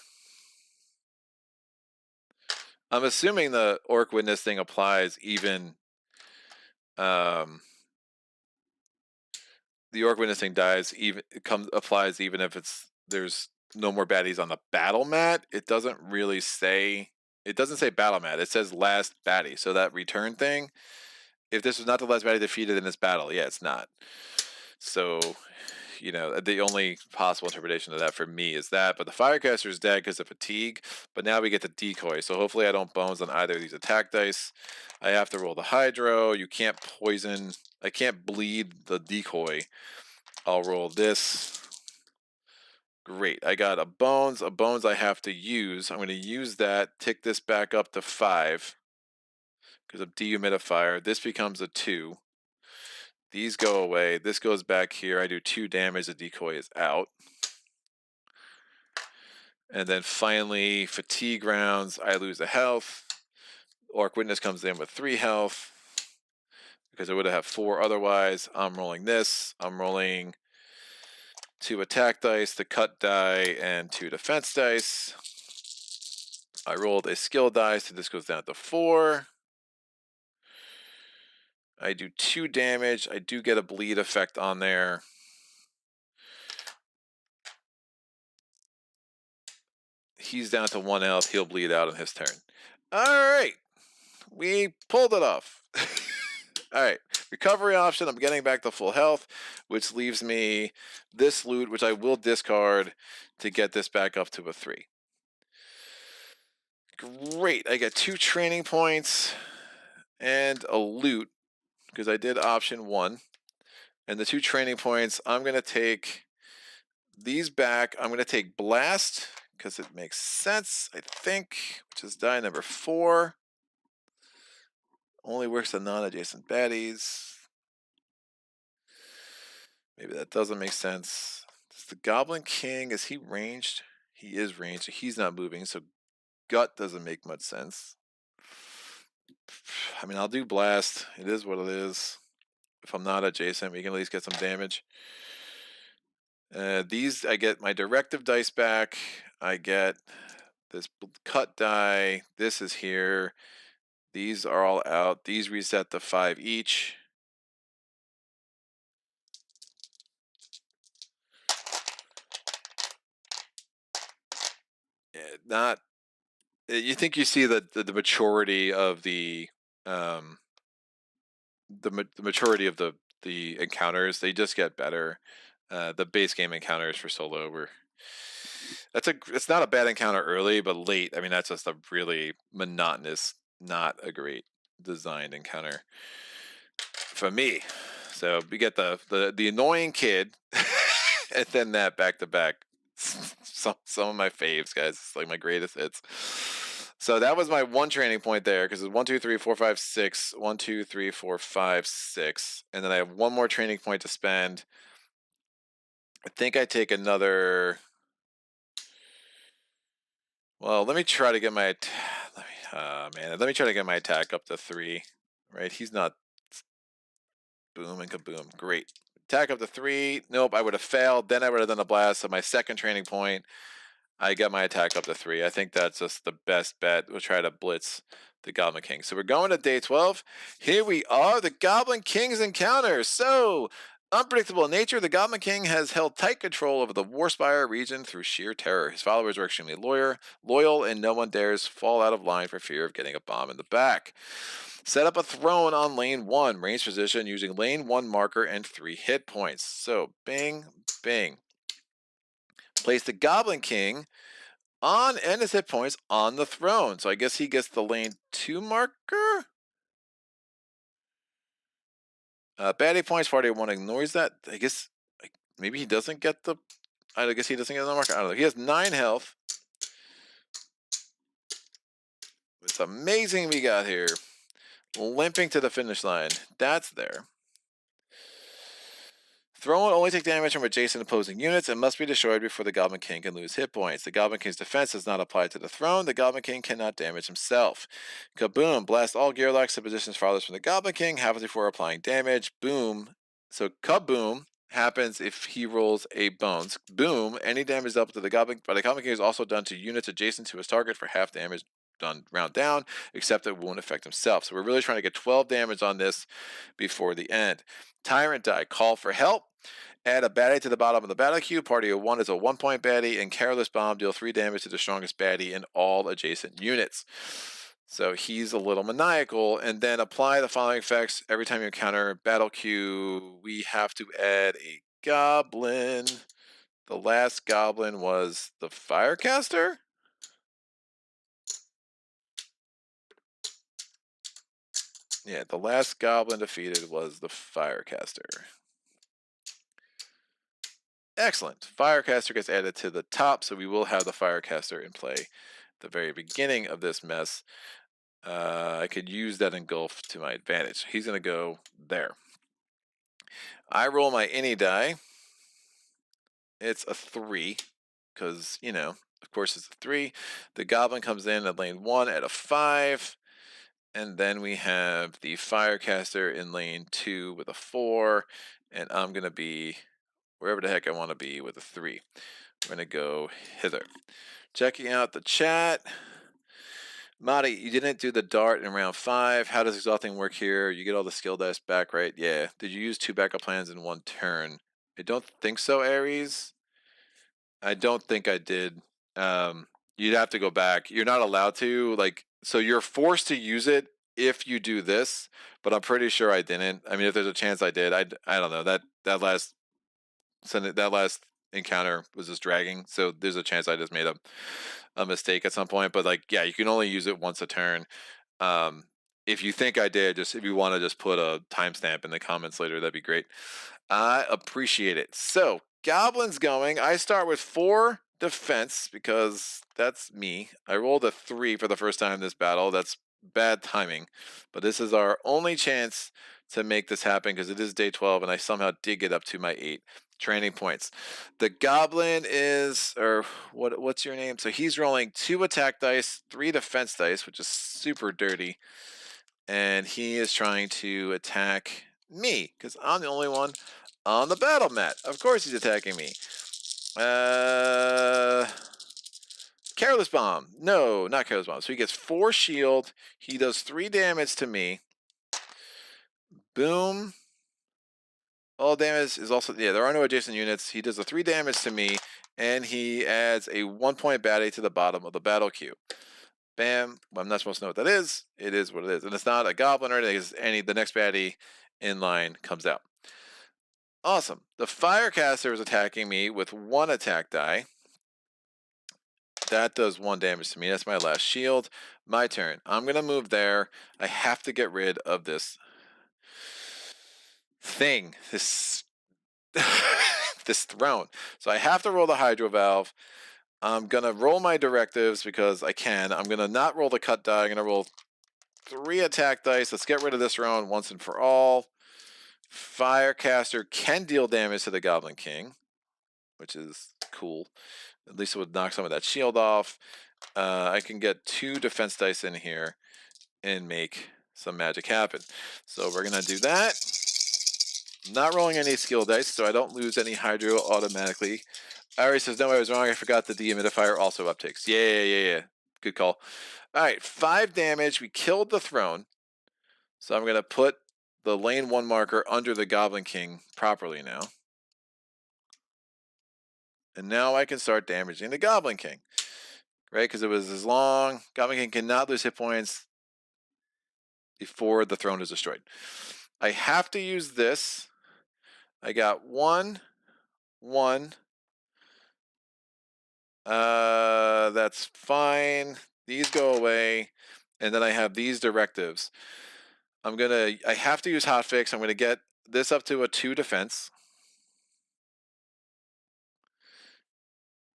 I'm assuming the Orc Witness thing applies even... the Orc Witness thing dies, applies even if there's no more baddies on the battle mat. It doesn't really say... It doesn't say battle mat. It says last baddie. So that return thing, if this was not the last baddie defeated in this battle, yeah, it's not. So you know, the only possible interpretation of that for me is that. But the Firecaster is dead because of fatigue. But now we get the decoy. So hopefully I don't bones on either of these attack dice. I have to roll the Hydro. You can't poison. I can't bleed the decoy. I'll roll this. Great. I got a bones. A bones I have to use. I'm going to use that. Tick this back up to 5 because of dehumidifier. This becomes a 2. These go away. This goes back here. I do 2 damage. The decoy is out. And then finally, fatigue rounds. I lose a health. Orc Witness comes in with 3 health because I would have 4 otherwise. I'm rolling this. I'm rolling 2 attack dice, the cut die, and 2 defense dice. I rolled a skill die, so this goes down to 4. I do 2 damage. I do get a bleed effect on there. He's down to 1 health. He'll bleed out on his turn. All right. We pulled it off. All right. Recovery option. I'm getting back to full health, which leaves me this loot, which I will discard to get this back up to a 3. Great. I get 2 training points and a loot because I did option 1. And the 2 training points, I'm going to take these back. I'm going to take Blast because it makes sense, I think, which is die number 4. Only works on non-adjacent baddies. Maybe that doesn't make sense. Does the Goblin King, is he ranged? He is ranged, so he's not moving, so Gut doesn't make much sense. I mean, I'll do Blast. It is what it is. If I'm not adjacent, we can at least get some damage. These, I get my directive dice back. I get this cut die. This is here. These are all out. These reset to 5 each. Not. You think you see the maturity of the maturity of the encounters? They just get better. The base game encounters for solo were. It's not a bad encounter early, but late. I mean, that's just a really monotonous, not a great designed encounter for me. So we get the annoying kid, and then that back to back. Some of my faves, guys. It's like my greatest hits. So that was my 1 training point there because it's 1, 2, 3, 4, 5, 6. 1, 2, 3, 4, 5, 6, and then I have 1 more training point to spend. I think I take another. Well, let me try to get my. Let me try to get my attack up to 3. Right, he's not. Boom and kaboom. Great. Attack up to 3. Nope, I would have failed. Then I would have done a blast. So my second training point, I get my attack up to 3. I think that's just the best bet. We'll try to blitz the Goblin King. So we're going to day 12. Here we are, the Goblin King's encounter. So, unpredictable in nature, the Goblin King has held tight control over the Warspire region through sheer terror. His followers are extremely loyal, and no one dares fall out of line for fear of getting a bomb in the back. Set up a throne on lane 1, range position using lane 1 marker and 3 hit points. So, bing, bing. Place the Goblin King on and his hit points on the throne. So I guess he gets the lane 2 marker. Baddie points, party 1 ignores that. I guess maybe he doesn't get the. I guess he doesn't get the marker. I don't know. He has 9 health. It's amazing we got here. Limping to the finish line. That's there. Throne only take damage from adjacent opposing units and must be destroyed before the Goblin King can lose hit points. The Goblin King's defense does not apply to the throne. The Goblin King cannot damage himself. Kaboom! Blast all Gearlocs to positions farthest from the Goblin King. Happens before applying damage. Boom! So kaboom happens if he rolls a bones. Boom! Any damage dealt to the Goblin, but the Goblin King is also done to units adjacent to his target for half damage done round down, except it won't affect himself. So we're really trying to get 12 damage on this before the end. Tyrant die. Call for help. Add a baddie to the bottom of the battle queue. Party of 1 is a 1-point baddie, and Careless Bomb deal 3 damage to the strongest baddie in all adjacent units. So he's a little maniacal, and then apply the following effects every time you encounter battle queue. We have to add a goblin. The last goblin was the Firecaster? Yeah, the last goblin defeated was the Firecaster. Excellent. Firecaster gets added to the top, so we will have the Firecaster in play at the very beginning of this mess. I could use that engulf to my advantage. He's going to go there. I roll my any die. It's a 3, because, you know, of course it's a 3. The goblin comes in at lane 1 at a 5. And then we have the Firecaster in lane 2 with a 4. And I'm going to be wherever the heck I want to be with a 3. We're going to go hither. Checking out the chat. Madi, you didn't do the dart in round 5. How does exhausting work here? You get all the skill dice back, right? Yeah. Did you use 2 backup plans in 1 turn? I don't think so, Ares. I don't think I did. You'd have to go back. You're not allowed to, like, so you're forced to use it if you do this, but I'm pretty sure I didn't. I mean, if there's a chance I did, I don't know. That last encounter was just dragging, so there's a chance I just made a mistake at some point. But like, yeah, you can only use it once a turn. If you think I did, if you want to just put a timestamp in the comments later, that'd be great. I appreciate it. So goblins going. I start with 4 defense because that's me. I rolled a 3 for the first time in this battle. That's bad timing, but this is our only chance to make this happen because it is day 12 and I somehow did get up to my 8 training points. The goblin is, or what's your name? So he's rolling 2 attack dice, 3 defense dice, which is super dirty. And he is trying to attack me because I'm the only one on the battle mat. Of course he's attacking me. Careless Bomb. No, not Careless Bomb. So he gets 4 shield. He does 3 damage to me. Boom. All damage is also, yeah, there are no adjacent units. He does a 3 damage to me, and he adds a 1-point baddie to the bottom of the battle queue. Bam. Well, I'm not supposed to know what that is. It is what it is. And it's not a goblin or anything. It's the next baddie in line comes out. Awesome. The Firecaster is attacking me with 1 attack die. That does 1 damage to me. That's my last shield. My turn. I'm going to move there. I have to get rid of this thing. This this throne. So I have to roll the Hydro Valve. I'm going to roll my directives because I can. I'm going to not roll the cut die. I'm going to roll 3 attack dice. Let's get rid of this round once and for all. Firecaster can deal damage to the Goblin King, which is cool. At least it would knock some of that shield off. I can get 2 defense dice in here and make some magic happen. So we're going to do that. Not rolling any skill dice, so I don't lose any hydro automatically. Ari says, no, I was wrong. I forgot the dehumidifier also upticks. Yeah. Good call. All right, 5 damage. We killed the throne. So I'm going to put the lane 1 marker under the Goblin King properly now. And now I can start damaging the Goblin King. Right? Because it was as long. Goblin King cannot lose hit points before the throne is destroyed. I have to use this. I got 1. That's fine. These go away. And then I have these directives. I have to use hotfix. I'm going to get this up to a 2 defense.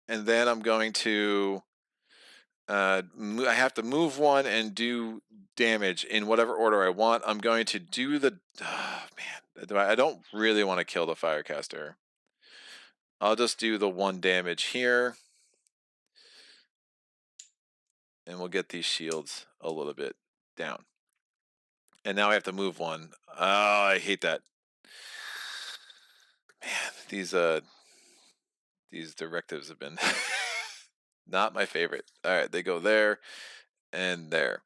And then I'm going to I have to move 1 and do damage in whatever order I want. I'm going to do the man, I don't really want to kill the Firecaster. I'll just do the 1 damage here. And we'll get these shields a little bit down. And now I have to move 1. Oh, I hate that. Man, these directives have been not my favorite. All right, they go there and there.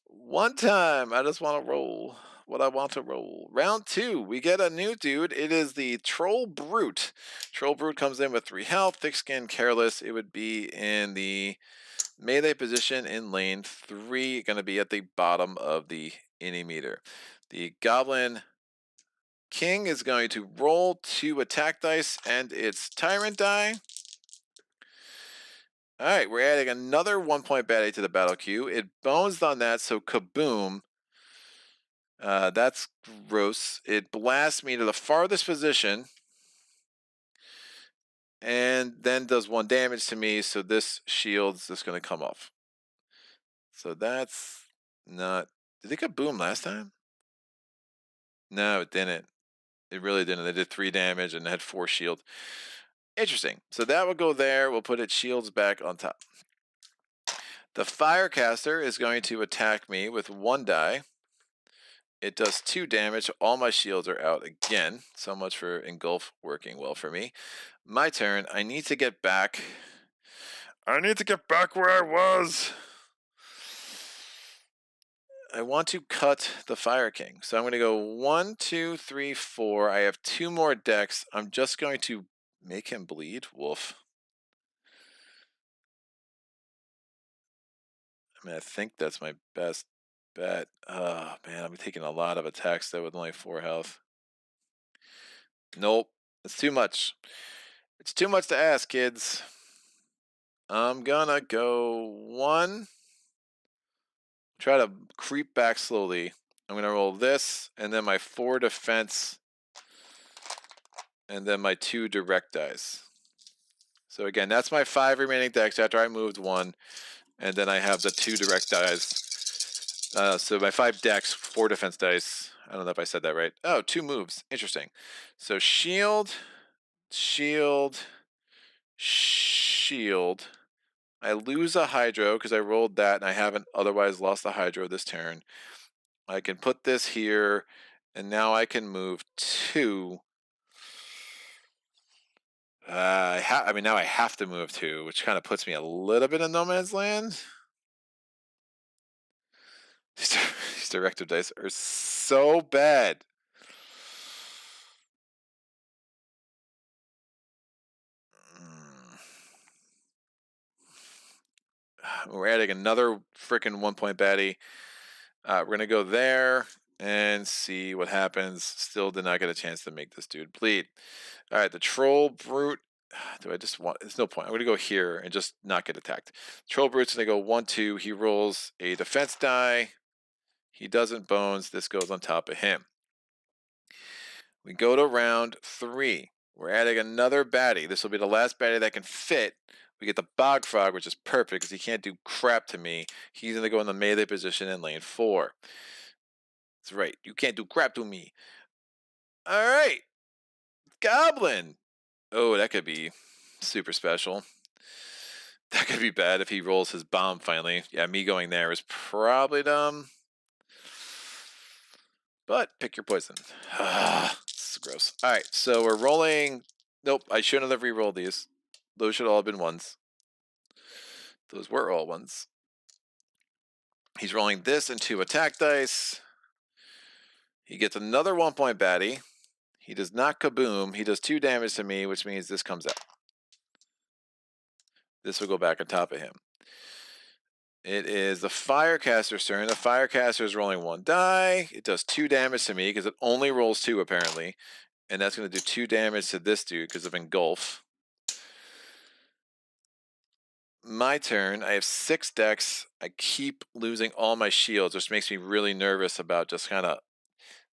One time, I just want to roll what I want to roll. Round 2, we get a new dude. It is the Troll Brute. Troll Brute comes in with 3 health, thick skin, careless. It would be in the melee position in lane 3, going to be at the bottom of the any meter. The Goblin King is going to roll 2 attack dice and its tyrant die. All right, we're adding another 1-point baddie to the battle queue. It bones on that, so kaboom. That's gross. It blasts me to the farthest position and then does 1 damage to me, so this shield's just going to come off. So that's not... Did it kaboom last time? No, it didn't. It really didn't. They did 3 damage and had 4 shield. Interesting. So that will go there. We'll put its shields back on top. The Firecaster is going to attack me with 1 die. It does 2 damage. All my shields are out again. So much for Engulf working well for me. My turn. I need to get back. I need to get back where I was. I want to cut the Fire King. So I'm going to go 1, 2, 3, 4. I have 2 more decks. I'm just going to make him bleed. Wolf. I mean, I think that's my best bet. Oh, man, I'm taking a lot of attacks though with only 4 health. Nope. It's too much. It's too much to ask, kids. I'm gonna go 1. Try to creep back slowly. I'm gonna roll this, and then my 4 defense, and then my 2 direct dice. So again, that's my 5 remaining decks after I moved 1, and then I have the 2 direct dice. So my 5 decks, 4 defense dice. I don't know if I said that right. Oh, 2 moves. Interesting. So shield, shield, shield. I lose a hydro because I rolled that and I haven't otherwise lost the hydro this turn. I can put this here, and now I can move 2. I mean, now I have to move 2, which kind of puts me a little bit in no man's land. These directive dice are so bad. We're adding another freaking 1-point baddie. We're going to go there and see what happens. Still did not get a chance to make this dude bleed. All right, the Troll Brute. Do I just want... There's no point. I'm going to go here and just not get attacked. Troll Brute's going to go 1, 2. He rolls a defense die. He doesn't bones. This goes on top of him. We go to round 3. We're adding another baddie. This will be the last baddie that can fit. We get the Bog Frog, which is perfect because he can't do crap to me. He's going to go in the melee position in lane 4. That's right. You can't do crap to me. All right. Goblin. Oh, that could be super special. That could be bad if he rolls his bomb finally. Yeah, me going there is probably dumb. But pick your poison. This is gross. All right, so we're rolling. Nope, I shouldn't have re-rolled these. Those should all have been 1s. Those were all 1s. He's rolling this and 2 attack dice. He gets another 1-point baddie. He does not kaboom. He does 2 damage to me, which means this comes out. This will go back on top of him. It is the Firecaster's turn. The Firecaster is rolling 1 die. It does 2 damage to me because it only rolls 2 apparently. And that's going to do 2 damage to this dude because of Engulf. My turn. I have 6 decks. I keep losing all my shields, which makes me really nervous about just kind of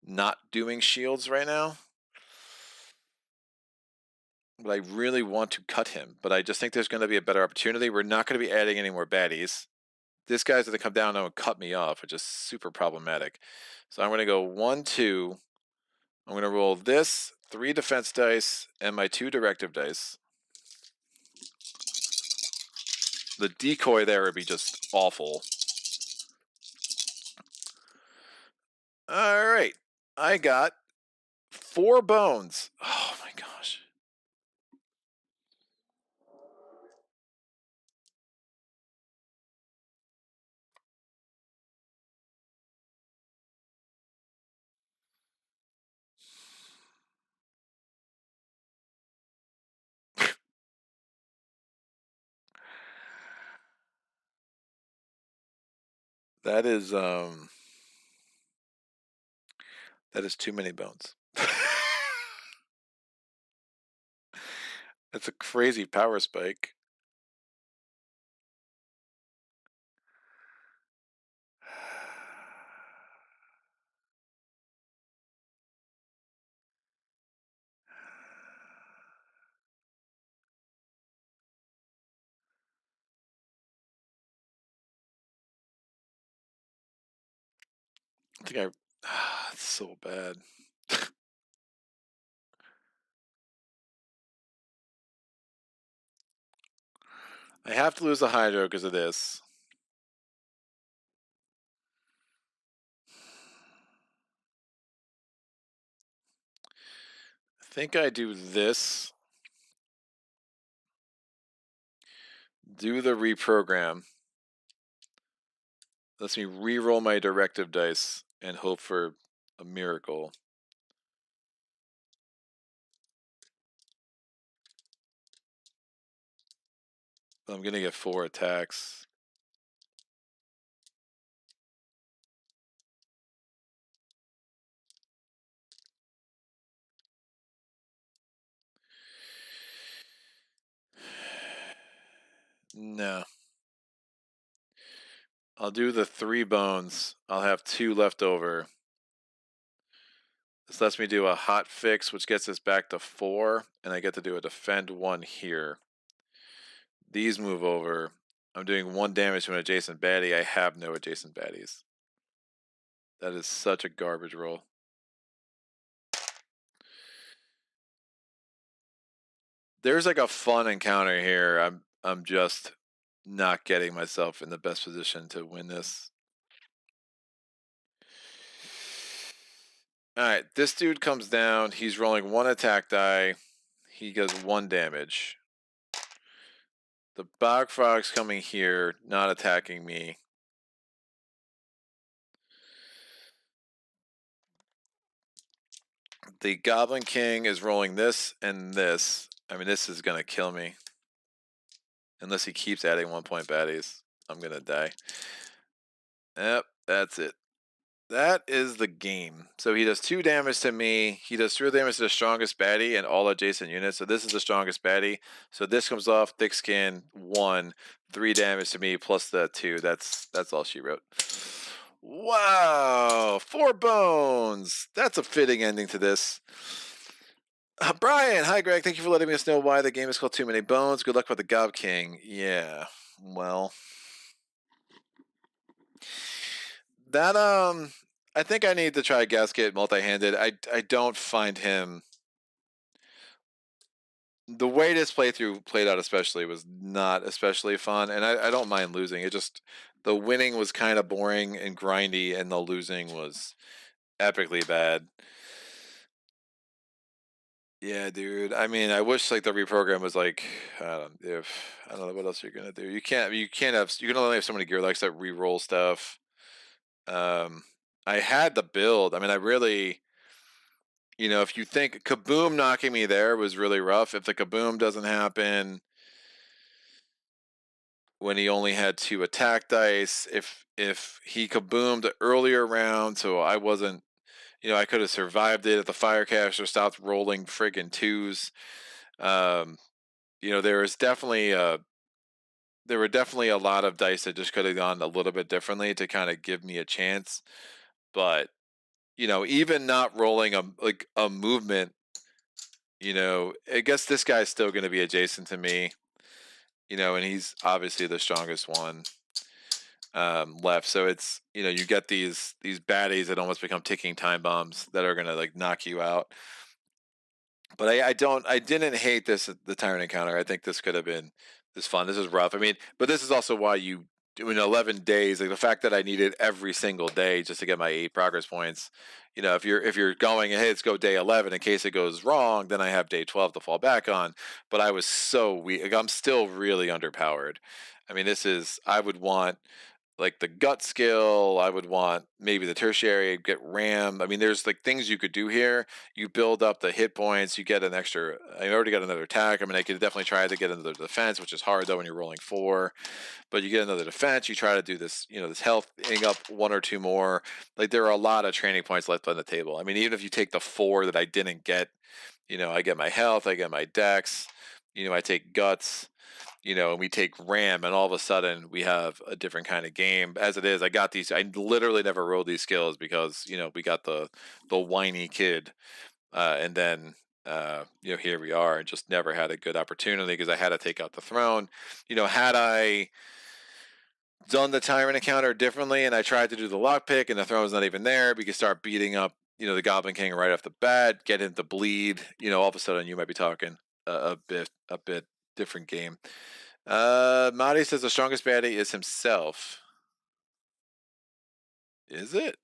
not doing shields right now. But I really want to cut him. But I just think there's going to be a better opportunity. We're not going to be adding any more baddies. This guy's going to come down and cut me off, which is super problematic. So I'm going to go 1, 2. I'm going to roll this, 3 defense dice, and my 2 directive dice. The decoy there would be just awful. All right. I got 4 bones. Oh my gosh. That is too many bones. It's a crazy power spike. I think it's so bad. I have to lose the Hydro because of this. I think I do this. Do the reprogram. Lets me re-roll my directive dice and hope for a miracle. I'm gonna get 4 attacks. No. I'll do the 3 bones. I'll have 2 left over. This lets me do a hot fix, which gets us back to 4, and I get to do a defend 1 here. These move over. I'm doing 1 damage to an adjacent baddie. I have no adjacent baddies. That is such a garbage roll. There's like a fun encounter here. I'm just not getting myself in the best position to win this. Alright, this dude comes down. He's rolling 1 attack die. He does 1 damage. The Bog Frog's coming here, not attacking me. The Goblin King is rolling this and this. I mean, this is going to kill me. Unless he keeps adding 1 point baddies. I'm going to die. Yep, that's it. That is the game. So he does 2 damage to me. He does 3 damage to the strongest baddie and all adjacent units. So this is the strongest baddie. So this comes off, thick skin, 1, 3 damage to me plus the 2. That's all she wrote. Wow, 4 bones. That's a fitting ending to this. Brian, hi Greg. Thank you for letting us know why the game is called Too Many Bones. Good luck with the Gob King. Yeah, well, that I think I need to try Gasket multi-handed. I don't find him. The way this playthrough played out, especially, was not especially fun, and I don't mind losing. It just the winning was kind of boring and grindy, and the losing was epically bad. Yeah, dude. I mean, I wish like the reprogram was like, I don't know what else you're gonna do. You can only have so many Gearlocs that re-roll stuff. I had the build. I mean, I really, if you think Kaboom knocking me there was really rough. If the Kaboom doesn't happen when he only had 2 attack dice, if he Kaboomed earlier round, so I wasn't, I could have survived it if the Firecaster stopped rolling friggin' 2s. There was definitely there were definitely a lot of dice that just could have gone a little bit differently to kind of give me a chance. But even not rolling a movement, I guess this guy's still going to be adjacent to me, and he's obviously the strongest one left. So it's you get these baddies that almost become ticking time bombs that are going to like knock you out. But I didn't hate the Tyrant encounter. I think this could have been fun. This is rough. I mean, but this is also why you do in 11 days, like the fact that I needed every single day just to get my 8 progress points. If you're going, hey, let's go day 11 in case it goes wrong, then I have day 12 to fall back on. But I was so weak. Like, I'm still really underpowered. I mean, I would want like the gut skill. I would want maybe the tertiary, get ram. I mean, there's like things you could do here. You build up the hit points, you get an extra. I already got another attack. I mean, I could definitely try to get another defense, which is hard though when you're rolling 4. But you get another defense, you try to do this, this health thing up 1 or 2 more. Like there are a lot of training points left on the table. I mean, even if you take the 4 that I didn't get, I get my health, I get my dex. You know, I take guts, you know, and we take ram, and all of a sudden we have a different kind of game. As it is, I got these. I literally never rolled these skills because you know we got the whiny kid, and then you know here we are, and just never had a good opportunity because I had to take out the throne. You know, had I done the tyrant encounter differently, and I tried to do the lockpick, and the throne's not even there, we could start beating up, you know, the Goblin King right off the bat, get him to bleed. You know, all of a sudden you might be talking a bit different game. Marty says the strongest baddie is himself. Is it?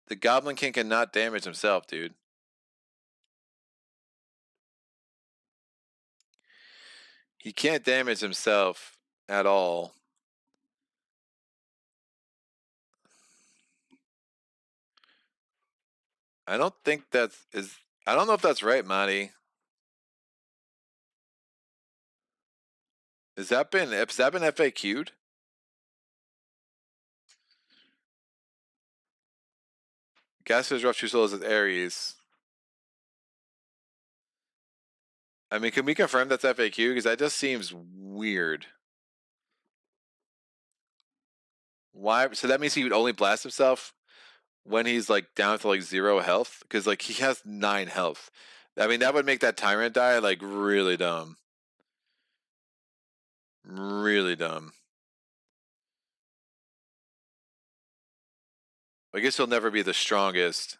The Goblin King cannot damage himself, dude. He can't damage himself at all. I don't think that's is. I don't know if that's right, Marty. Has that been FAQ'd? Gasket rough two souls with Ares. I mean, can we confirm that's FAQ? Because that just seems weird. Why? So that means he would only blast himself when he's like down to like 0 health? Because like he has 9 health. I mean, that would make that tyrant die like really dumb. Really dumb. I guess he'll never be the strongest.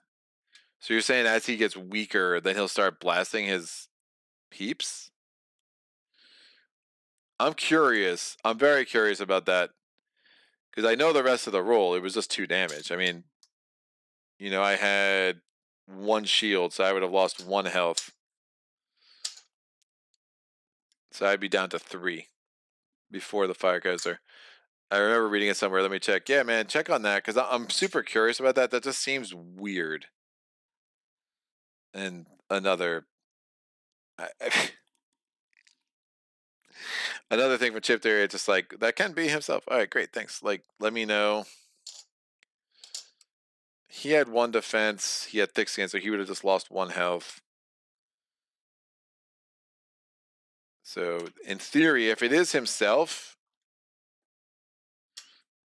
So you're saying as he gets weaker, then he'll start blasting his peeps? I'm curious. I'm very curious about that. Because I know the rest of the roll. It was just 2 damage. I mean, you know, I had 1 shield, so I would have lost 1 health. So I'd be down to 3 before the firecaster. I remember reading it somewhere. Let me check. Yeah, man, check on that because I'm super curious about that. That just seems weird. And another, another thing for Chip Theory, it's just like that can be himself. All right, great, thanks. Like, let me know. He had 1 defense. He had thick skin, so he would have just lost 1 health. So in theory, if it is himself,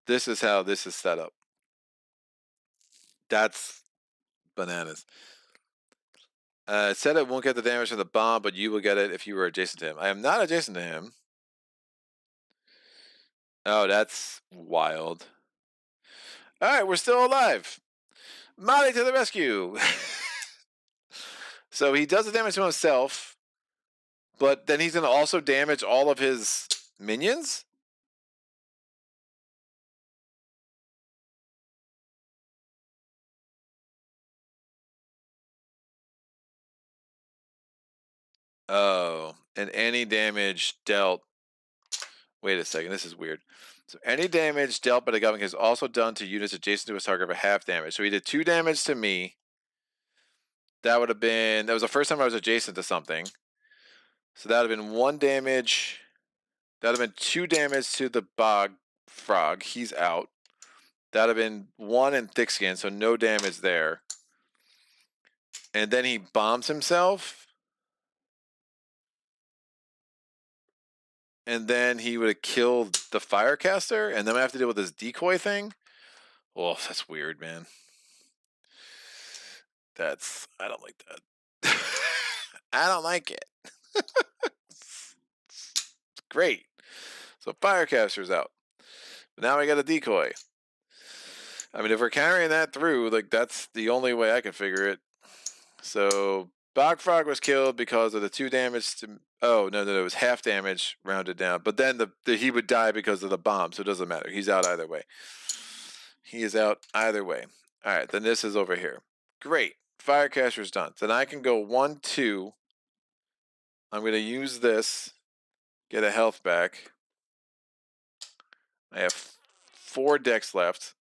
this is how this is set up. That's bananas. It said it won't get the damage from the bomb, but you will get it if you were adjacent to him. I am not adjacent to him. Oh, that's wild. All right, we're still alive. Molly to the rescue. So he does the damage to himself, but then he's going to also damage all of his minions? Oh, and any damage dealt. Wait a second, this is weird. So any damage dealt by the Goblin King is also done to units adjacent to his target for half damage. So he did 2 damage to me. That would have been, that was the first time I was adjacent to something. So that would have been 1 damage. That would have been 2 damage to the bog frog. He's out. That would have been 1 in thick skin, so no damage there. And then he bombs himself. And then he would have killed the firecaster, and then I have to deal with this decoy thing. Oh, that's weird, man. That's, I don't like that. I don't like it. Great. So firecaster's out. But now I got a decoy. I mean, if we're carrying that through, like that's the only way I can figure it. So Bog Frog was killed because of the 2 damage to. Oh no, it was half damage rounded down. But then he would die because of the bomb, so it doesn't matter. He's out either way. He is out either way. All right, then this is over here. Great, Firecaster's done. Then I can go 1, 2. I'm gonna use this, get a health back. I have 4 decks left.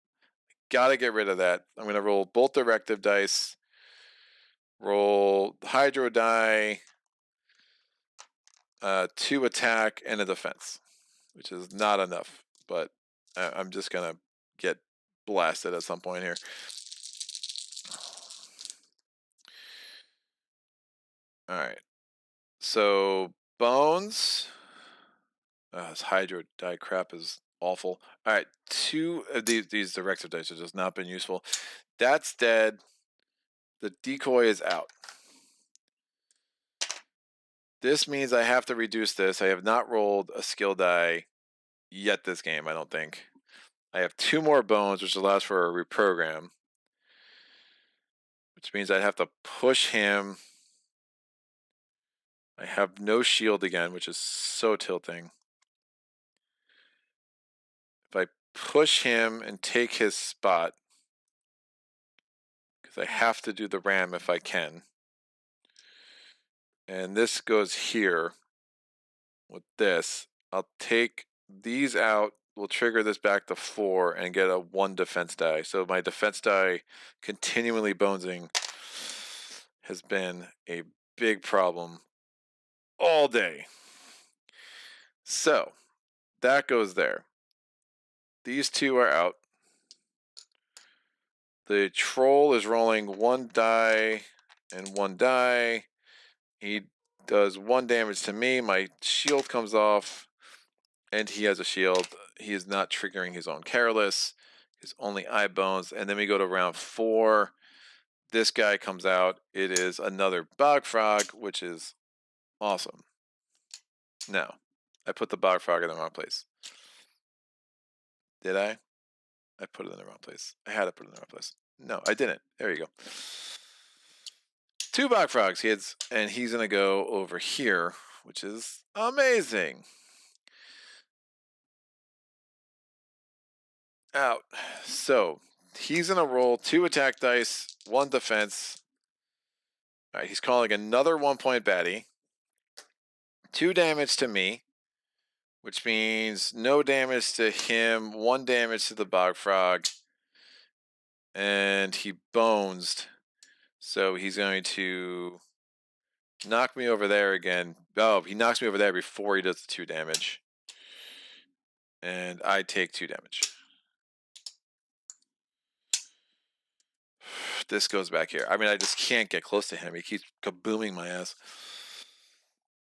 Gotta get rid of that. I'm gonna roll both directive dice. Roll hydro die, 2 attack and a defense, which is not enough, but I'm just gonna get blasted at some point here. All right. So bones. This hydro die crap is awful. All right, 2 of these directive dice have just not been useful. That's dead. The decoy is out. This means I have to reduce this. I have not rolled a skill die yet this game, I don't think. I have 2 more bones, which allows for a reprogram. Which means I'd have to push him. I have no shield again, which is so tilting. If I push him and take his spot, because I have to do the ram if I can. And this goes here with this. I'll take these out. We'll trigger this back to 4 and get a 1 defense die. So my defense die continually bonesing has been a big problem all day. So that goes there. These 2 are out. The troll is rolling 1 die and 1 die. He does 1 damage to me. My shield comes off, and he has a shield. He is not triggering his own careless. His only eye bones. And then we go to round 4. This guy comes out. It is another bog frog, which is awesome. Now, I put the bog frog in the wrong place. Did I? I put it in the wrong place. I had to put it in the wrong place. No, I didn't. There you go. 2 bog frogs, kids, and he's gonna go over here, which is amazing. Out. So he's gonna roll 2 attack dice, 1 defense. All right, he's calling another 1-point baddie. 2 damage to me, which means no damage to him, 1 damage to the bog frog, and he bonesed. So he's going to knock me over there again. Oh, he knocks me over there before he does the 2 damage. And I take 2 damage. This goes back here. I mean, I just can't get close to him. He keeps kabooming my ass.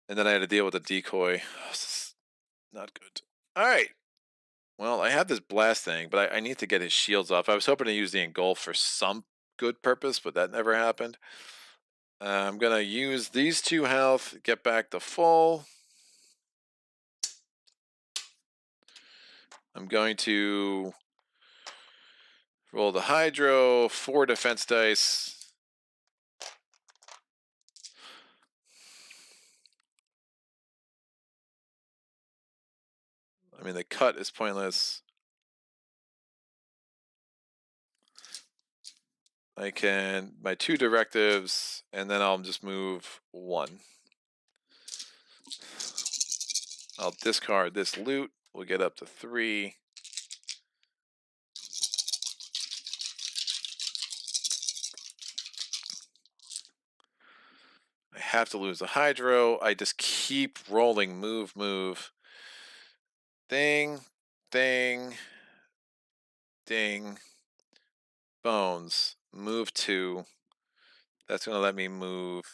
And then I had to deal with the decoy. This is not good. All right. Well, I have this blast thing, but I need to get his shields off. I was hoping to use the engulf for some good purpose, but that never happened. I'm going to use these 2 health, get back to full. I'm going to roll the hydro, 4 defense dice. I mean, the cut is pointless. I can, my 2 directives, and then I'll just move 1. I'll discard this loot. We'll get up to 3. I have to lose the hydro. I just keep rolling. Move, move. Ding, ding, ding. Bones. Move 2. That's going to let me move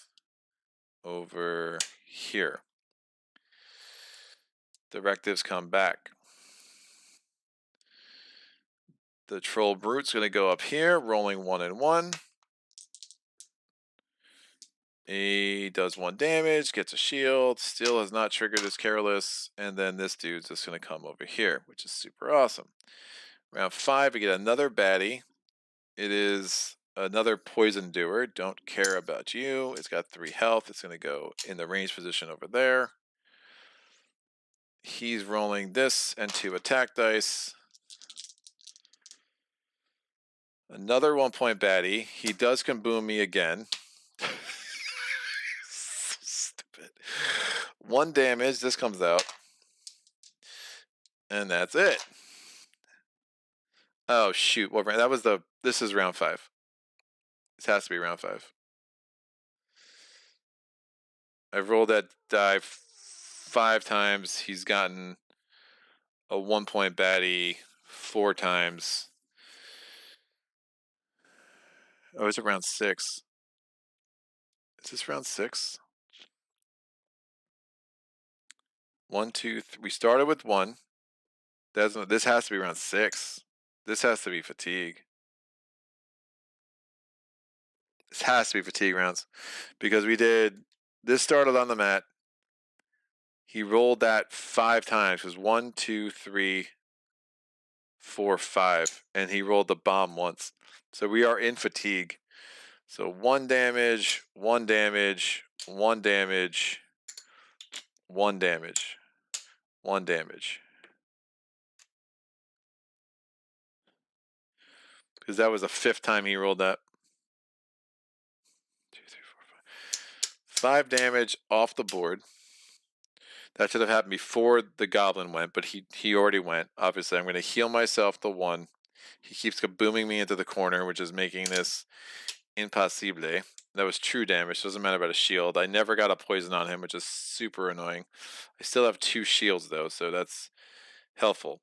over here. Directives come back. The troll brute's going to go up here, rolling 1 and 1. He does 1 damage, gets a shield, still has not triggered his careless, and then this dude's just going to come over here, which is super awesome. Round 5, we get another baddie. It is another poison doer. Don't care about you. It's got 3 health. It's going to go in the range position over there. He's rolling this and 2 attack dice. Another 1-point baddie. He does kaboom me again. So stupid. 1 damage. This comes out. And that's it. Oh, shoot. What round? That was the... This is round 5. This has to be round 5. I've rolled that die 5 times. He's gotten a 1-point baddie 4 times. Oh, is it round 6? Is this round 6? 1, 2, 3. We started with 1. This has to be around 6. This has to be fatigue. This has to be fatigue rounds because we did. This started on the mat. He rolled that 5 times. It was 1, 2, 3, 4, 5, and he rolled the bomb once. So we are in fatigue. So 1 damage, 1 damage, 1 damage, 1 damage, 1 damage. Because that was the 5th time he rolled that. 2, 3, 4, 5. 5 damage off the board. That should have happened before the goblin went, but he already went. Obviously, I'm going to heal myself the 1. He keeps kabooming me into the corner, which is making this impossible. That was true damage. Doesn't matter about a shield. I never got a poison on him, which is super annoying. I still have 2 shields though, so that's helpful.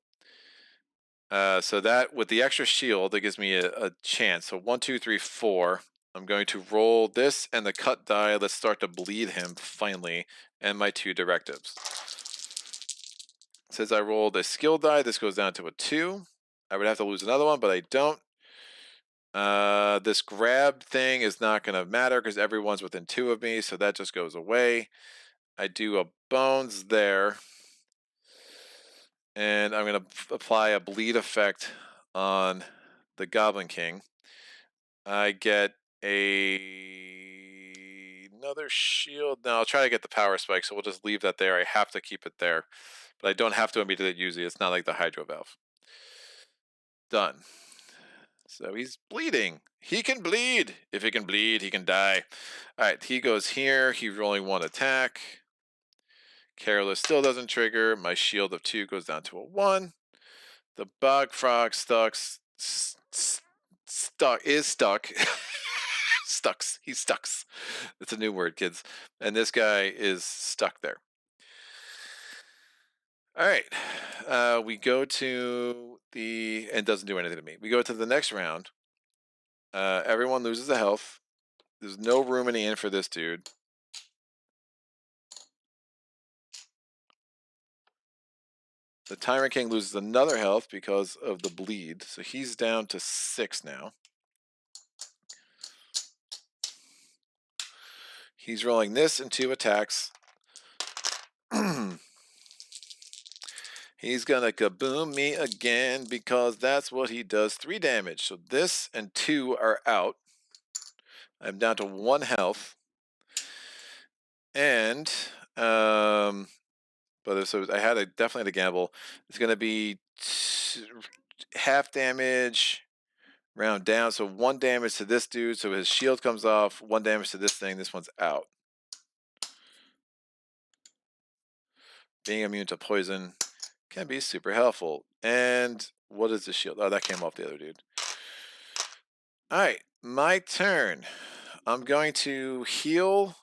So that with the extra shield, that gives me a chance. So 1, 2, 3, 4. I'm going to roll this and the cut die. Let's start to bleed him finally, and my 2 directives. It says I rolled a skill die. This goes down to a 2. I would have to lose another one, but I don't. This grab thing is not going to matter because everyone's within 2 of me, so that just goes away. I do a bones there, and I'm going to apply a bleed effect on the Goblin King. I get another shield. No, I'll try to get the power spike, so we'll just leave that there. I have to keep it there, but I don't have to immediately use it. It's not like the Hydro Valve. Done. So he's bleeding. He can bleed. If he can bleed, he can die. All right, he goes here. He's rolling 1 attack. Careless still doesn't trigger. My shield of 2 goes down to a 1. The bog frog is stuck. Stucks. He's stucks. It's a new word, kids. And this guy is stuck there. All right. We go to the, and doesn't do anything to me. We go to the next round. Everyone loses a health. There's no room in the inn for this dude. The Tyrant King loses another health because of the bleed, so he's down to 6 now. He's rolling this and 2 attacks. He's gonna kaboom me again because that's what he does. 3 damage. So this and 2 are out. I'm down to 1 health. And but so I had definitely had a gamble. It's gonna be half damage round down, so 1 damage to this dude, so his shield comes off. 1 damage to this thing. This one's out. Being immune to poison can be super helpful. And what is the shield? Oh, that came off the other dude. All right, my turn. I'm going to heal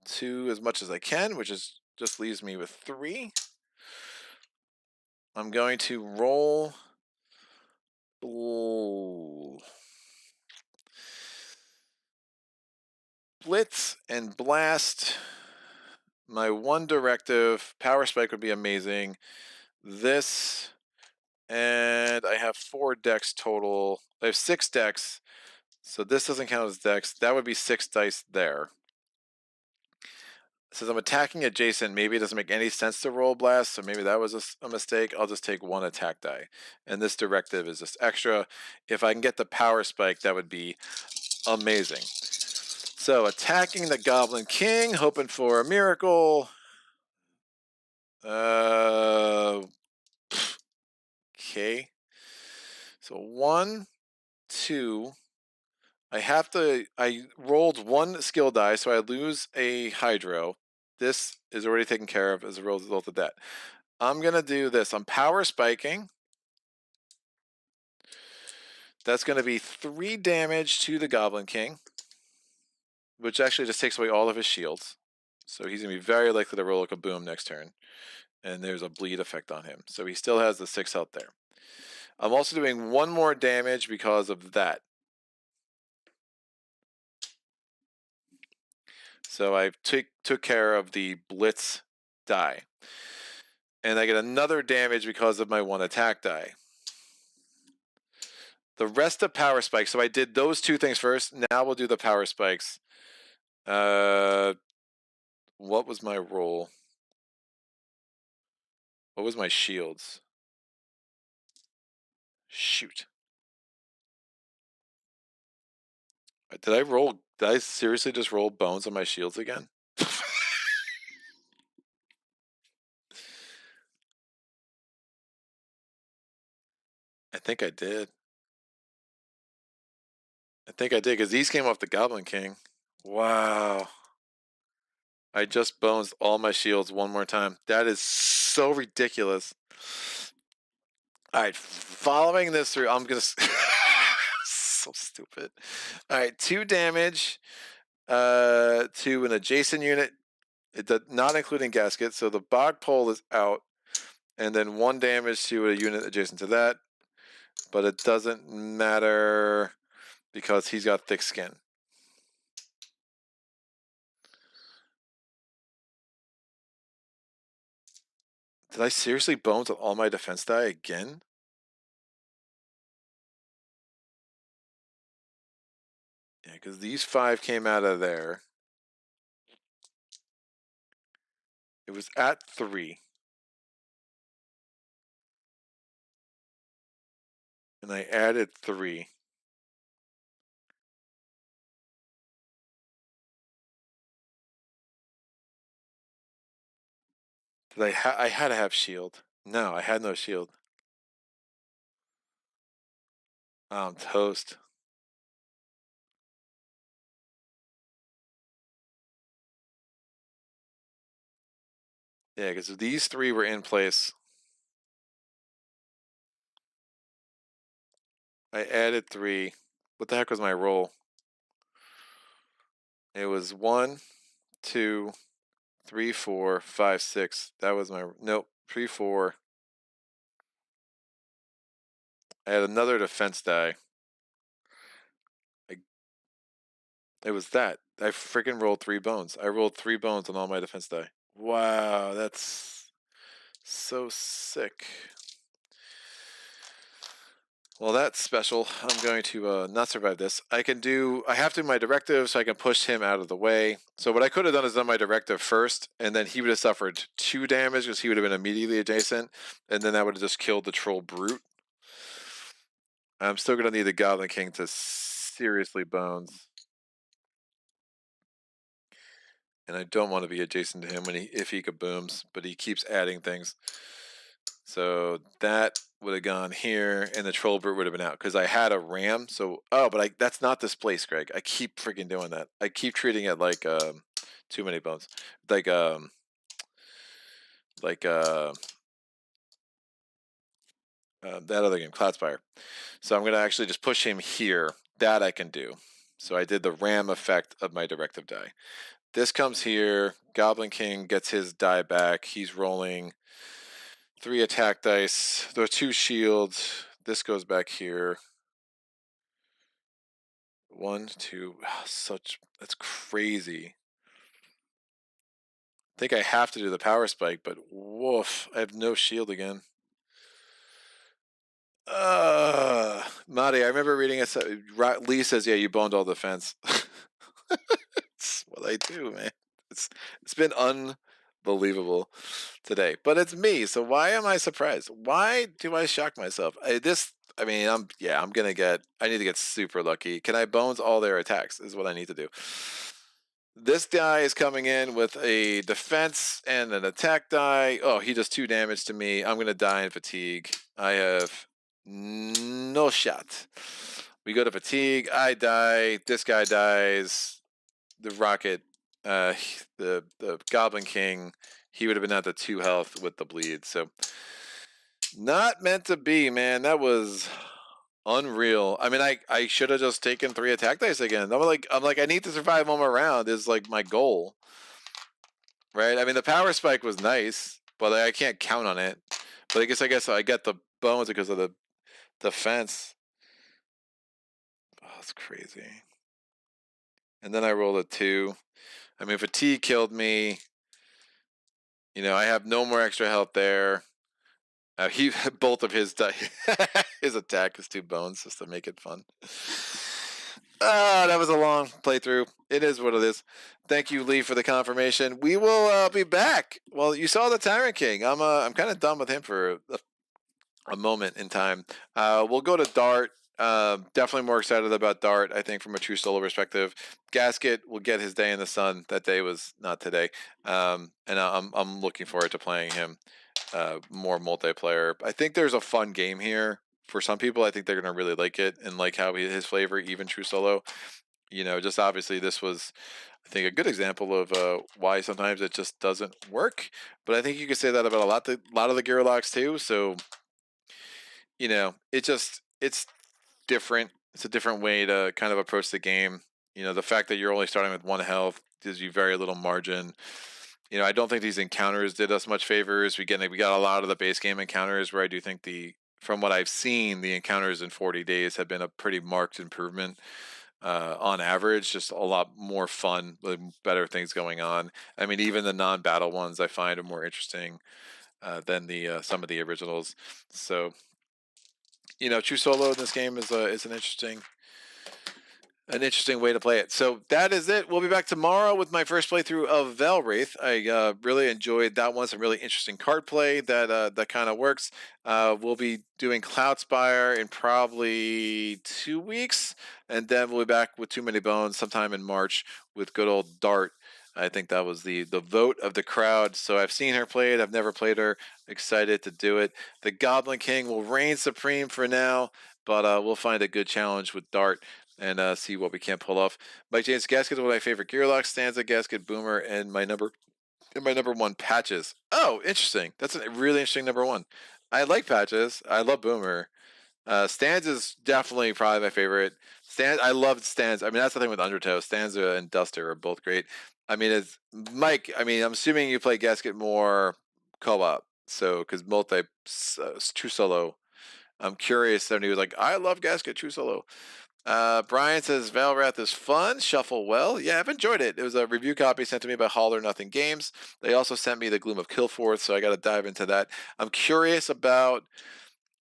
to as much as I can, which is just leaves me with 3. I'm going to roll. Blitz and blast. My 1 directive. Power spike would be amazing. This, and I have 4 decks total. I have 6 decks, so this doesn't count as decks. That would be 6 dice there. Since I'm attacking adjacent, maybe it doesn't make any sense to roll blast, so maybe that was a mistake. I'll just take 1 attack die. And this directive is just extra. If I can get the power spike, that would be amazing. So attacking the Goblin King, hoping for a miracle. Okay. So 1, 2. I rolled 1 skill die, so I lose a Hydro. This is already taken care of as a result of that. I'm going to do this. I'm power spiking. That's going to be 3 damage to the Goblin King, which actually just takes away all of his shields. So he's going to be very likely to roll a kaboom next turn. And there's a bleed effect on him. So he still has the 6 health there. I'm also doing 1 more damage because of that. So I took care of the blitz die. And I get another damage because of my 1 attack die. The rest of power spikes. So I did those 2 things first. Now we'll do the power spikes. What was my roll? What was my shields? Shoot. Did I seriously just roll bones on my shields again? I think I did. I think I did, because these came off the Goblin King. Wow. I just bones all my shields one more time. That is so ridiculous. All right, following this through, I'm gonna so stupid. All right, 2 damage to an adjacent unit, not including Gasket. So the bog pole is out, and then 1 damage to a unit adjacent to that. But it doesn't matter because he's got thick skin. Did I seriously bones on all my defense die again? Yeah, because these 5 came out of there. It was at 3. And I added 3. Did I had to have shield. No, I had no shield. Oh, I'm toast. Yeah, because these 3 were in place. I added 3. What the heck was my roll? It was 1, 2, 3, 4, 5, 6. That was my nope. 3, 4. I had another defense die. It was that. I freaking rolled 3 bones. I rolled 3 bones on all my defense die. Wow, that's so sick. Well, that's special. I'm going to not survive this. I have to do my directive so I can push him out of the way. So what I could have done is done my directive first, and then he would have suffered 2 damage because he would have been immediately adjacent, and then that would have just killed the troll brute. I'm still going to need the Goblin King to seriously bones. And I don't want to be adjacent to him if he kabooms, but he keeps adding things. So that would have gone here, and the troll brute would have been out because I had a ram. So but that's not this place, Greg. I keep freaking doing that. I keep treating it like too many bones, like that other game, Cloudspire. So I'm gonna actually just push him here. That I can do. So I did the ram effect of my directive die. This comes here. Goblin King gets his die back. He's rolling 3 attack dice. There are 2 shields. This goes back here. 1, 2. That's crazy. I think I have to do the power spike, but woof, I have no shield again. Marty, I remember reading it. Lee says, "Yeah, you boned all defense." It's what I do, man. It's been unbelievable today, but it's me. So why am I surprised? Why do I shock myself? I need to get super lucky. Can I bones all their attacks? Is what I need to do. This guy is coming in with a defense and an attack die. Oh, he does 2 damage to me. I'm gonna die in fatigue. I have no shot. We go to fatigue. I die. This guy dies. The rocket, the Goblin King, he would have been at the 2 health with the bleed. So not meant to be, man. That was unreal. I mean, I should have just taken 3 attack dice again. I'm like I need to survive one more round is like my goal, right? I mean, the power spike was nice, but I can't count on it. But I guess I get the bones because of the defense. Oh, that's crazy. And then I rolled a 2. I mean, fatigue killed me. You know, I have no more extra health there. He both of his his attack is 2 bones just to make it fun. That was a long playthrough. It is what it is. Thank you, Lee, for the confirmation. We will be back. Well, you saw the Tyrant King. I'm kind of done with him for a moment in time. We'll go to Dart. Definitely more excited about Dart, I think, from a true solo perspective. Gasket will get his day in the sun. That day was not today. And I'm looking forward to playing him more multiplayer. I think there's a fun game here. For some people, I think they're going to really like it and like how his flavor, even true solo. You know, just obviously this was, I think, a good example of why sometimes it just doesn't work. But I think you could say that about a lot of the Gearlocs too. So, you know, it's different. It's a different way to kind of approach the game. You know, the fact that you're only starting with 1 health gives you very little margin. You know, I don't think these encounters did us much favors. We got a lot of the base game encounters where I do think from what I've seen, the encounters in 40 days have been a pretty marked improvement on average. Just a lot more fun, with better things going on. I mean, even the non-battle ones I find are more interesting than the some of the originals. So, you know, true solo in this game is an interesting way to play it. So that is it. We'll be back tomorrow with my first playthrough of Valwraith. I really enjoyed that one. Some really interesting card play that kind of works. We'll be doing Cloudspire in probably 2 weeks, and then we'll be back with Too Many Bones sometime in March with good old Dart. I think that was the vote of the crowd. So I've seen her play it. I've never played her. Excited to do it. The Goblin King will reign supreme for now, but we'll find a good challenge with Dart and see what we can pull off. Mike James Gasket is one of my favorite Gearloc, Stanza, Gasket, Boomer, and my number 1 Patches. Oh, interesting. That's a really interesting number 1. I like Patches. I love Boomer. Stanza is definitely probably my favorite. I love Stanza. I mean, that's the thing with Undertow. Stanza and Duster are both great. I mean, it's Mike. I mean, I'm assuming you play Gasket more co-op, so because true solo. I'm curious. And he was like, "I love Gasket true solo." Brian says Valwrath is fun. Shuffle well. Yeah, I've enjoyed it. It was a review copy sent to me by All or Nothing Games. They also sent me the Gloom of Kilforth, so I got to dive into that. I'm curious about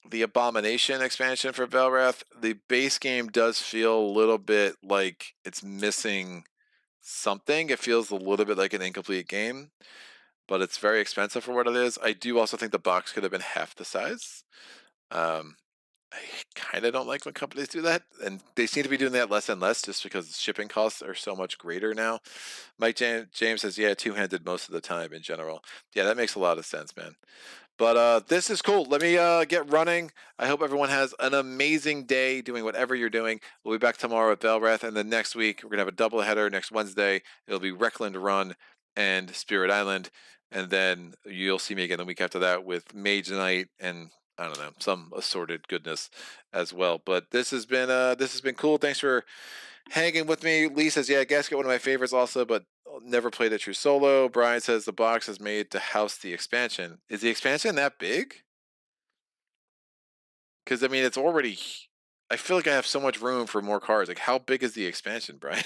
the Abomination expansion for Valwrath. The base game does feel a little bit like it's missing something. It feels a little bit like an incomplete game, but it's very expensive for what it is. I do also think the box could have been half the size. I kind of don't like when companies do that, and they seem to be doing that less and less just because shipping costs are so much greater now. Mike James says, yeah, two-handed most of the time in general. Yeah, that makes a lot of sense, man. But this is cool. Let me get running. I hope everyone has an amazing day doing whatever you're doing. We'll be back tomorrow at Valwrath, and then next week we're going to have a double header next Wednesday. It'll be Reckland Run and Spirit Island, and then you'll see me again the week after that with Mage Knight and I don't know, some assorted goodness as well. But this has been cool. Thanks for hanging with me. Lee says, yeah, Gasket, one of my favorites also, but never played a true solo. Brian says the box is made to house the expansion. Is the expansion that big? Because I mean, it's already. I feel like I have so much room for more cards. Like, how big is the expansion, Brian?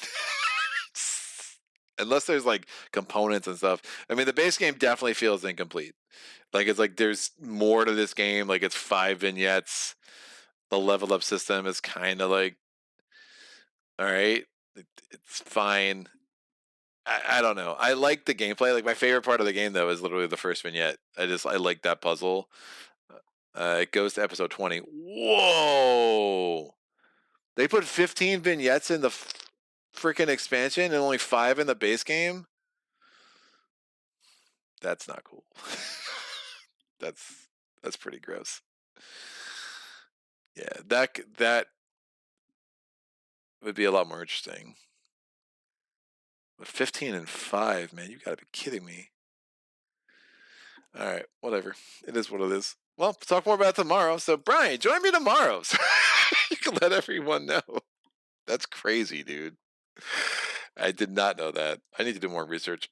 Unless there's like components and stuff. I mean, the base game definitely feels incomplete. Like it's like there's more to this game. Like it's 5 vignettes. The level up system is kind of like, all right, it's fine. I don't know. I like the gameplay. Like my favorite part of the game though is literally the first vignette. I like that puzzle. It goes to episode 20. Whoa! They put 15 vignettes in the freaking expansion and only 5 in the base game. That's not cool. that's pretty gross. Yeah, that would be a lot more interesting. But 15 and 5, man, you gotta be kidding me. All right, whatever. It is what it is. Well, talk more about it tomorrow. So, Brian, join me tomorrow. So you can let everyone know. That's crazy, dude. I did not know that. I need to do more research.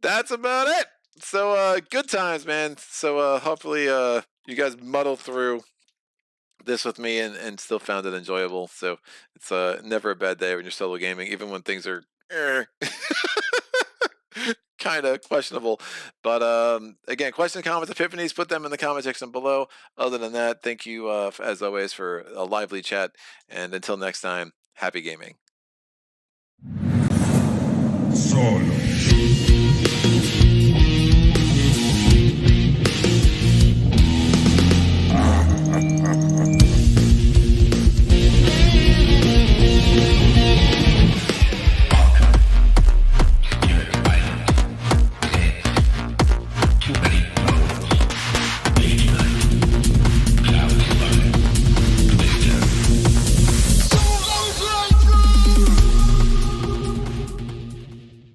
That's about it. So, good times, man. So, hopefully, you guys muddle through this with me and still found it enjoyable. So, it's never a bad day when you're solo gaming, even when things are kind kind of questionable. But again, questions, comments, epiphanies, put them in the comment section below. Other than that, thank you as always for a lively chat. And until next time, happy gaming. Solo.